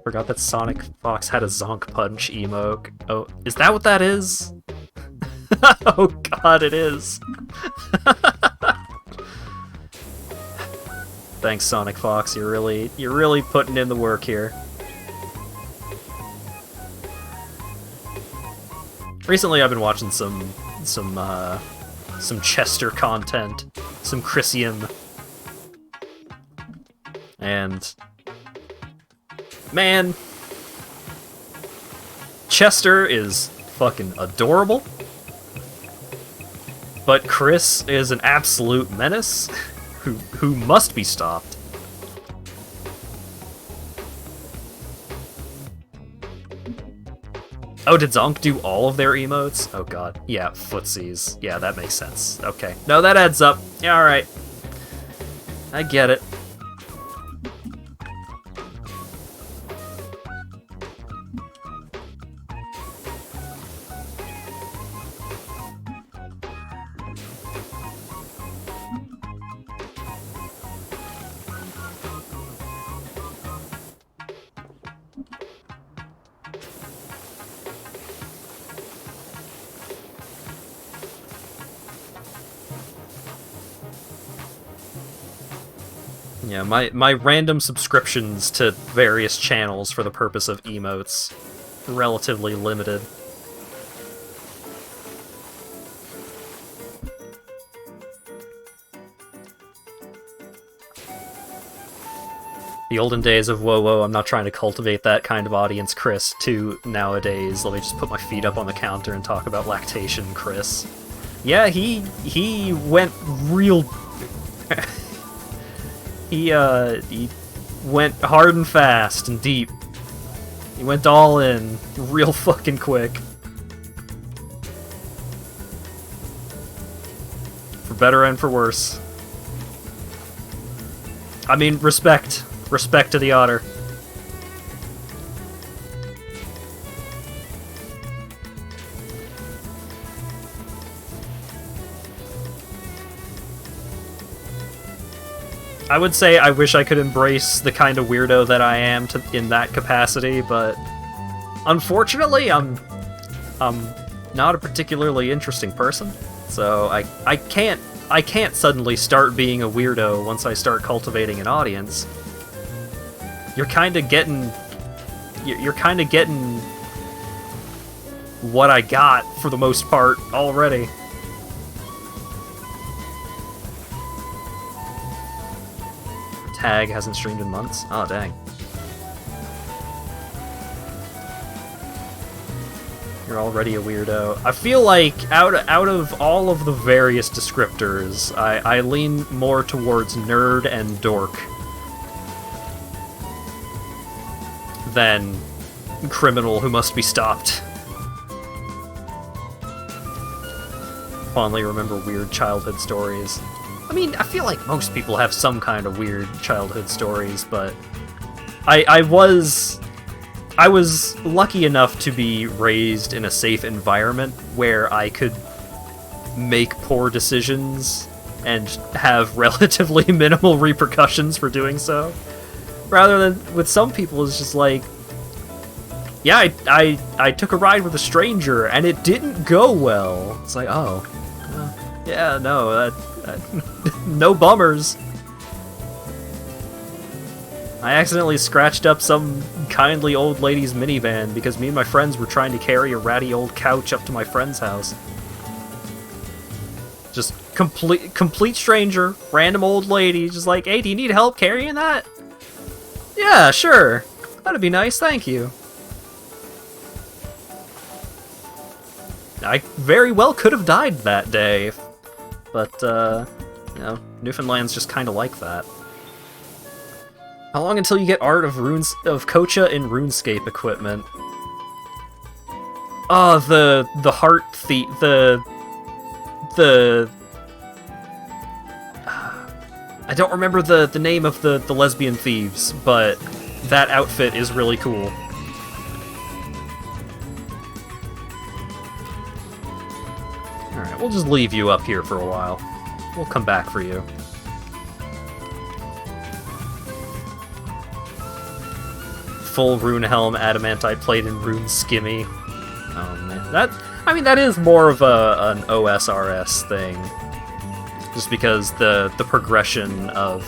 Forgot that Sonic Fox had a Zonk Punch emote. Oh, is that what that is? Oh god, it is. Thanks, Sonic Fox. You're really putting in the work here. Recently, I've been watching some Chester content, some Chrisium. And man, Chester is fucking adorable, but Chris is an absolute menace who must be stopped. Oh, did Zonk do all of their emotes? Oh god. Yeah, footsies. Yeah, that makes sense. Okay. No, that adds up. Yeah, alright. I get it. Yeah, my random subscriptions to various channels for the purpose of emotes, relatively limited. The olden days of whoa, I'm not trying to cultivate that kind of audience, Chris, to nowadays, let me just put my feet up on the counter and talk about lactation, Chris. Yeah, he went real... He went hard and fast and deep. He went all in real fucking quick. For better and for worse. I mean, respect. Respect to the otter. I would say I wish I could embrace the kind of weirdo that I am in that capacity, but unfortunately, I'm not a particularly interesting person, so I can't suddenly start being a weirdo once I start cultivating an audience. You're kind of getting what I got for the most part already. Tag hasn't streamed in months? Oh, dang. You're already a weirdo. I feel like out of all of the various descriptors, I lean more towards nerd and dork than criminal who must be stopped. Fondly remember weird childhood stories. I mean, I feel like most people have some kind of weird childhood stories, but I was lucky enough to be raised in a safe environment where I could make poor decisions and have relatively minimal repercussions for doing so. Rather than with some people, it's just like, yeah, I took a ride with a stranger and it didn't go well. It's like, oh, yeah, no, no bummers. I accidentally scratched up some kindly old lady's minivan because me and my friends were trying to carry a ratty old couch up to my friend's house. Just complete stranger, random old lady, just like, hey, do you need help carrying that? Yeah, sure. That'd be nice, thank you. I very well could have died that day, but, you know, Newfoundland's just kind of like that. How long until you get art of Kocha in RuneScape equipment? Oh, the heart thief, the I don't remember the name of the lesbian thieves, but that outfit is really cool. Alright, we'll just leave you up here for a while. We'll come back for you. Full rune helm, adamantite plate, and rune skimmy. Oh man, that is more of an OSRS thing. Just because the progression of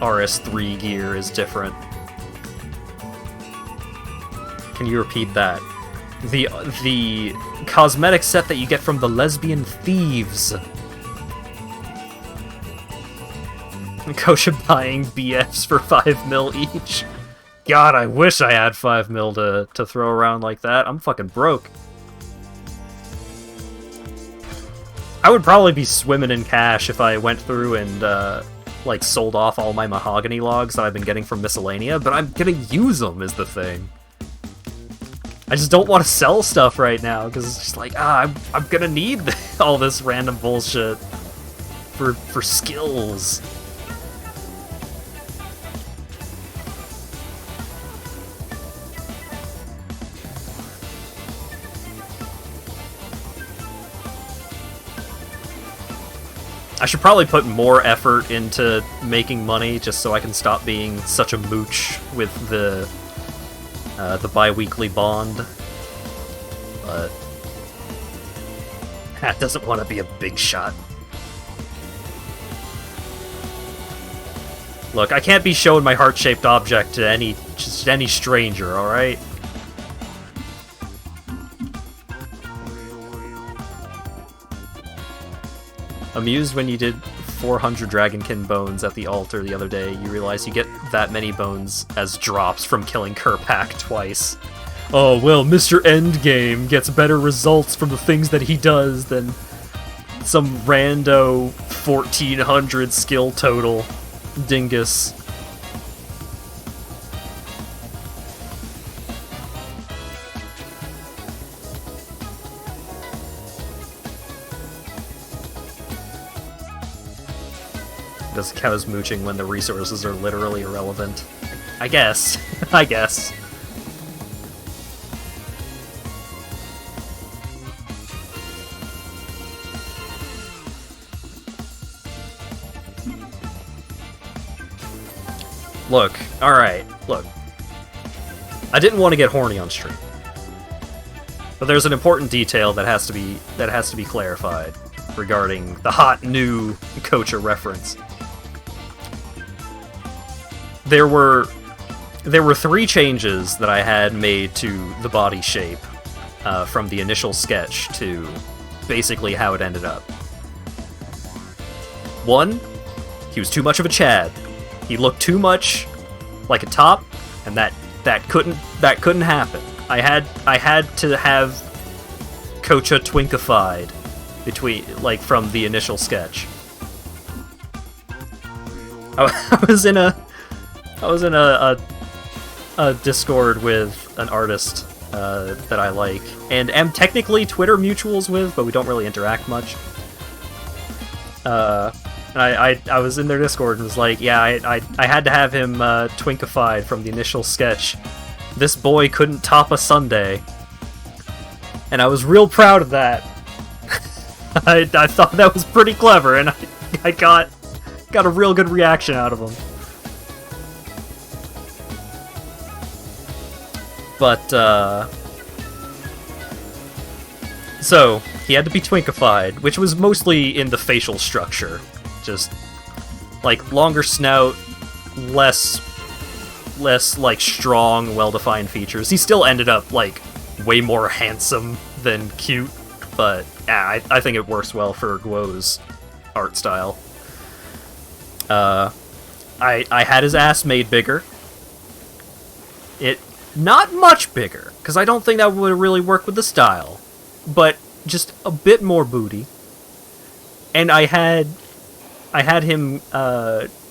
RS3 gear is different. Can you repeat that? The cosmetic set that you get from the lesbian thieves. Kocha buying BFs for 5 mil each. God, I wish I had 5 mil to throw around like that. I'm fucking broke. I would probably be swimming in cash if I went through and, like, sold off all my mahogany logs that I've been getting from Miscellanea, but I'm gonna use them is the thing. I just don't want to sell stuff right now, because it's just like, I'm gonna need all this random bullshit for skills. I should probably put more effort into making money just so I can stop being such a mooch with the bi-weekly bond. But Hat doesn't want to be a big shot. Look, I can't be showing my heart-shaped object to any stranger, alright? Amused when you did 400 Dragonkin bones at the altar the other day, you realize you get that many bones as drops from killing Kerpak twice. Oh, well, Mr. Endgame gets better results from the things that he does than some rando 1400 skill total dingus. Doesn't count as mooching when the resources are literally irrelevant. I guess. I guess. Look, alright, look. I didn't want to get horny on stream. But there's an important detail that has to be clarified regarding the hot new Kocha reference. There were 3 changes that I had made to the body shape from the initial sketch to basically how it ended up. 1, he was too much of a Chad. He looked too much like a top, and that couldn't happen. I had to have Kocha twinkified from the initial sketch. I was in a Discord with an artist that I like, and am technically Twitter mutuals with, but we don't really interact much. And I was in their Discord and was like, yeah, I had to have him twinkified from the initial sketch. This boy couldn't top a Sunday. And I was real proud of that. I thought that was pretty clever, and I got a real good reaction out of him. But, so, he had to be twinkified, which was mostly in the facial structure. Just, like, longer snout, less like, strong, well-defined features. He still ended up, like, way more handsome than cute, but, yeah, I think it works well for Guo's art style. I had his ass made bigger. Not much bigger, because I don't think that would really work with the style, but just a bit more booty. And I had him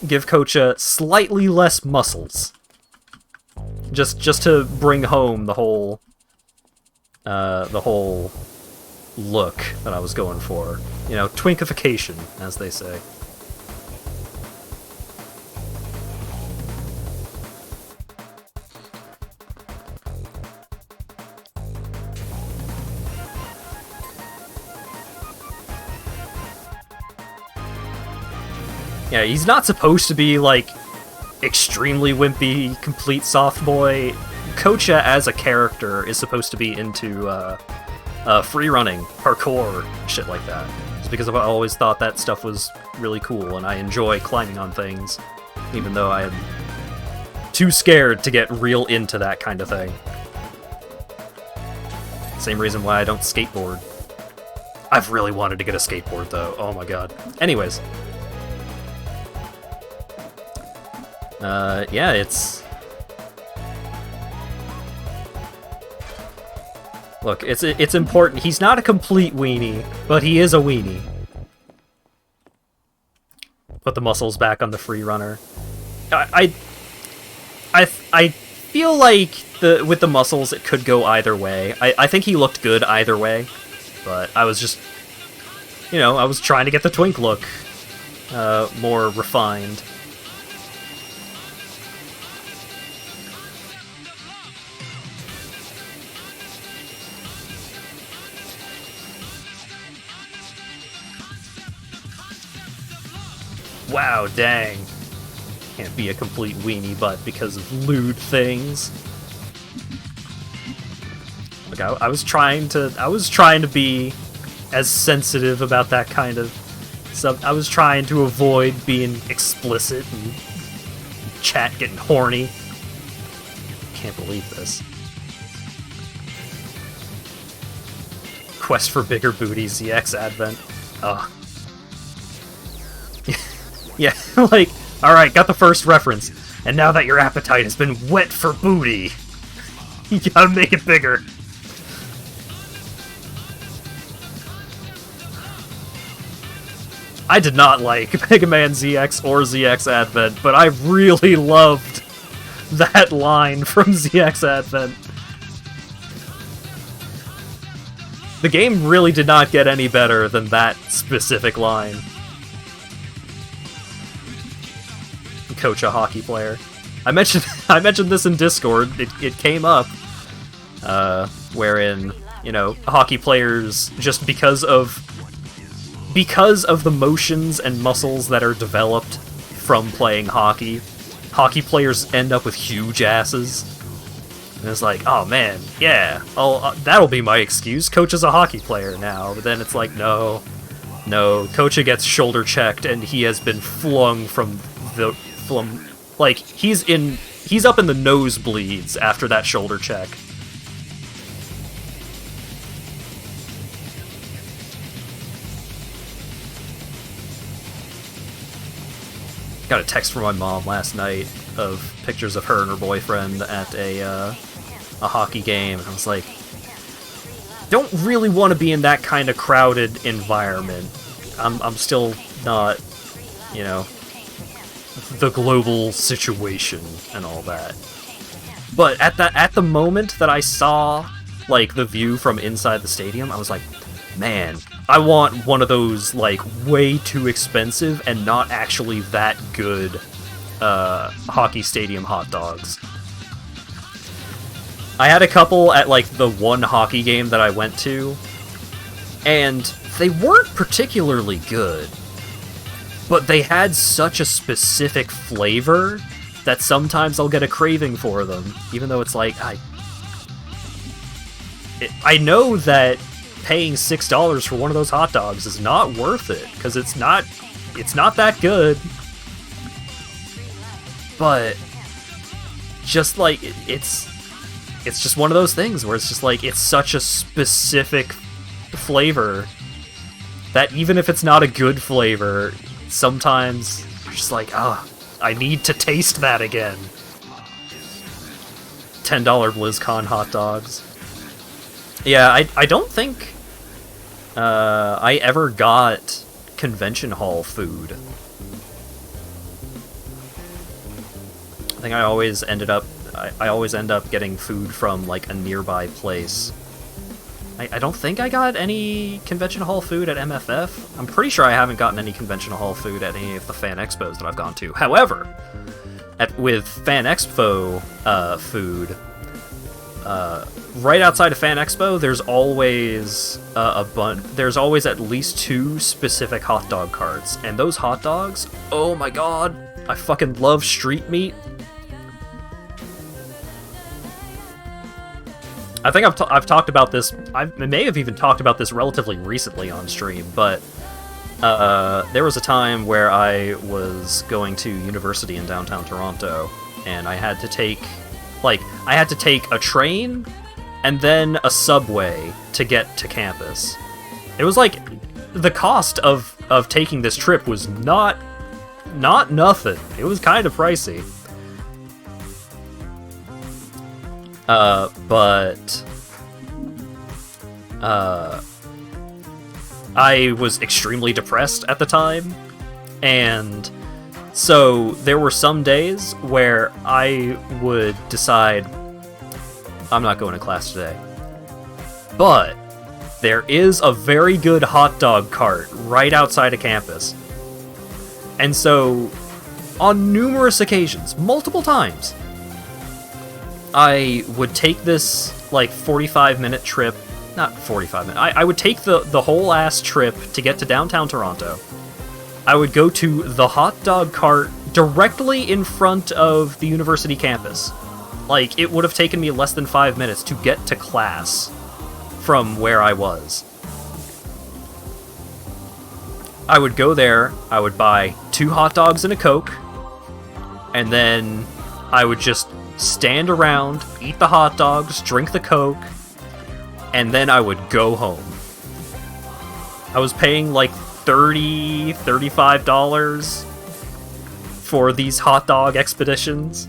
give Kocha slightly less muscles, just to bring home the whole look that I was going for. You know, twinkification, as they say. Yeah, he's not supposed to be, like, extremely wimpy, complete soft boy. Kocha, as a character, is supposed to be into, free running, parkour, shit like that. It's because I've always thought that stuff was really cool, and I enjoy climbing on things, even though I am too scared to get real into that kind of thing. Same reason why I don't skateboard. I've really wanted to get a skateboard, though. Oh my god. Anyways. Yeah, it's... Look, it's important. He's not a complete weenie, but he is a weenie. Put the muscles back on the free runner. I feel like with the muscles it could go either way. I think he looked good either way, but I was just, you know, I was trying to get the twink look more refined. Wow, dang. Can't be a complete weenie butt because of lewd things. Look, I was trying to be as sensitive about that kind of stuff. I was trying to avoid being explicit and chat getting horny. Can't believe this. Quest for bigger booties, ZX Advent. Ugh. Yeah, like, alright, got the first reference, and now that your appetite has been wet for booty, you gotta make it bigger. I did not like Mega Man ZX or ZX Advent, but I really loved that line from ZX Advent. The game really did not get any better than that specific line. Coach a hockey player. I mentioned this in Discord. It came up, wherein, you know, hockey players, just because of the motions and muscles that are developed from playing hockey, hockey players end up with huge asses. And it's like, oh man, yeah, that'll be my excuse. Coach is a hockey player now. But then it's like, no, Coach gets shoulder checked and he has been flung from like, he's up in the nosebleeds after that shoulder check. Got a text from my mom last night of pictures of her and her boyfriend at a hockey game, and I was like, don't really want to be in that kind of crowded environment. I'm still not, you know, the global situation and all that. But at the moment that I saw, like, the view from inside the stadium, I was like, man, I want one of those, like, way too expensive and not actually that good hockey stadium hot dogs. I had a couple at, like, the one hockey game that I went to, and they weren't particularly good. But they had such a specific flavor that sometimes I'll get a craving for them, even though it's like, I know that paying $6 for one of those hot dogs is not worth it, because it's not that good. But just like, it's just one of those things where it's just like, it's such a specific flavor that even if it's not a good flavor, sometimes you're just like, I need to taste that again. $10 BlizzCon hot dogs. Yeah, I don't think I ever got convention hall food. I think I always end up getting food from, like, a nearby place. I don't think I got any convention hall food at MFF. I'm pretty sure I haven't gotten any convention hall food at any of the fan expos that I've gone to. However, with fan expo food, right outside of fan expo, there's always there's always at least 2 specific hot dog carts, and those hot dogs, oh my god, I fucking love street meat. I think I've talked about this. I may have even talked about this relatively recently on stream, but there was a time where I was going to university in downtown Toronto, and I had to take a train and then a subway to get to campus. It was like, the cost of taking this trip was not nothing. It was kind of pricey. But I was extremely depressed at the time, and so there were some days where I would decide, I'm not going to class today. But there is a very good hot dog cart right outside of campus. And so, on numerous occasions, multiple times, I would take this, like, 45-minute trip. Not 45 minutes. I would take the whole ass trip to get to downtown Toronto. I would go to the hot dog cart directly in front of the university campus. Like, it would have taken me less than 5 minutes to get to class from where I was. I would go there, I would buy 2 hot dogs and a Coke, and then I would just stand around, eat the hot dogs, drink the Coke, and then I would go home. I was paying like $30, $35 for these hot dog expeditions.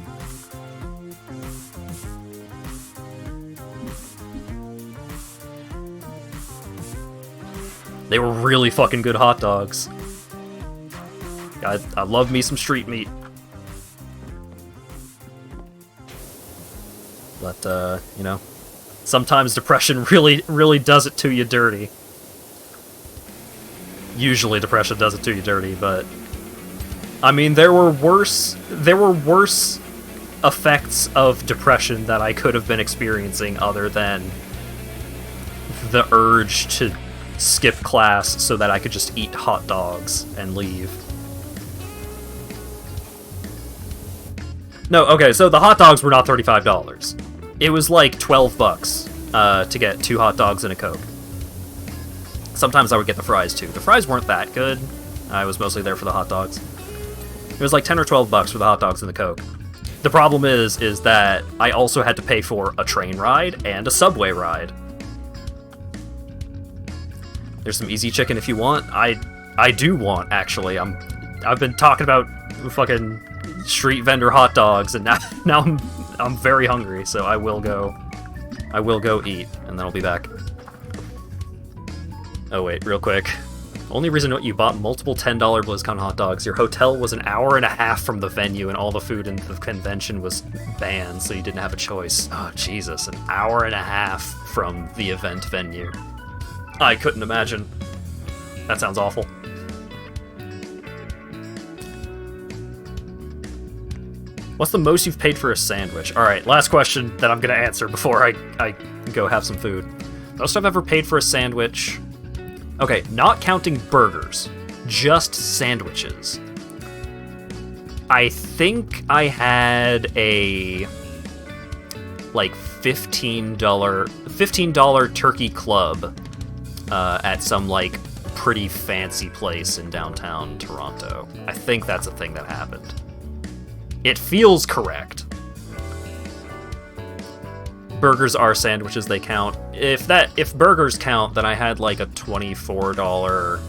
They were really fucking good hot dogs. I love me some street meat. But, you know, sometimes depression really does it to you dirty. Usually depression does it to you dirty, but I mean, there were worse effects of depression that I could have been experiencing other than the urge to skip class so that I could just eat hot dogs and leave. No, okay, so the hot dogs were not $35. It was like $12 to get 2 hot dogs and a Coke. Sometimes I would get the fries too. The fries weren't that good. I was mostly there for the hot dogs. It was like $10 or $12 for the hot dogs and the Coke. The problem is that I also had to pay for a train ride and a subway ride. There's some easy chicken if you want. I do want, actually. I've been talking about fucking street vendor hot dogs, and now I'm very hungry, so I will go eat, and then I'll be back. Oh wait, real quick. Only reason you bought multiple $10 BlizzCon hot dogs, your hotel was an hour and a half from the venue, and all the food in the convention was banned, so you didn't have a choice. Oh, Jesus, an hour and a half from the event venue. I couldn't imagine. That sounds awful. What's the most you've paid for a sandwich? Alright, last question that I'm gonna answer before I go have some food. Most I've ever paid for a sandwich... Okay, not counting burgers, just sandwiches. I think I had a like $15 turkey club at some like pretty fancy place in downtown Toronto. I think that's a thing that happened. It feels correct. Burgers are sandwiches, they count. If burgers count, then I had like a $24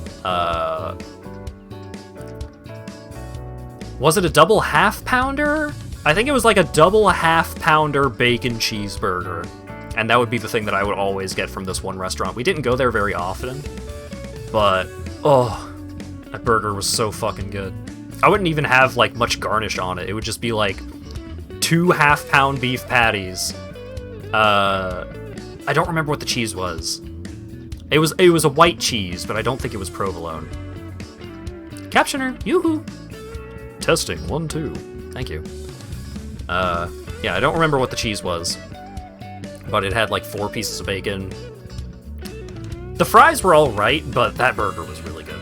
was it a double half pounder? I think it was like a double half pounder bacon cheeseburger. And that would be the thing that I would always get from this one restaurant. We didn't go there very often, but oh, that burger was so fucking good. I wouldn't even have like much garnish on it. It would just be like 2 half-pound beef patties. I don't remember what the cheese was. It was a white cheese, but I don't think it was provolone. Captioner, yoo-hoo! Testing, 1, 2. Thank you. Yeah, I don't remember what the cheese was, but it had like 4 pieces of bacon. The fries were alright, but that burger was really good.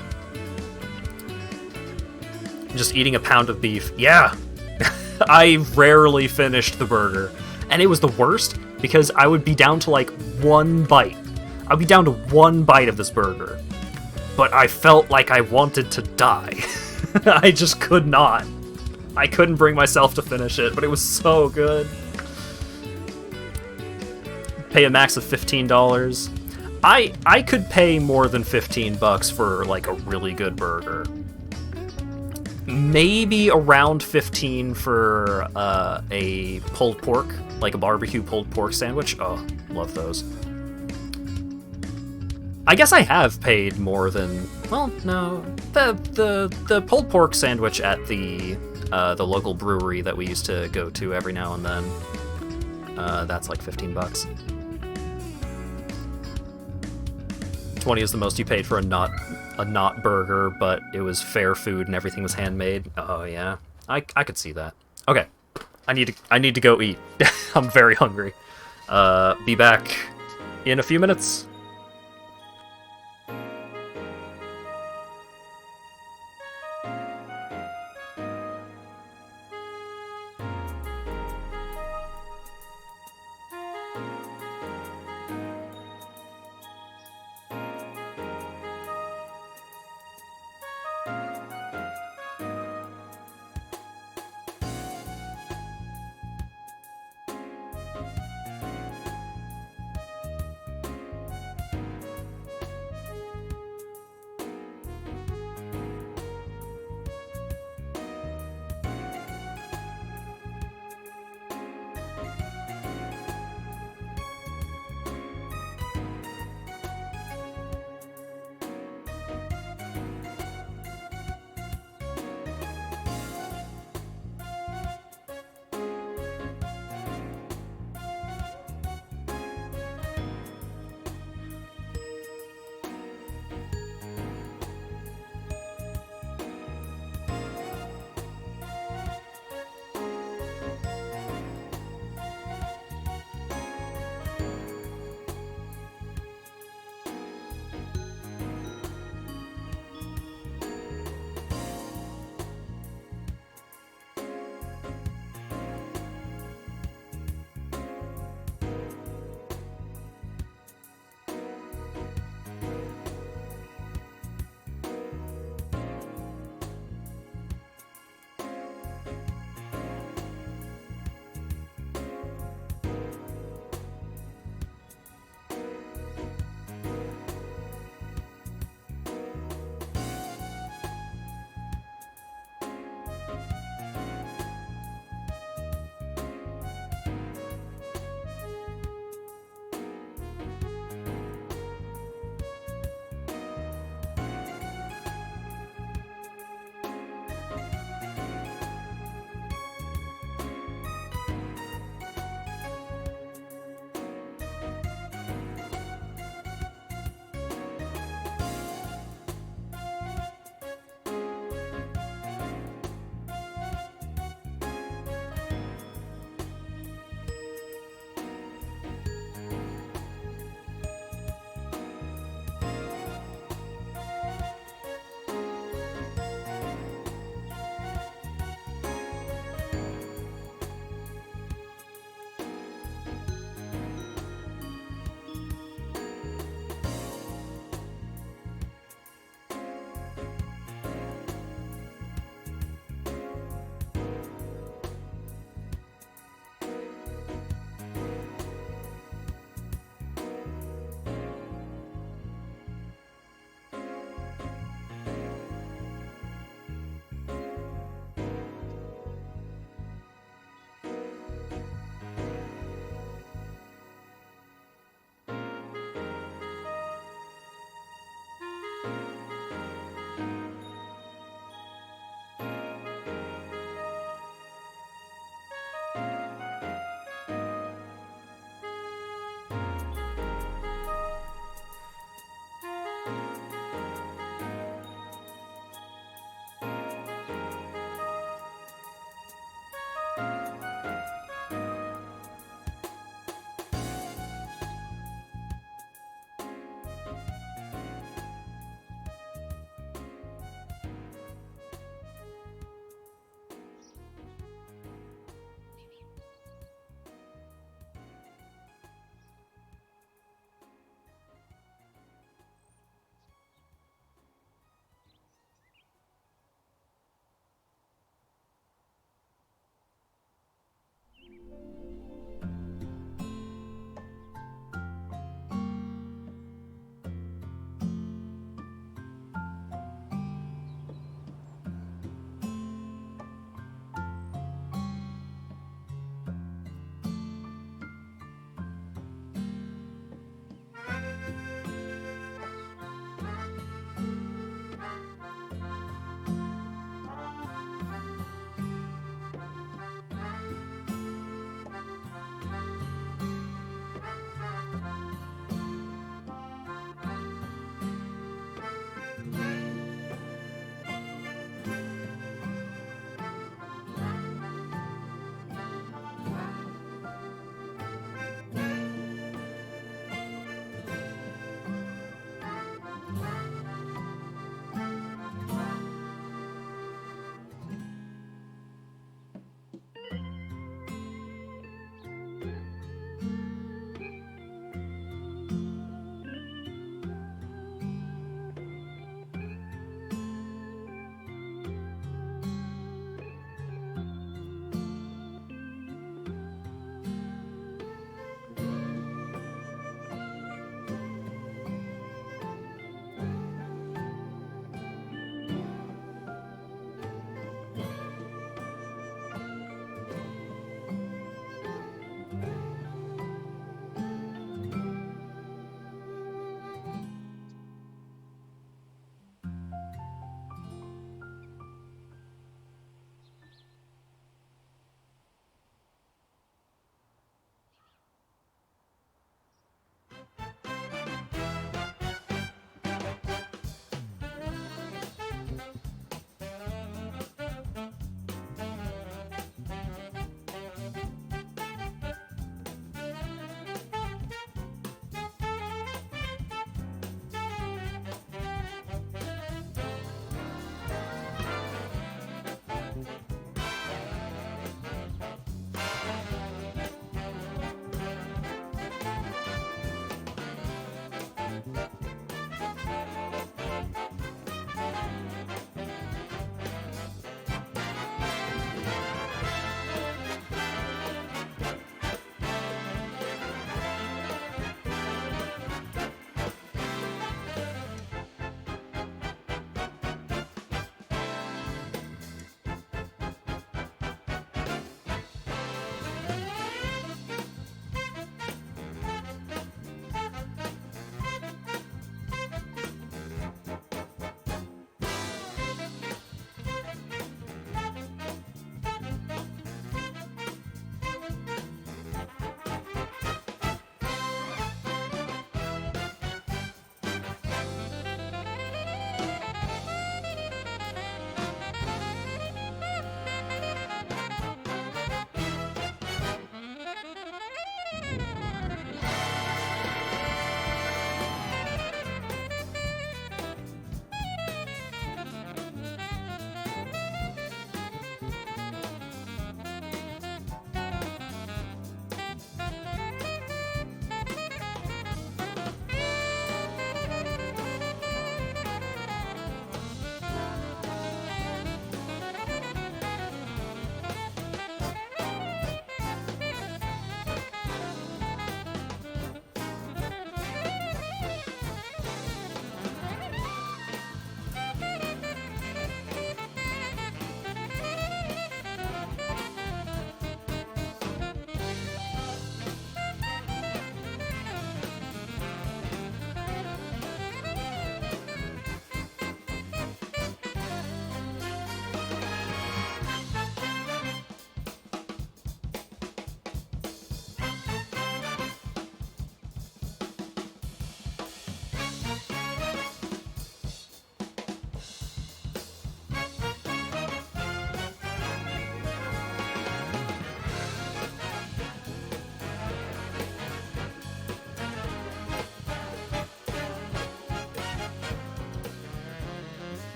Just eating a pound of beef. Yeah! I rarely finished the burger. And it was the worst because I would be down to like 1 bite. I'd be down to 1 bite of this burger. But I felt like I wanted to die. I just could not. I couldn't bring myself to finish it, but it was so good. Pay a max of $15. I could pay more than $15 for like a really good burger. maybe around 15 for a pulled pork, like a barbecue pulled pork sandwich. Oh, love those. I guess I have paid more than, well, no, the pulled pork sandwich at the local brewery that we used to go to every now and then. That's like $15. 20 is the most you paid for a not burger, but it was fair food and everything was handmade. Oh yeah, I could see that. Okay, I need to go eat. I'm very hungry. Be back in a few minutes.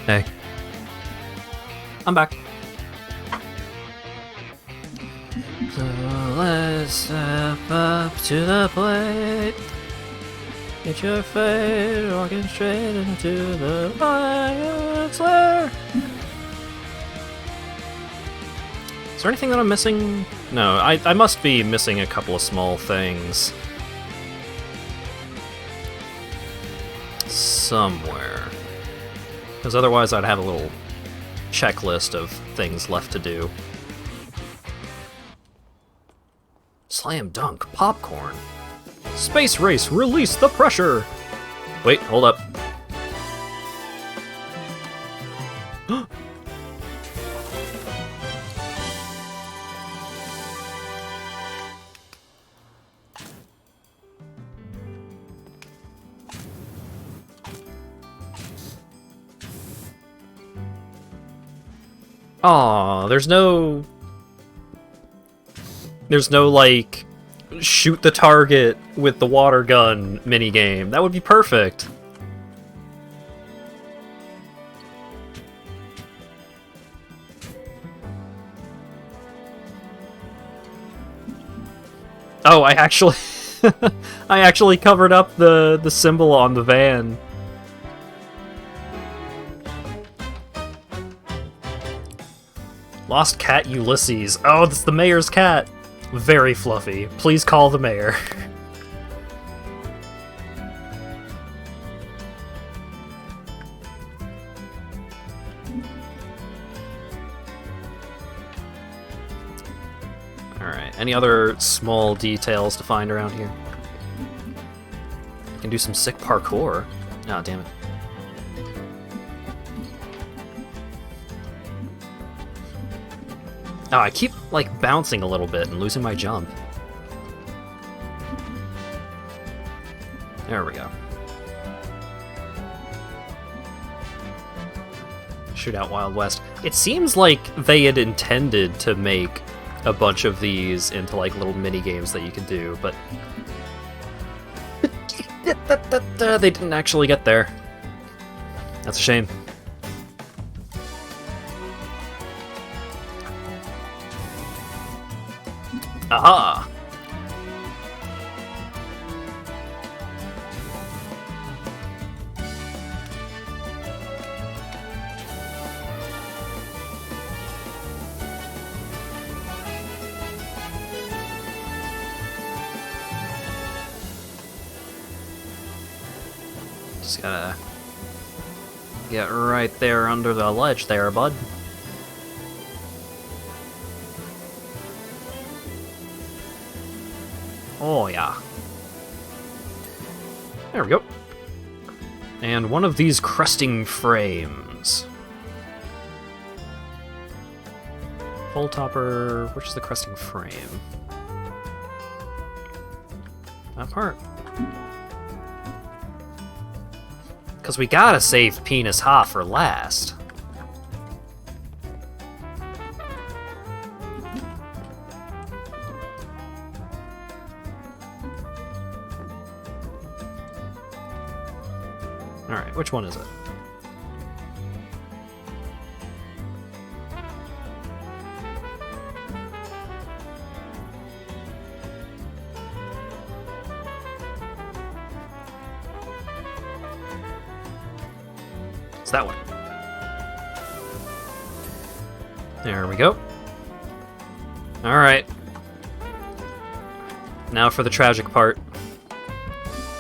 Hey. I'm back. So let's step up to the plate. Get your fate walking straight into the lion's lair. Is there anything that I'm missing? No, I must be missing a couple of small things. Somewhere. Because otherwise I'd have a little checklist of things left to do. Slam dunk popcorn. Space race, release the pressure! Wait, hold up. Aw, there's no, like, shoot the target with the water gun minigame. That would be perfect. Oh, I actually... I actually covered up the symbol on the van. Lost cat Ulysses. Oh, that's the mayor's cat. Very fluffy. Please call the mayor. Alright, any other small details to find around here? I can do some sick parkour. Ah, damn it. Oh, I keep, like, bouncing a little bit and losing my jump. There we go. Shootout Wild West. It seems like they had intended to make a bunch of these into, like, little mini-games that you can do, but... they didn't actually get there. That's a shame. Aha! Just gotta get right there under the ledge there, bud. Oh, yeah. There we go. And one of these cresting frames. Full topper... Which is the cresting frame? That part. Because we gotta save Penis Ha for last. Alright, which one is it? It's that one. There we go. Alright. Now for the tragic part.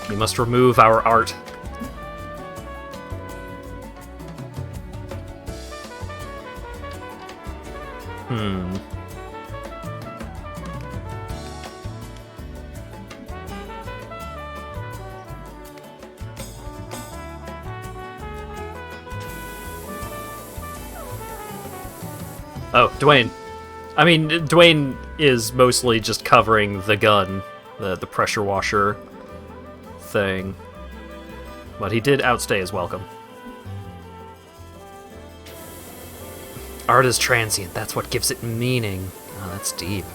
We must remove our art. Oh, Dwayne. I mean, Dwayne is mostly just covering the gun, the pressure washer thing. But he did outstay his welcome. Art is transient, that's what gives it meaning. Oh, that's deep.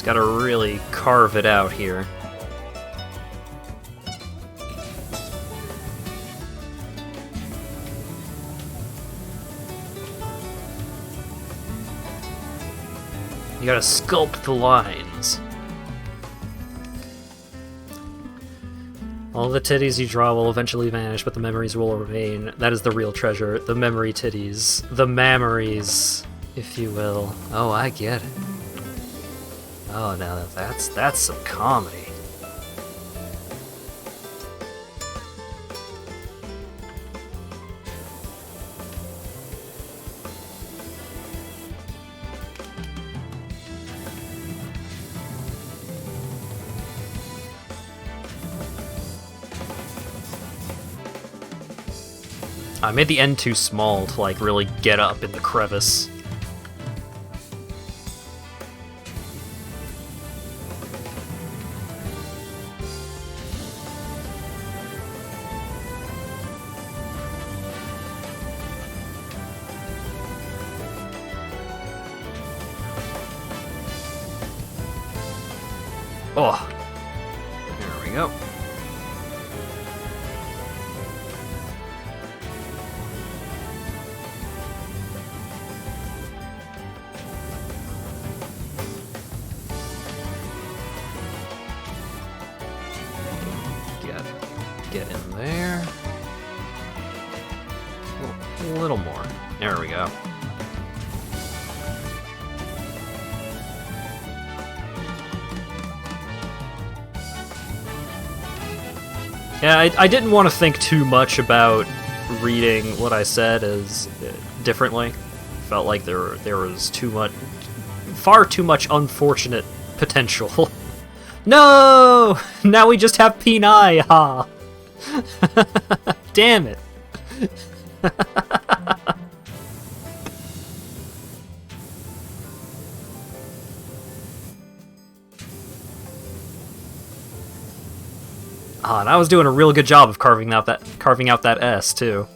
Just gotta really carve it out here. You gotta sculpt the lines. All the titties you draw will eventually vanish, but the memories will remain. That is the real treasure. The memory titties. The mammaries, if you will. Oh, I get it. Oh, now that's some comedy. I made the end too small to, like, really get up in the crevice. Oh, there we go. Get in there. A little more. There we go. Yeah, I didn't want to think too much about reading what I said as differently. Felt like there was far too much unfortunate potential. No! Now we just have P9, ha! Damn it. Ah, and I was doing a real good job of carving out that S too.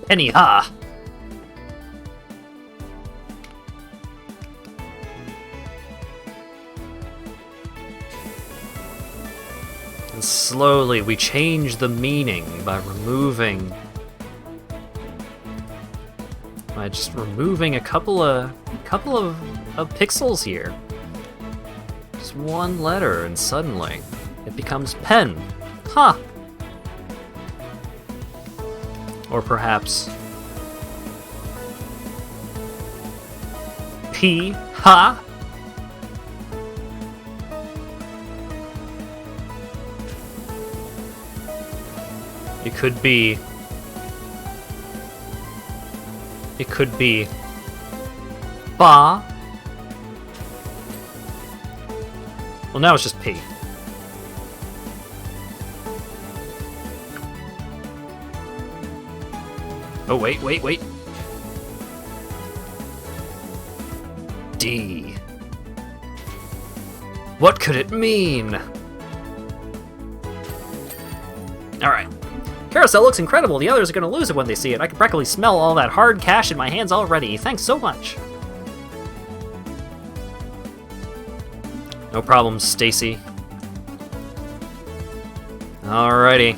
Penny, ha! And slowly we change the meaning by just removing a couple of pixels here. Just one letter, and suddenly it becomes pen. Huh. Or perhaps P, ha? It could be ba. Well, now it's just P. Oh, wait. D. What could it mean? Alright. Carousel looks incredible. The others are gonna lose it when they see it. I can practically smell all that hard cash in my hands already. Thanks so much. No problem, Stacy. Alrighty.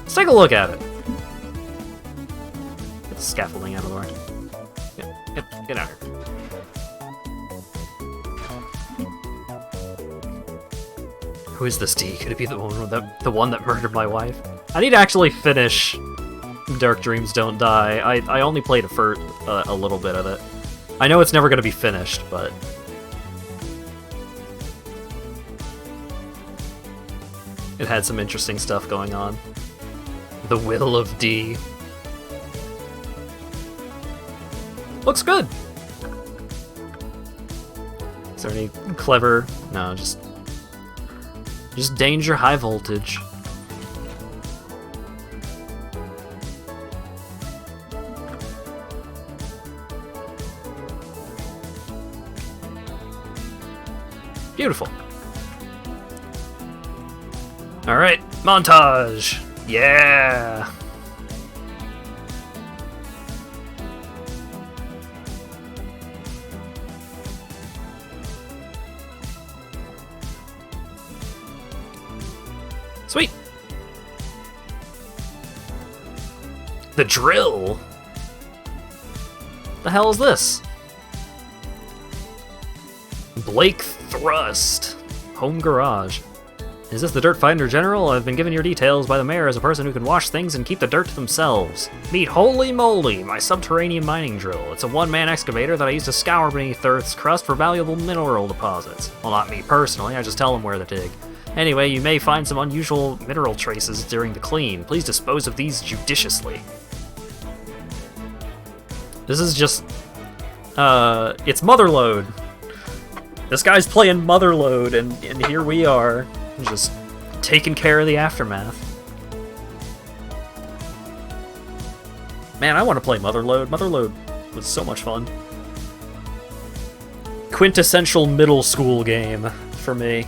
Let's take a look at it. Get the scaffolding out of the way. Get out of here. Who is this D? Could it be the one that murdered my wife? I need to actually finish Dark Dreams Don't Die. I only played a little bit of it. I know it's never going to be finished, but... it had some interesting stuff going on. The Will of D. Looks good! Is there any clever... no, just danger high voltage. Beautiful. Alright, montage! Yeah! Sweet! The drill? The hell is this? Blake Thrust. Home garage. Is this the Dirt Finder General? I've been given your details by the mayor as a person who can wash things and keep the dirt to themselves. Meet Holy Moly, my subterranean mining drill. It's a one-man excavator that I use to scour beneath Earth's crust for valuable mineral deposits. Well, not me personally, I just tell them where to dig. Anyway, you may find some unusual mineral traces during the clean. Please dispose of these judiciously. This is just... it's Motherlode. This guy's playing Motherlode, and here we are, just taking care of the aftermath. Man, I want to play Motherlode. Motherlode was so much fun. Quintessential middle school game for me.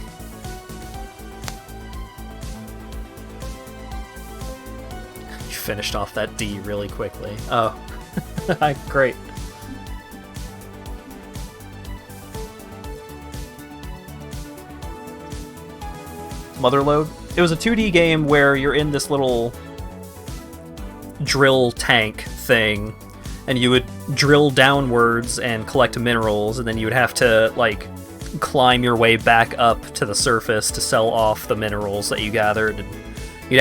You finished off that D really quickly. Oh. Great. Motherlode. It was a 2D game where you're in this little drill tank thing, and you would drill downwards and collect minerals, and then you would have to, like, climb your way back up to the surface to sell off the minerals that you gathered. And you'd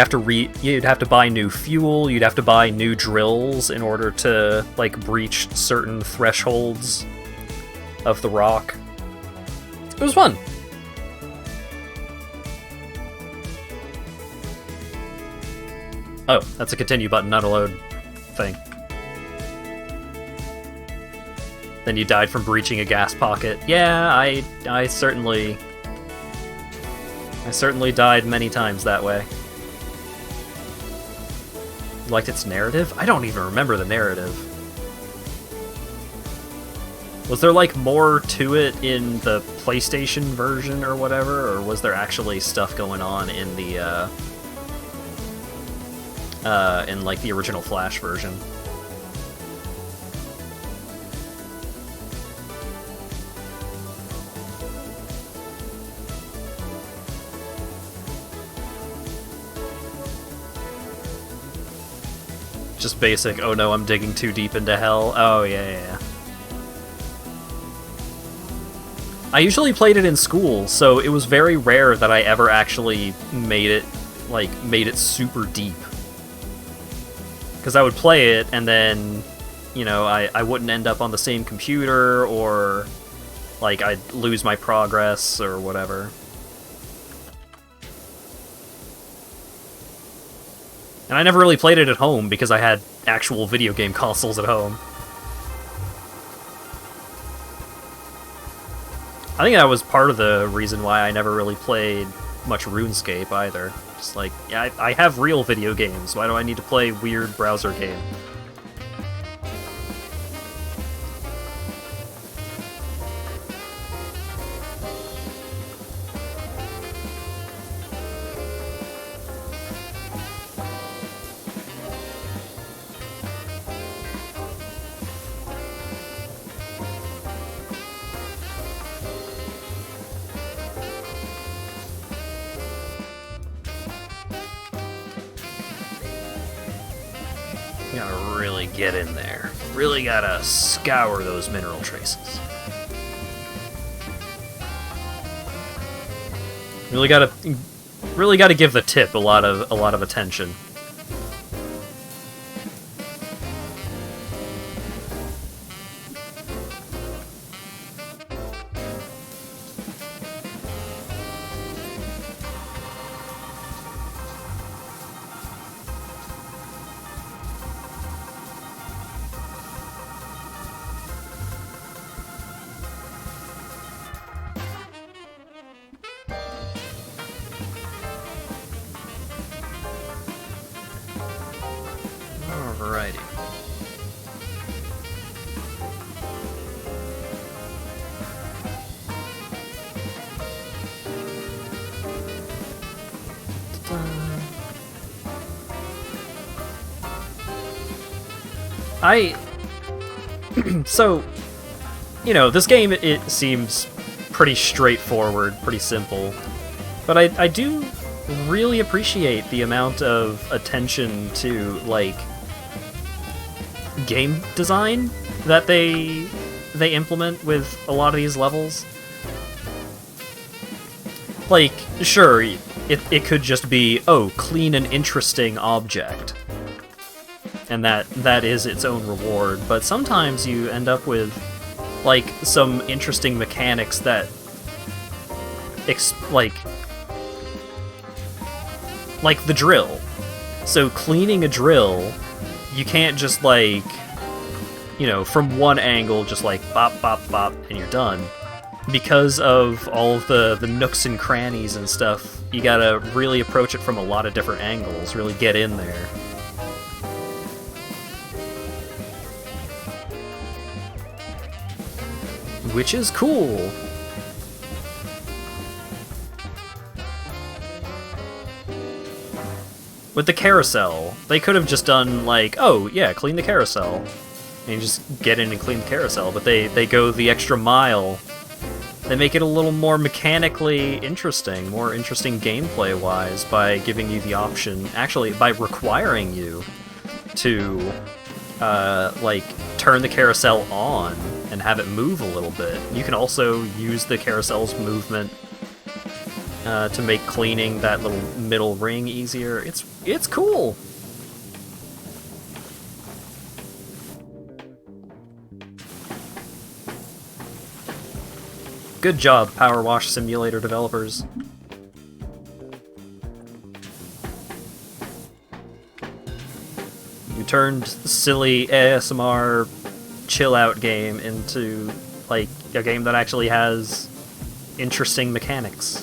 have to buy new fuel, you'd have to buy new drills in order to, like, breach certain thresholds of the rock. It was fun. Oh, that's a continue button, not a load thing. Then you died from breaching a gas pocket. Yeah, I certainly died many times that way. You liked its narrative? I don't even remember the narrative. Was there, like, more to it in the PlayStation version or whatever, or was there actually stuff going on in the, in, like, the original Flash version? Just basic, oh no, I'm digging too deep into hell. Oh, yeah. I usually played it in school, so it was very rare that I ever actually made it super deep. Because I would play it, and then, you know, I wouldn't end up on the same computer, or, like, I'd lose my progress, or whatever. And I never really played it at home, because I had actual video game consoles at home. I think that was part of the reason why I never really played much RuneScape either. Just like, yeah, I have real video games, why do I need to play weird browser game? You gotta really get in there. Really gotta scour those mineral traces. Really gotta give the tip a lot of attention. So, you know, this game, it seems pretty straightforward, pretty simple, but I do really appreciate the amount of attention to, like, game design that they implement with a lot of these levels. Like, sure, it could just be, oh, clean an interesting object, and that is its own reward, but sometimes you end up with, like, some interesting mechanics that, like the drill. So cleaning a drill, you can't just, like, you know, from one angle, just like bop, bop, bop, and you're done. Because of all of the nooks and crannies and stuff, you gotta really approach it from a lot of different angles, really get in there. Which is cool. With the carousel, they could have just done, like, oh, yeah, clean the carousel. And you just get in and clean the carousel, but they go the extra mile. They make it a little more mechanically interesting, more interesting gameplay-wise, by giving you the option, actually, by requiring you to, like, turn the carousel on and have it move a little bit. You can also use the carousel's movement to make cleaning that little middle ring easier. It's cool! Good job, PowerWash Simulator developers. You turned silly ASMR chill-out game into, like, a game that actually has interesting mechanics.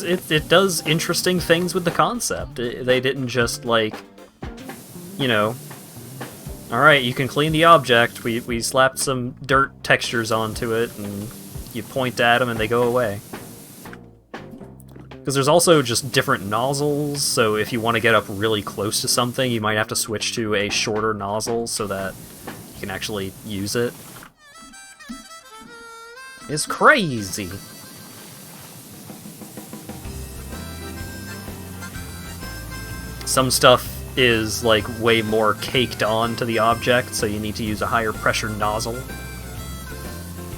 It does interesting things with the concept. They didn't just, like, you know, alright, you can clean the object, we slapped some dirt textures onto it, and you point at them and they go away. Because there's also just different nozzles, so if you want to get up really close to something, you might have to switch to a shorter nozzle so that you can actually use it. It's crazy! Some stuff is, like, way more caked on to the object, so you need to use a higher pressure nozzle.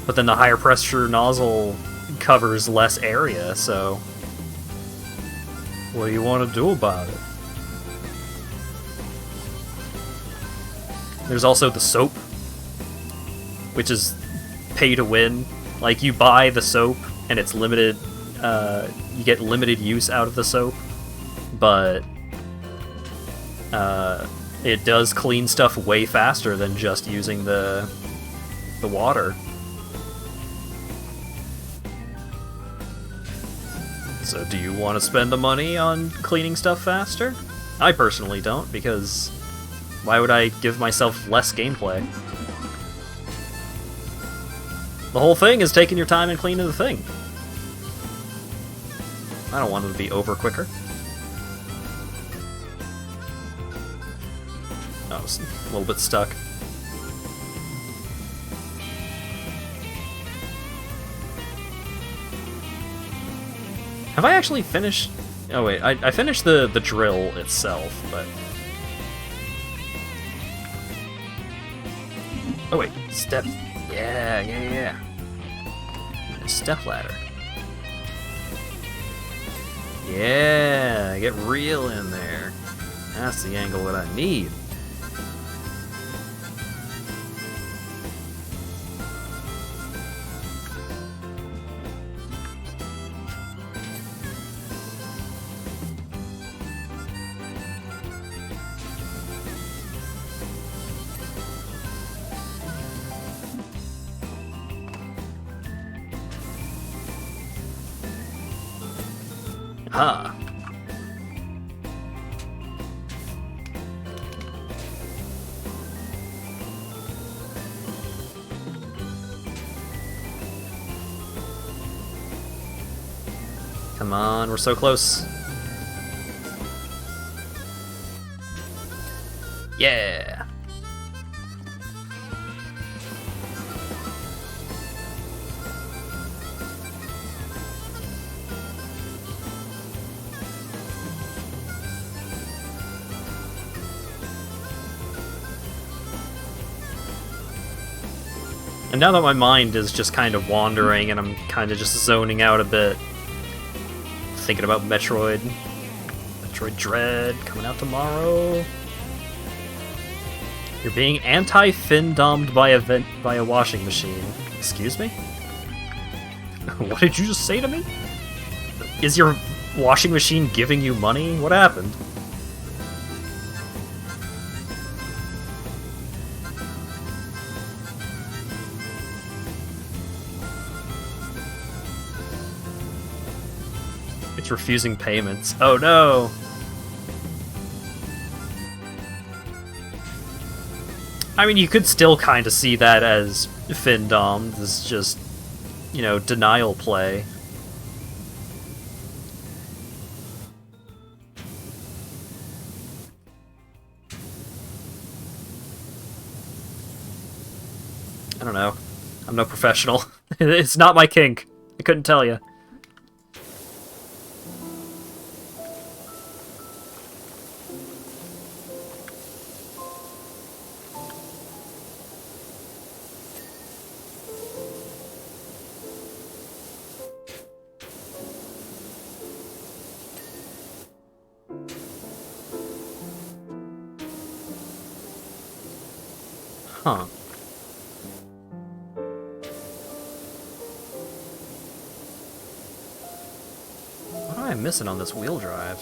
But then the higher pressure nozzle covers less area, so what do you want to do about it? There's also the soap, which is pay to win. Like, you buy the soap, and it's limited, you get limited use out of the soap, but it does clean stuff way faster than just using the water. So do you want to spend the money on cleaning stuff faster? I personally don't, because why would I give myself less gameplay? The whole thing is taking your time and cleaning the thing. I don't want it to be over quicker. I was a little bit stuck. Have I actually finished... Oh wait, I finished the drill itself, but... Oh wait, step... Yeah. Step ladder. Yeah, get real in there. That's the angle that I need. Huh. Come on, we're so close. Yeah! And now that my mind is just kind of wandering and I'm kind of just zoning out a bit, thinking about Metroid. Metroid Dread coming out tomorrow. You're being anti-fin-domed by a washing machine. Excuse me? What did you just say to me? Is your washing machine giving you money? What happened? It's refusing payments. Oh no! I mean, you could still kind of see that as fin-domed. This is just, you know, denial play. I don't know. I'm no professional. It's not my kink. I couldn't tell you. Huh. What am I missing on this wheel drive?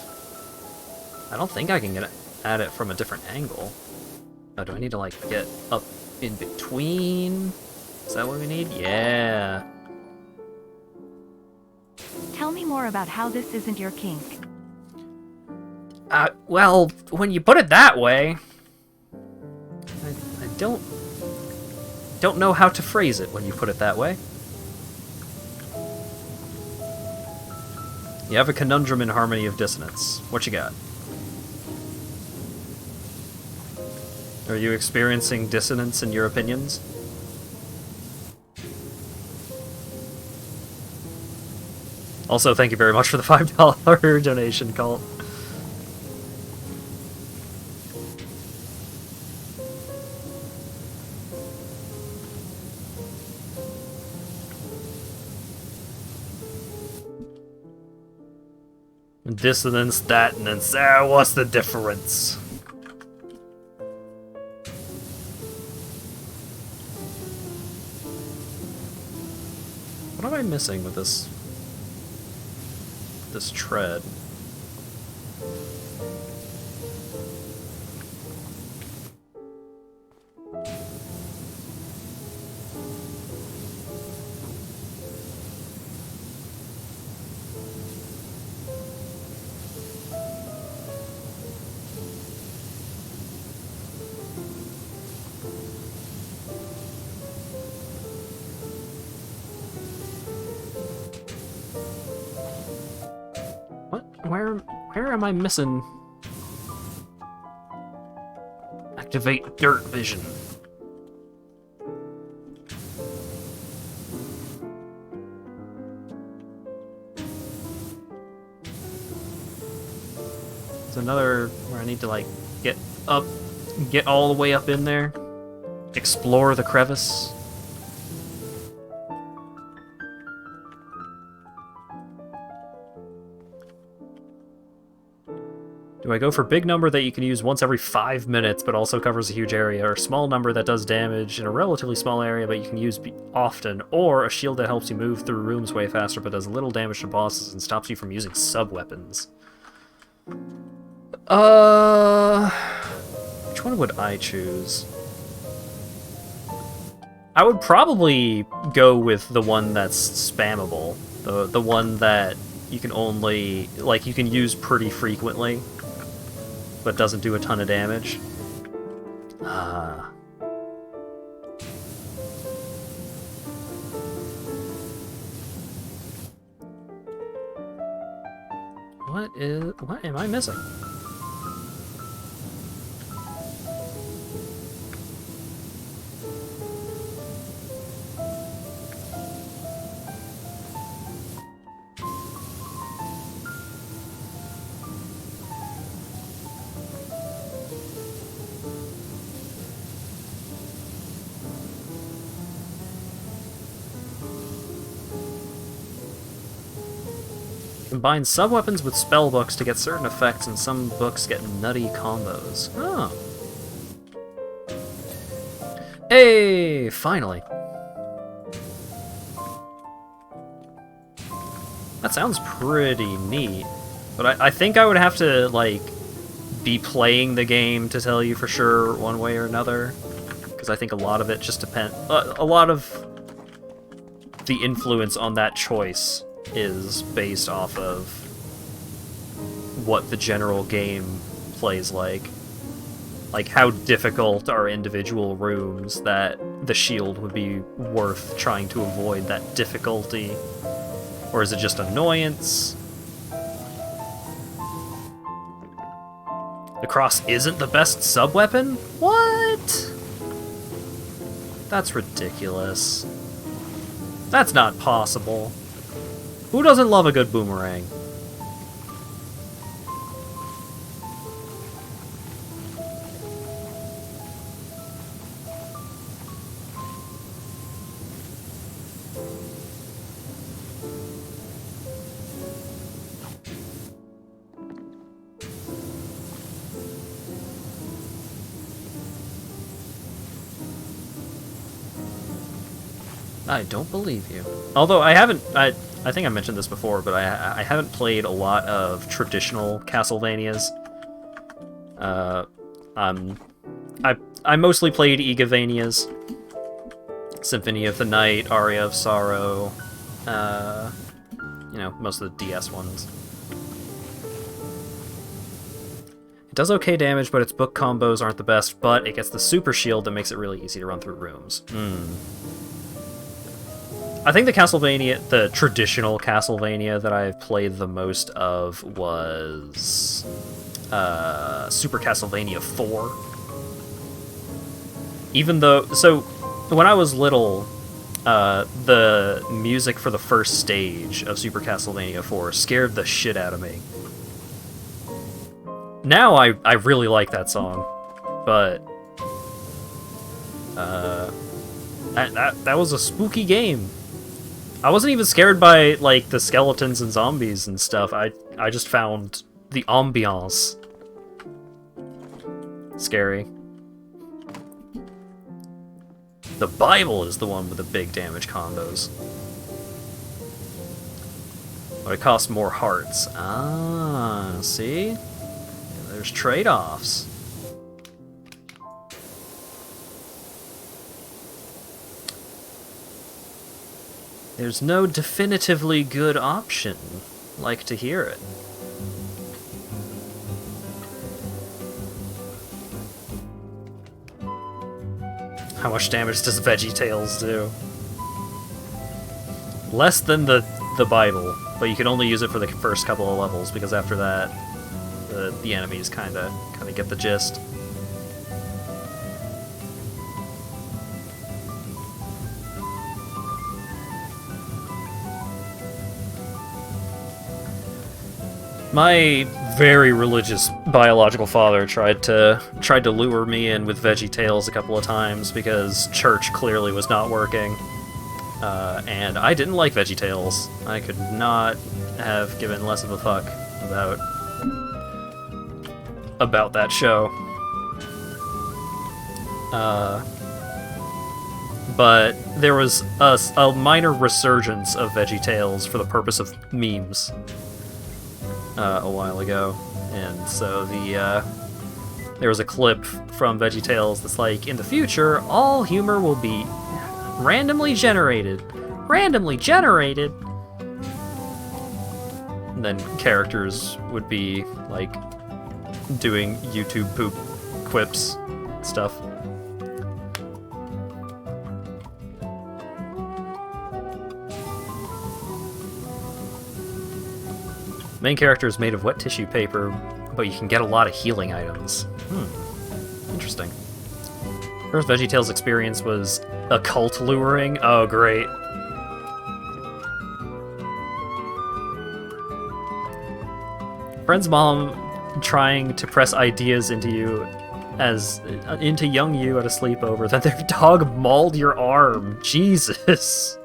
I don't think I can get at it from a different angle. Oh, do I need to, like, get up in between? Is that what we need? Yeah. Tell me more about how this isn't your kink. Well, when you put it that way... I don't know how to phrase it when you put it that way. You have a conundrum in harmony of dissonance. What you got? Are you experiencing dissonance in your opinions? Also, thank you very much for the $5 donation, Colt. Dissonance, thatnance. What's the difference? What am I missing with this tread? Where am I missing? Activate dirt vision. There's another where I need to, like, get up, get all the way up in there, explore the crevice. Do I go for big number that you can use once every 5 minutes but also covers a huge area, or small number that does damage in a relatively small area but you can use often, or a shield that helps you move through rooms way faster but does little damage to bosses and stops you from using sub-weapons? Which one would I choose? I would probably go with the one that's spammable. The one that you can only, like, you can use pretty frequently, but doesn't do a ton of damage. What am I missing? Combine sub-weapons with spell books to get certain effects, and some books get nutty combos. Oh. Hey, finally. That sounds pretty neat. But I think I would have to, like, be playing the game to tell you for sure one way or another. Because I think a lot of it just depends... a lot of the influence on that choice is based off of what the general game plays like. Like, how difficult are individual rooms that the shield would be worth trying to avoid that difficulty? Or is it just annoyance? The cross isn't the best sub-weapon? What? That's ridiculous. That's not possible. Who doesn't love a good boomerang? I don't believe you. Although I haven't... I think I mentioned this before, but I haven't played a lot of traditional Castlevanias. I mostly played Igavanias. Symphony of the Night, Aria of Sorrow, you know, most of the DS ones. It does okay damage, but its book combos aren't the best, but it gets the super shield that makes it really easy to run through rooms. I think the traditional Castlevania that I've played the most of was Super Castlevania 4. Even though, so when I was little, the music for the first stage of Super Castlevania 4 scared the shit out of me. Now I really like that song, but that was a spooky game. I wasn't even scared by, like, the skeletons and zombies and stuff. I just found the ambiance scary. The Bible is the one with the big damage combos. But it costs more hearts. Ah, see? There's trade-offs. There's no definitively good option. Like to hear it. How much damage does VeggieTales do? Less than the Bible, but you can only use it for the first couple of levels, because after that, the enemies kind of get the gist. My very religious biological father tried to lure me in with VeggieTales a couple of times because church clearly was not working, and I didn't like VeggieTales. I could not have given less of a fuck about that show. But there was a minor resurgence of VeggieTales for the purpose of memes a while ago, and so there was a clip from VeggieTales that's like, in the future, all humor will be randomly generated. Randomly generated! And then characters would be, like, doing YouTube poop quips stuff. Main character is made of wet tissue paper, but you can get a lot of healing items. Interesting. First VeggieTales experience was occult luring. Oh, great. Friend's mom trying to press ideas into you into young you at a sleepover, then their dog mauled your arm. Jesus.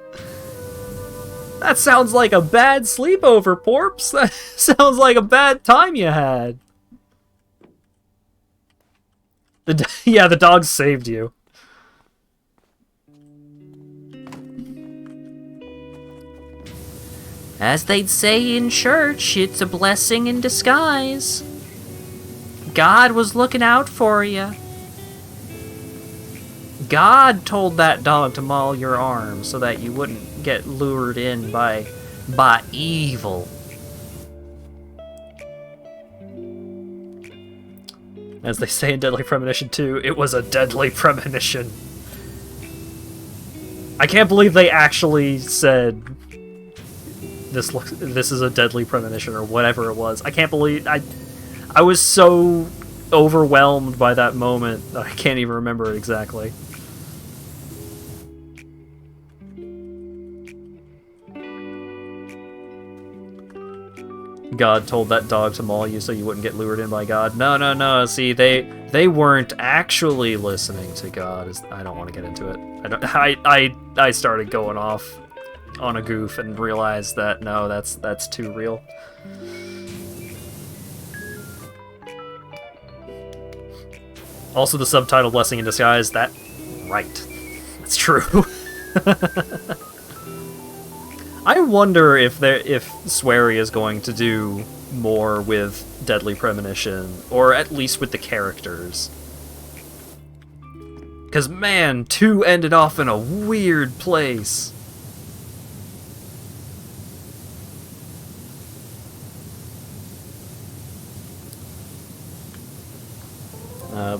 That sounds like a bad sleepover, Porps. That sounds like a bad time you had. Yeah, the dog saved you. As they'd say in church, it's a blessing in disguise. God was looking out for you. God told that dog to maul your arm so that you wouldn't get lured in by evil. As they say in Deadly Premonition 2, it was a deadly premonition. I can't believe they actually said this is a deadly premonition or whatever it was. I can't believe I was so overwhelmed by that moment that I can't even remember it exactly. God told that dog to maul you so you wouldn't get lured in by God. No. See, they weren't actually listening to God. I don't want to get into it. I started going off on a goof and realized that no, that's too real. Also, the subtitle "Blessing in Disguise." That right? That's true. I wonder if Swery is going to do more with Deadly Premonition, or at least with the characters. Because, man, 2 ended off in a weird place.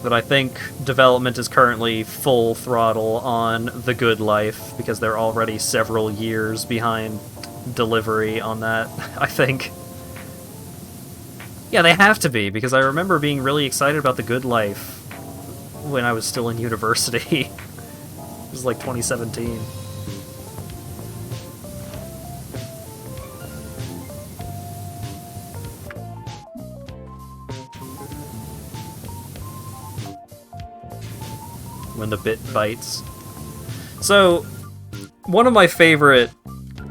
But I think development is currently full throttle on The Good Life, because they're already several years behind delivery on that, I think. Yeah, they have to be, because I remember being really excited about The Good Life when I was still in university. It was like 2017. When the bit bites. So, one of my favorite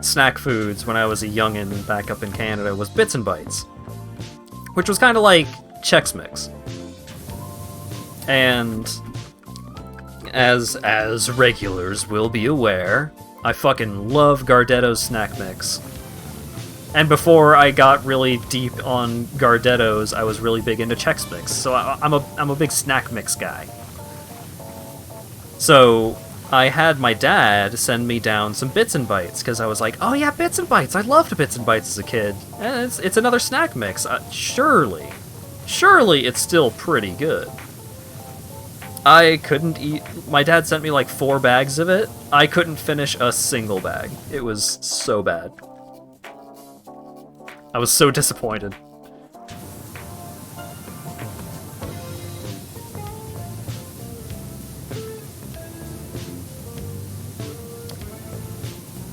snack foods when I was a youngin' back up in Canada was Bits and Bites, which was kind of like Chex Mix. And as regulars will be aware, I fucking love Gardetto's Snack Mix. And before I got really deep on Gardetto's, I was really big into Chex Mix. So I'm a big snack mix guy. So I had my dad send me down some Bits and Bites, because I was like, oh yeah, Bits and Bites, I loved Bits and Bites as a kid. And it's another snack mix. Surely it's still pretty good. I couldn't eat... My dad sent me like 4 bags of it. I couldn't finish a single bag. It was so bad. I was so disappointed.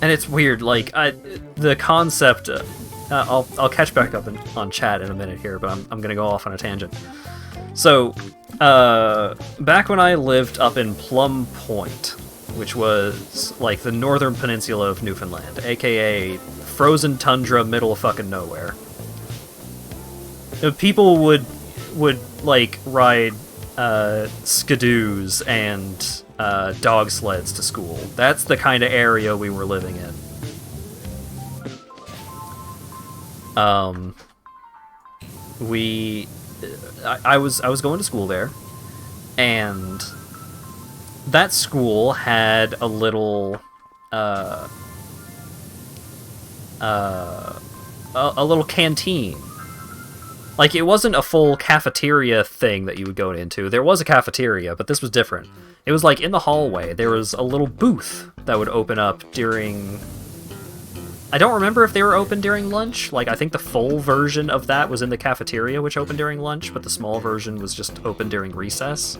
And it's weird, like, the concept... I'll catch back up on chat in a minute here, but I'm gonna go off on a tangent. So, back when I lived up in Plum Point, which was, like, the northern peninsula of Newfoundland, aka frozen tundra, middle of fucking nowhere, people would like, ride, skidoos and, dog sleds to school. That's the kind of area we were living in. I was going to school there, and that school had a little, a little canteen. Like, it wasn't a full cafeteria thing that you would go into. There was a cafeteria, but this was different. It was like in the hallway. There was a little booth that would open up during I don't remember if they were open during lunch. Like, I think the full version of that was in the cafeteria, which opened during lunch, but the small version was just open during recess.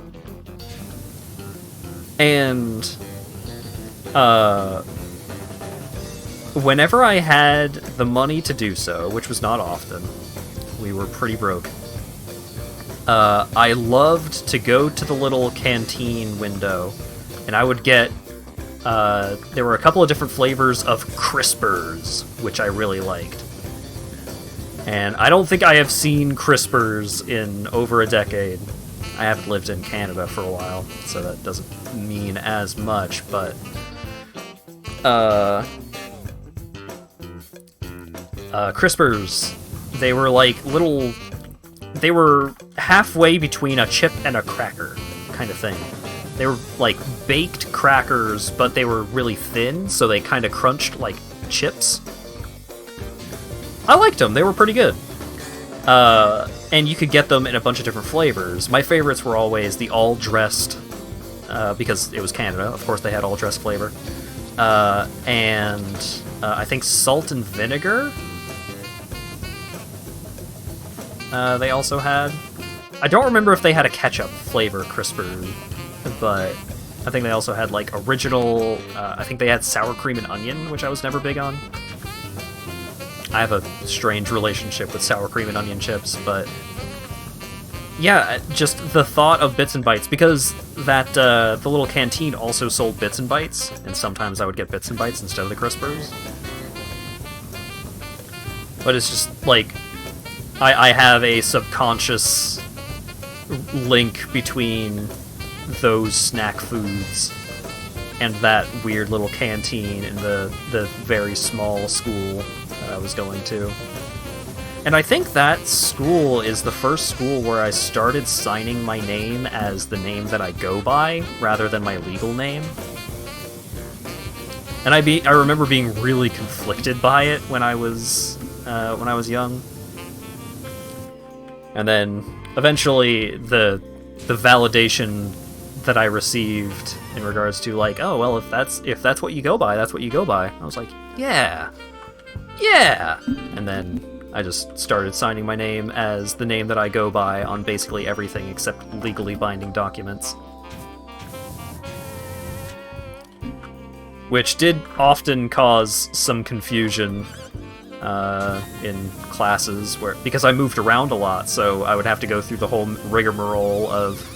And, whenever I had the money to do so, which was not often, we were pretty broke, I loved to go to the little canteen window, and I would get, there were a couple of different flavors of Crispers, which I really liked. And I don't think I have seen Crispers in over a decade. I haven't lived in Canada for a while, so that doesn't mean as much, but... Crispers, they were like little... They were halfway between a chip and a cracker, kind of thing. They were like baked crackers, but they were really thin, so they kind of crunched like chips. I liked them, they were pretty good. And you could get them in a bunch of different flavors. My favorites were always the all-dressed, because it was Canada, of course they had all-dressed flavor. And I think salt and vinegar. They also had... I don't remember if they had a ketchup flavor crisper, but I think they also had, like, original... I think they had sour cream and onion, which I was never big on. I have a strange relationship with sour cream and onion chips, but... Yeah, just the thought of Bits and Bites, because that, the little canteen also sold Bits and Bites, and sometimes I would get Bits and Bites instead of the Crispers. But it's just, like... I have a subconscious link between those snack foods and that weird little canteen in the very small school that I was going to. And I think that school is the first school where I started signing my name as the name that I go by, rather than my legal name. And I remember being really conflicted by it when I was young. And then, eventually, the validation that I received in regards to, like, oh, well, if that's what you go by, that's what you go by. I was like, yeah! And then I just started signing my name as the name that I go by on basically everything except legally binding documents. Which did often cause some confusion in classes, because I moved around a lot, so I would have to go through the whole rigmarole of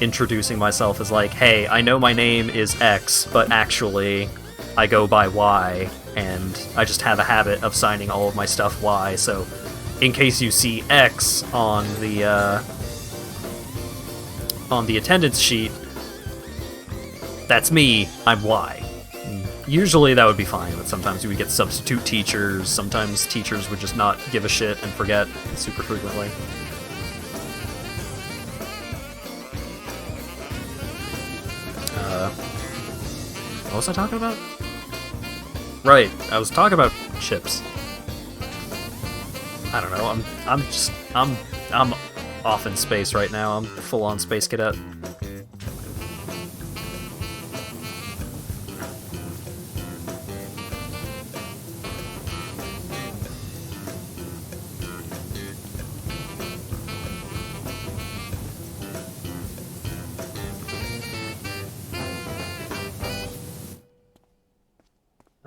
introducing myself as like, hey, I know my name is X, but actually I go by Y, and I just have a habit of signing all of my stuff Y, so in case you see X on the attendance sheet, that's me, I'm Y. Usually that would be fine, but sometimes we would get substitute teachers, sometimes teachers would just not give a shit and forget super frequently. What was I talking about? Right, I was talking about chips. I don't know, I'm off in space right now, I'm full-on space cadet.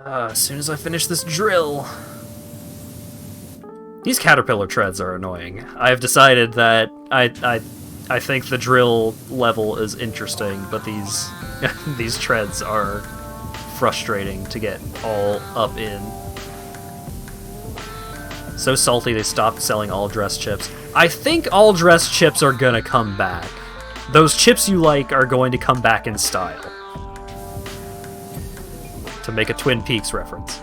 As soon as I finish this drill... These caterpillar treads are annoying. I've decided that I think the drill level is interesting, but these these treads are frustrating to get all up in. So salty they stopped selling all-dressed chips. I think all-dressed chips are gonna come back. Those chips you like are going to come back in style. To make a Twin Peaks reference.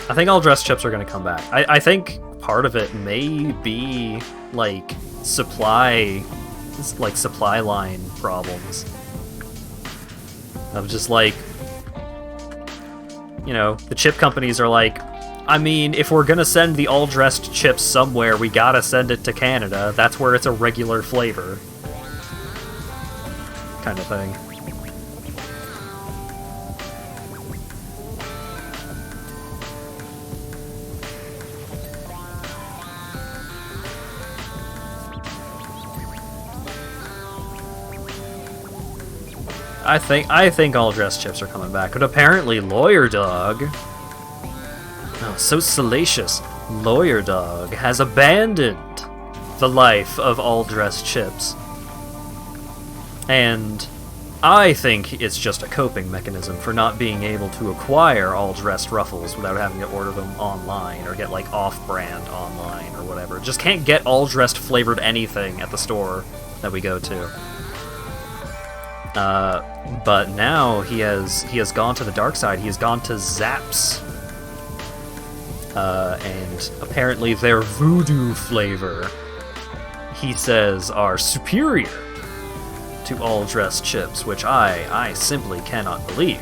I think all-dressed chips are going to come back. I think part of it may be, like, supply line problems. Of just, like, you know, the chip companies are like, I mean, if we're going to send the all-dressed chips somewhere, we gotta send it to Canada. That's where it's a regular flavor. Kind of thing. I think all dressed chips are coming back, but apparently Lawyer Dog, oh, so salacious, Lawyer Dog has abandoned the life of all dressed chips. And I think it's just a coping mechanism for not being able to acquire all dressed Ruffles without having to order them online or get like off-brand online or whatever. Just can't get all dressed flavored anything at the store that we go to. But now he has gone to the dark side. He has gone to Zaps. And apparently their voodoo flavor, he says, are superior to all dressed chips, which I simply cannot believe.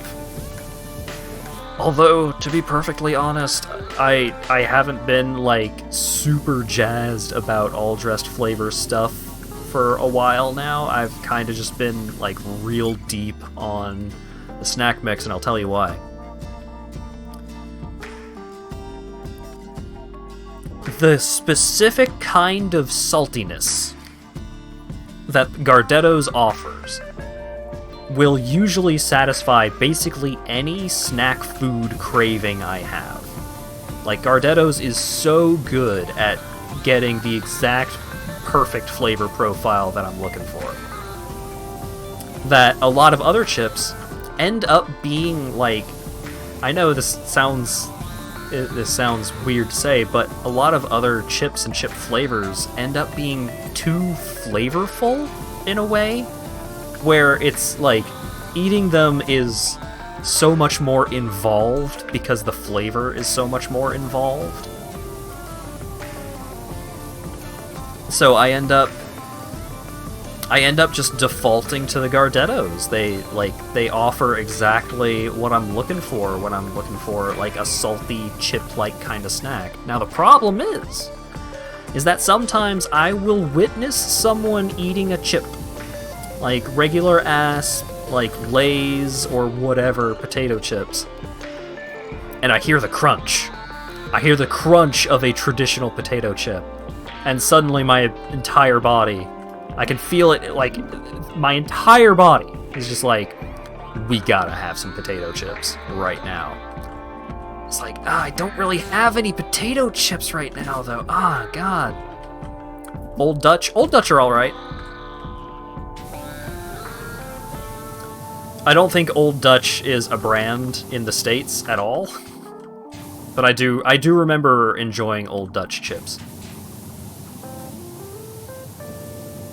Although, to be perfectly honest, I haven't been like super jazzed about all dressed flavor stuff for a while now. I've kind of just been like real deep on the snack mix, and I'll tell you why. The specific kind of saltiness that Gardetto's offers will usually satisfy basically any snack food craving I have. Like, Gardetto's is so good at getting the exact perfect flavor profile that I'm looking for, that a lot of other chips end up being like, I know this sounds weird to say, but a lot of other chips and chip flavors end up being too flavorful in a way, where it's like eating them is so much more involved because the flavor is so much more involved. So I end up just defaulting to the Gardettos. They offer exactly what I'm looking for when I'm looking for like a salty chip-like kind of snack. Now the problem is that sometimes I will witness someone eating a chip, like regular ass, like Lay's or whatever potato chips, and I hear the crunch. I hear the crunch of a traditional potato chip, and suddenly my entire body, I can feel it, like, my entire body is just like, we gotta have some potato chips right now. It's like, I don't really have any potato chips right now, though. God. Old Dutch are alright. I don't think Old Dutch is a brand in the States at all, but I do remember enjoying Old Dutch chips.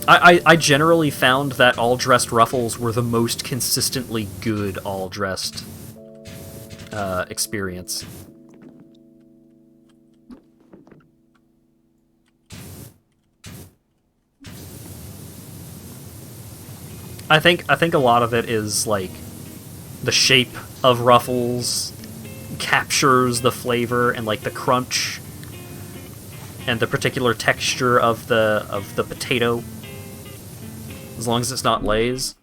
I generally found that all-dressed Ruffles were the most consistently good all-dressed experience. I think a lot of it is like the shape of Ruffles captures the flavor and like the crunch and the particular texture of the potato. As long as it's not Lay's.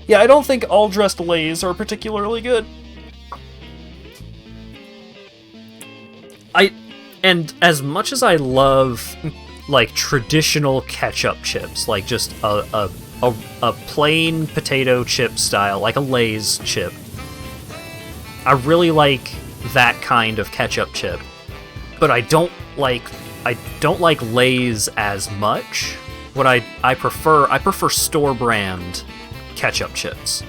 Yeah, I don't think all-dressed Lay's are particularly good. And as much as I love, like, traditional ketchup chips, like just a plain potato chip style, like a Lay's chip, I really like that kind of ketchup chip. But I don't like Lay's as much. What I prefer store brand ketchup chips.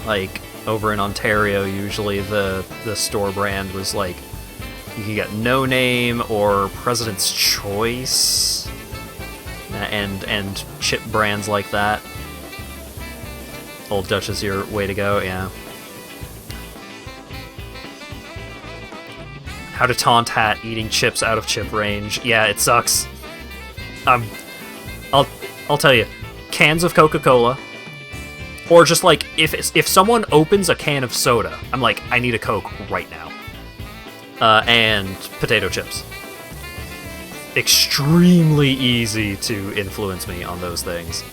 Like over in Ontario, usually the store brand was like, you can get No Name or President's Choice and chip brands like that. Old Dutch is your way to go, yeah. How to taunt Hat eating chips out of chip range. Yeah, it sucks. I'll tell you, cans of Coca-Cola, or just like if someone opens a can of soda, I'm like, I need a Coke right now. And potato chips. Extremely easy to influence me on those things.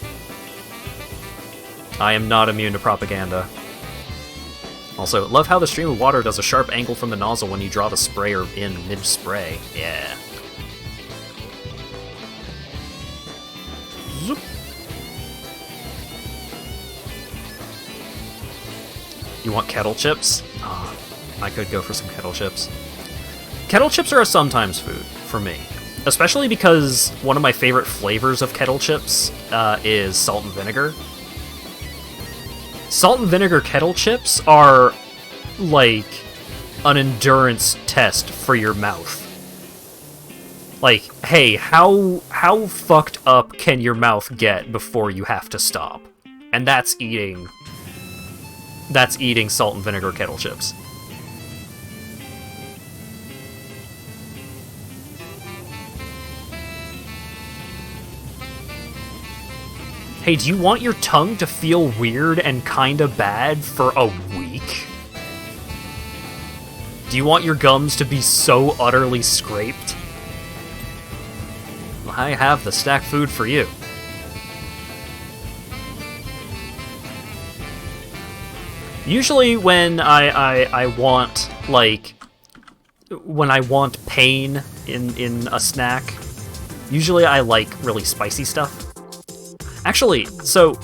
I am not immune to propaganda. Also, love how the stream of water does a sharp angle from the nozzle when you draw the sprayer in mid-spray. Yeah. Zoop. You want kettle chips? Ah, I could go for some kettle chips. Kettle chips are a sometimes food for me. Especially because one of my favorite flavors of kettle chips is salt and vinegar. Salt and vinegar kettle chips are like an endurance test for your mouth. Like, hey, how fucked up can your mouth get before you have to stop? And that's eating salt and vinegar kettle chips. Hey, do you want your tongue to feel weird and kinda bad for a week? Do you want your gums to be so utterly scraped? Well, I have the stack food for you. Usually when I want, like, when I want pain in a snack, usually I like really spicy stuff. Actually, so,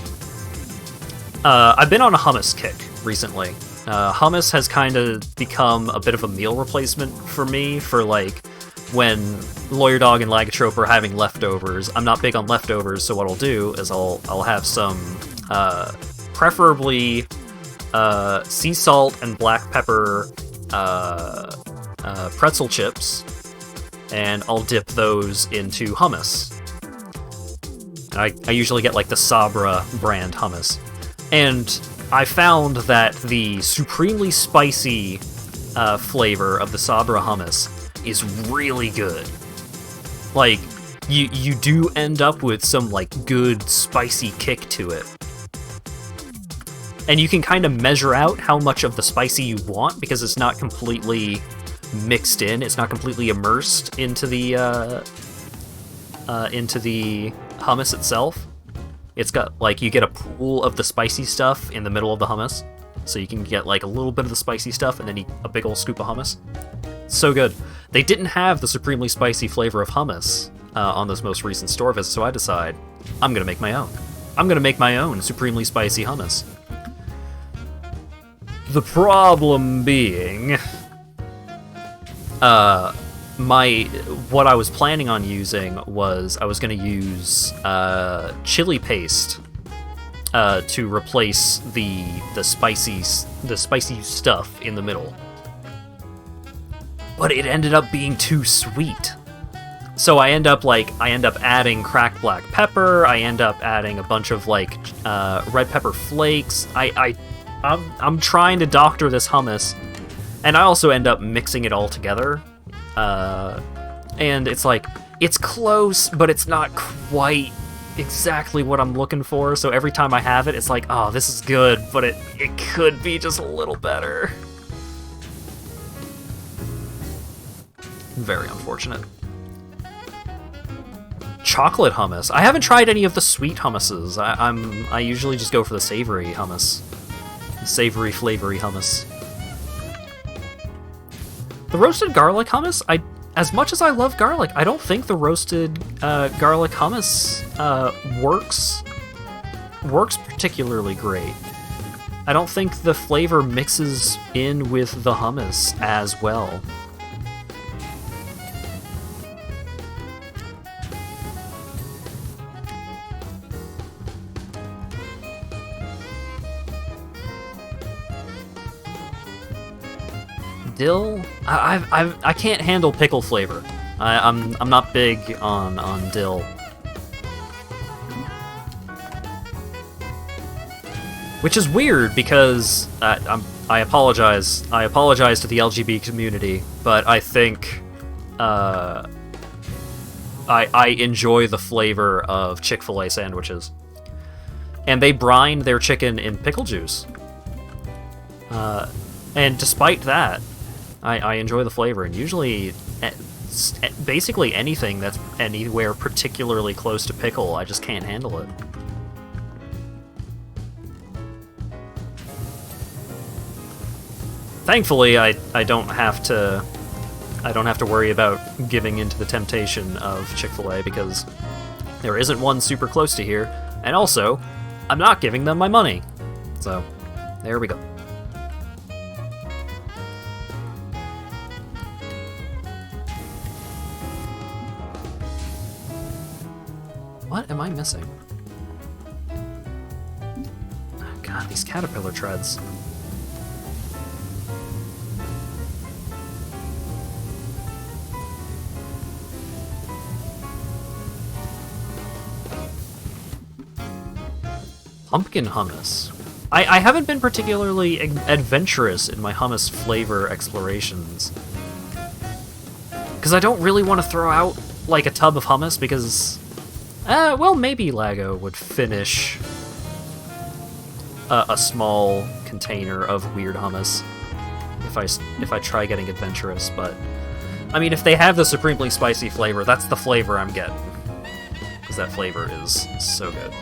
I've been on a hummus kick recently. Hummus has kind of become a bit of a meal replacement for me for, like, when Lawyer Dog and Lagatrope are having leftovers. I'm not big on leftovers, so what I'll do is I'll have some, preferably, sea salt and black pepper, pretzel chips, and I'll dip those into hummus. I usually get, like, the Sabra brand hummus. And I found that the supremely spicy flavor of the Sabra hummus is really good. Like, you do end up with some, like, good spicy kick to it. And you can kind of measure out how much of the spicy you want, because it's not completely mixed in, it's not completely immersed into the hummus itself. It's got, like, you get a pool of the spicy stuff in the middle of the hummus, so you can get, like, a little bit of the spicy stuff and then eat a big old scoop of hummus. So good. They didn't have the supremely spicy flavor of hummus on this most recent store visit, so I decide I'm gonna make my own. I'm gonna make my own supremely spicy hummus. The problem being, what I was planning on using was I was going to use chili paste to replace the spicy stuff in the middle, but it ended up being too sweet. So I end up adding cracked black pepper. I end up adding a bunch of, like, red pepper flakes. I'm trying to doctor this hummus, and I also end up mixing it all together. And it's like, it's close, but it's not quite exactly what I'm looking for, so every time I have it, it's like, oh, this is good, but it could be just a little better. Very unfortunate. Chocolate hummus. I haven't tried any of the sweet hummuses. I usually just go for the savory hummus. Savory, flavory hummus. The roasted garlic hummus, as much as I love garlic, I don't think the roasted garlic hummus works particularly great. I don't think the flavor mixes in with the hummus as well. Dill? I can't handle pickle flavor. I'm not big on dill. Which is weird because I apologize. I apologize to the LGB community, but I think I enjoy the flavor of Chick-fil-A sandwiches, and they brine their chicken in pickle juice. And despite that, I enjoy the flavor, and usually, basically anything that's anywhere particularly close to pickle, I just can't handle it. Thankfully, I don't have to worry about giving into the temptation of Chick-fil-A because there isn't one super close to here, and also, I'm not giving them my money. So, there we go. What am I missing? Oh god, these caterpillar treads. Pumpkin hummus. I haven't been particularly adventurous in my hummus flavor explorations. Because I don't really want to throw out, like, a tub of hummus because... well, maybe Lago would finish a small container of weird hummus if I try getting adventurous, but... I mean, if they have the supremely spicy flavor, that's the flavor I'm getting. Because that flavor is so good.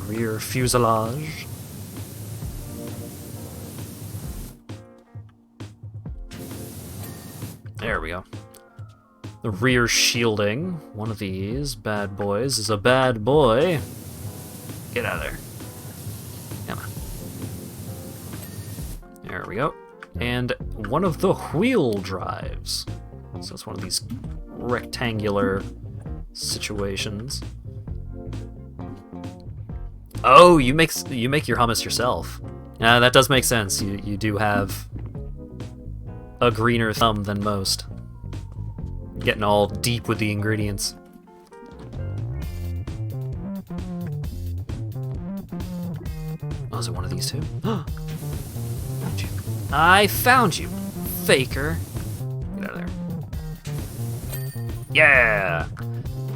Rear fuselage. There we go. The rear shielding. One of these bad boys is a bad boy. Get out of there. Come on. There we go. And one of the wheel drives. So it's one of these rectangular situations. Oh, you make your hummus yourself. That does make sense. You do have a greener thumb than most. Getting all deep with the ingredients. Oh, is it one of these two? Found you. I found you, faker. Get out of there. Yeah!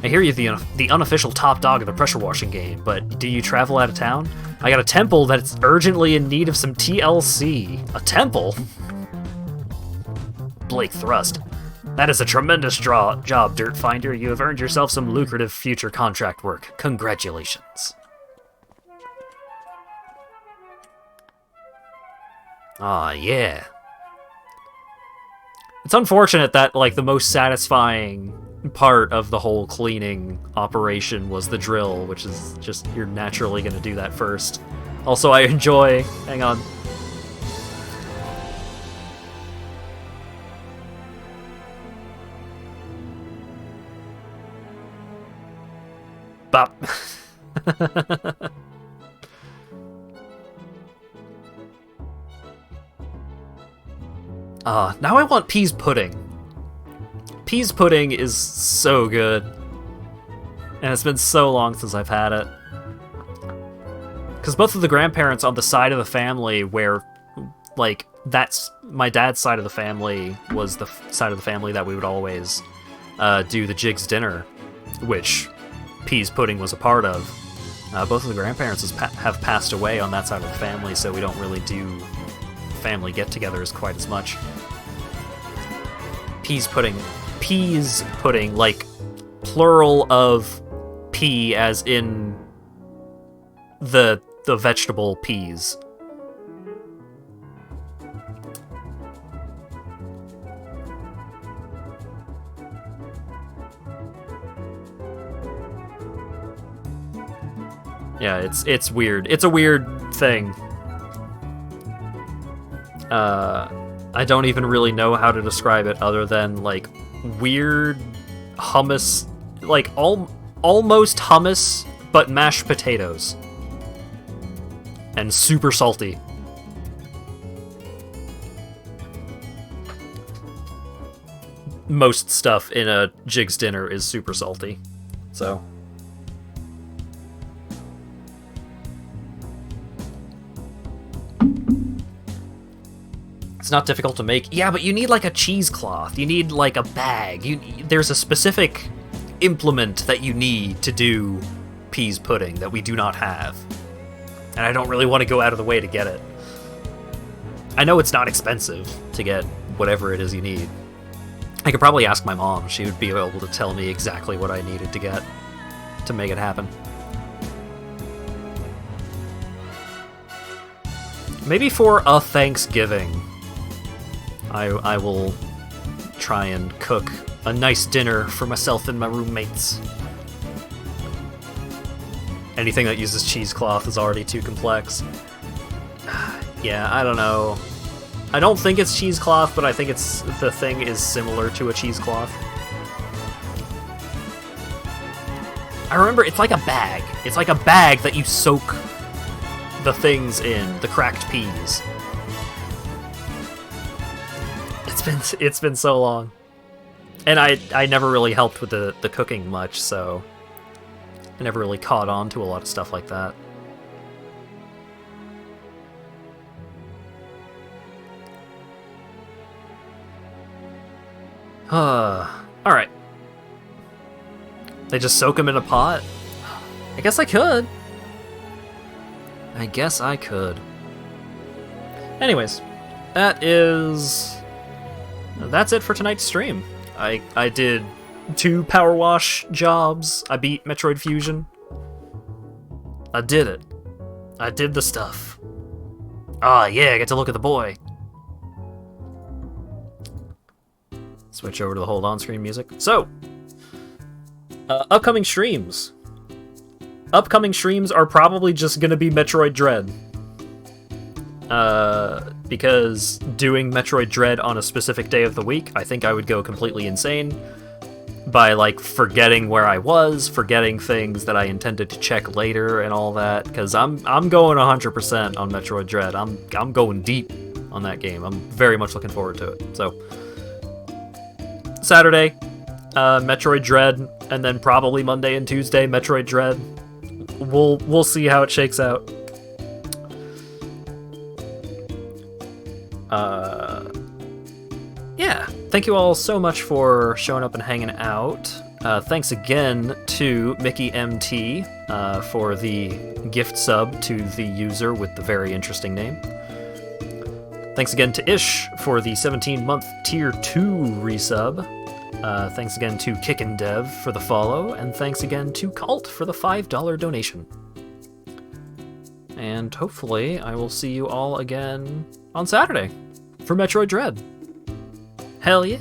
I hear you're the unofficial top dog of the pressure washing game, but do you travel out of town? I got a temple that's urgently in need of some TLC. A temple? Blake Thrust. That is a tremendous job, Dirt Finder. You have earned yourself some lucrative future contract work. Congratulations. Aw, yeah. It's unfortunate that, like, the most satisfying part of the whole cleaning operation was the drill, which is just, you're naturally gonna do that first. Also, I enjoy... Hang on. Bop. Now I want peas pudding. Peas pudding is so good. And it's been so long since I've had it. Because both of the grandparents on the side of the family where, like, that's my dad's side of the family was the side of the family that we would always do the Jigs dinner, which peas pudding was a part of. Both of the grandparents have passed away on that side of the family, so we don't really do family get-togethers quite as much. Peas pudding, like, plural of pea as in the vegetable peas. Yeah, it's weird. It's a weird thing. I don't even really know how to describe it other than, like, weird hummus, like, almost hummus, but mashed potatoes. And super salty. Most stuff in a Jigs dinner is super salty, so... It's not difficult to make. Yeah, but you need, like, a cheesecloth. You need, like, a bag. There's a specific implement that you need to do peas pudding that we do not have. And I don't really want to go out of the way to get it. I know it's not expensive to get whatever it is you need. I could probably ask my mom. She would be able to tell me exactly what I needed to get to make it happen. Maybe for a Thanksgiving, I will try and cook a nice dinner for myself and my roommates. Anything that uses cheesecloth is already too complex. Yeah, I don't know. I don't think it's cheesecloth, but I think the thing is similar to a cheesecloth. I remember it's like a bag. It's like a bag that you soak the things in, the cracked peas. It's been so long. And I never really helped with the cooking much, so I never really caught on to a lot of stuff like that. Alright. They just soak them in a pot? I guess I could. Anyways, that's it for tonight's stream. I did 2 PowerWash jobs. I beat Metroid Fusion. I did it. I did the stuff. Ah, yeah, I get to look at the boy. Switch over to the hold on-screen music. So, upcoming streams. Upcoming streams are probably just gonna be Metroid Dread. Because doing Metroid Dread on a specific day of the week, I think I would go completely insane by, like, forgetting where I was, forgetting things that I intended to check later and all that, because I'm going 100% on Metroid Dread. I'm going deep on that game. I'm very much looking forward to it. So, Saturday, Metroid Dread, and then probably Monday and Tuesday, Metroid Dread. We'll see how it shakes out. Yeah, thank you all so much for showing up and hanging out. Thanks again to Mickey MT for the gift sub to the user with the very interesting name. Thanks again to Ish for the 17-month Tier 2 resub. Thanks again to Kickin' Dev for the follow, and thanks again to Cult for the $5 donation. And hopefully I will see you all again on Saturday for Metroid Dread. Hell yeah.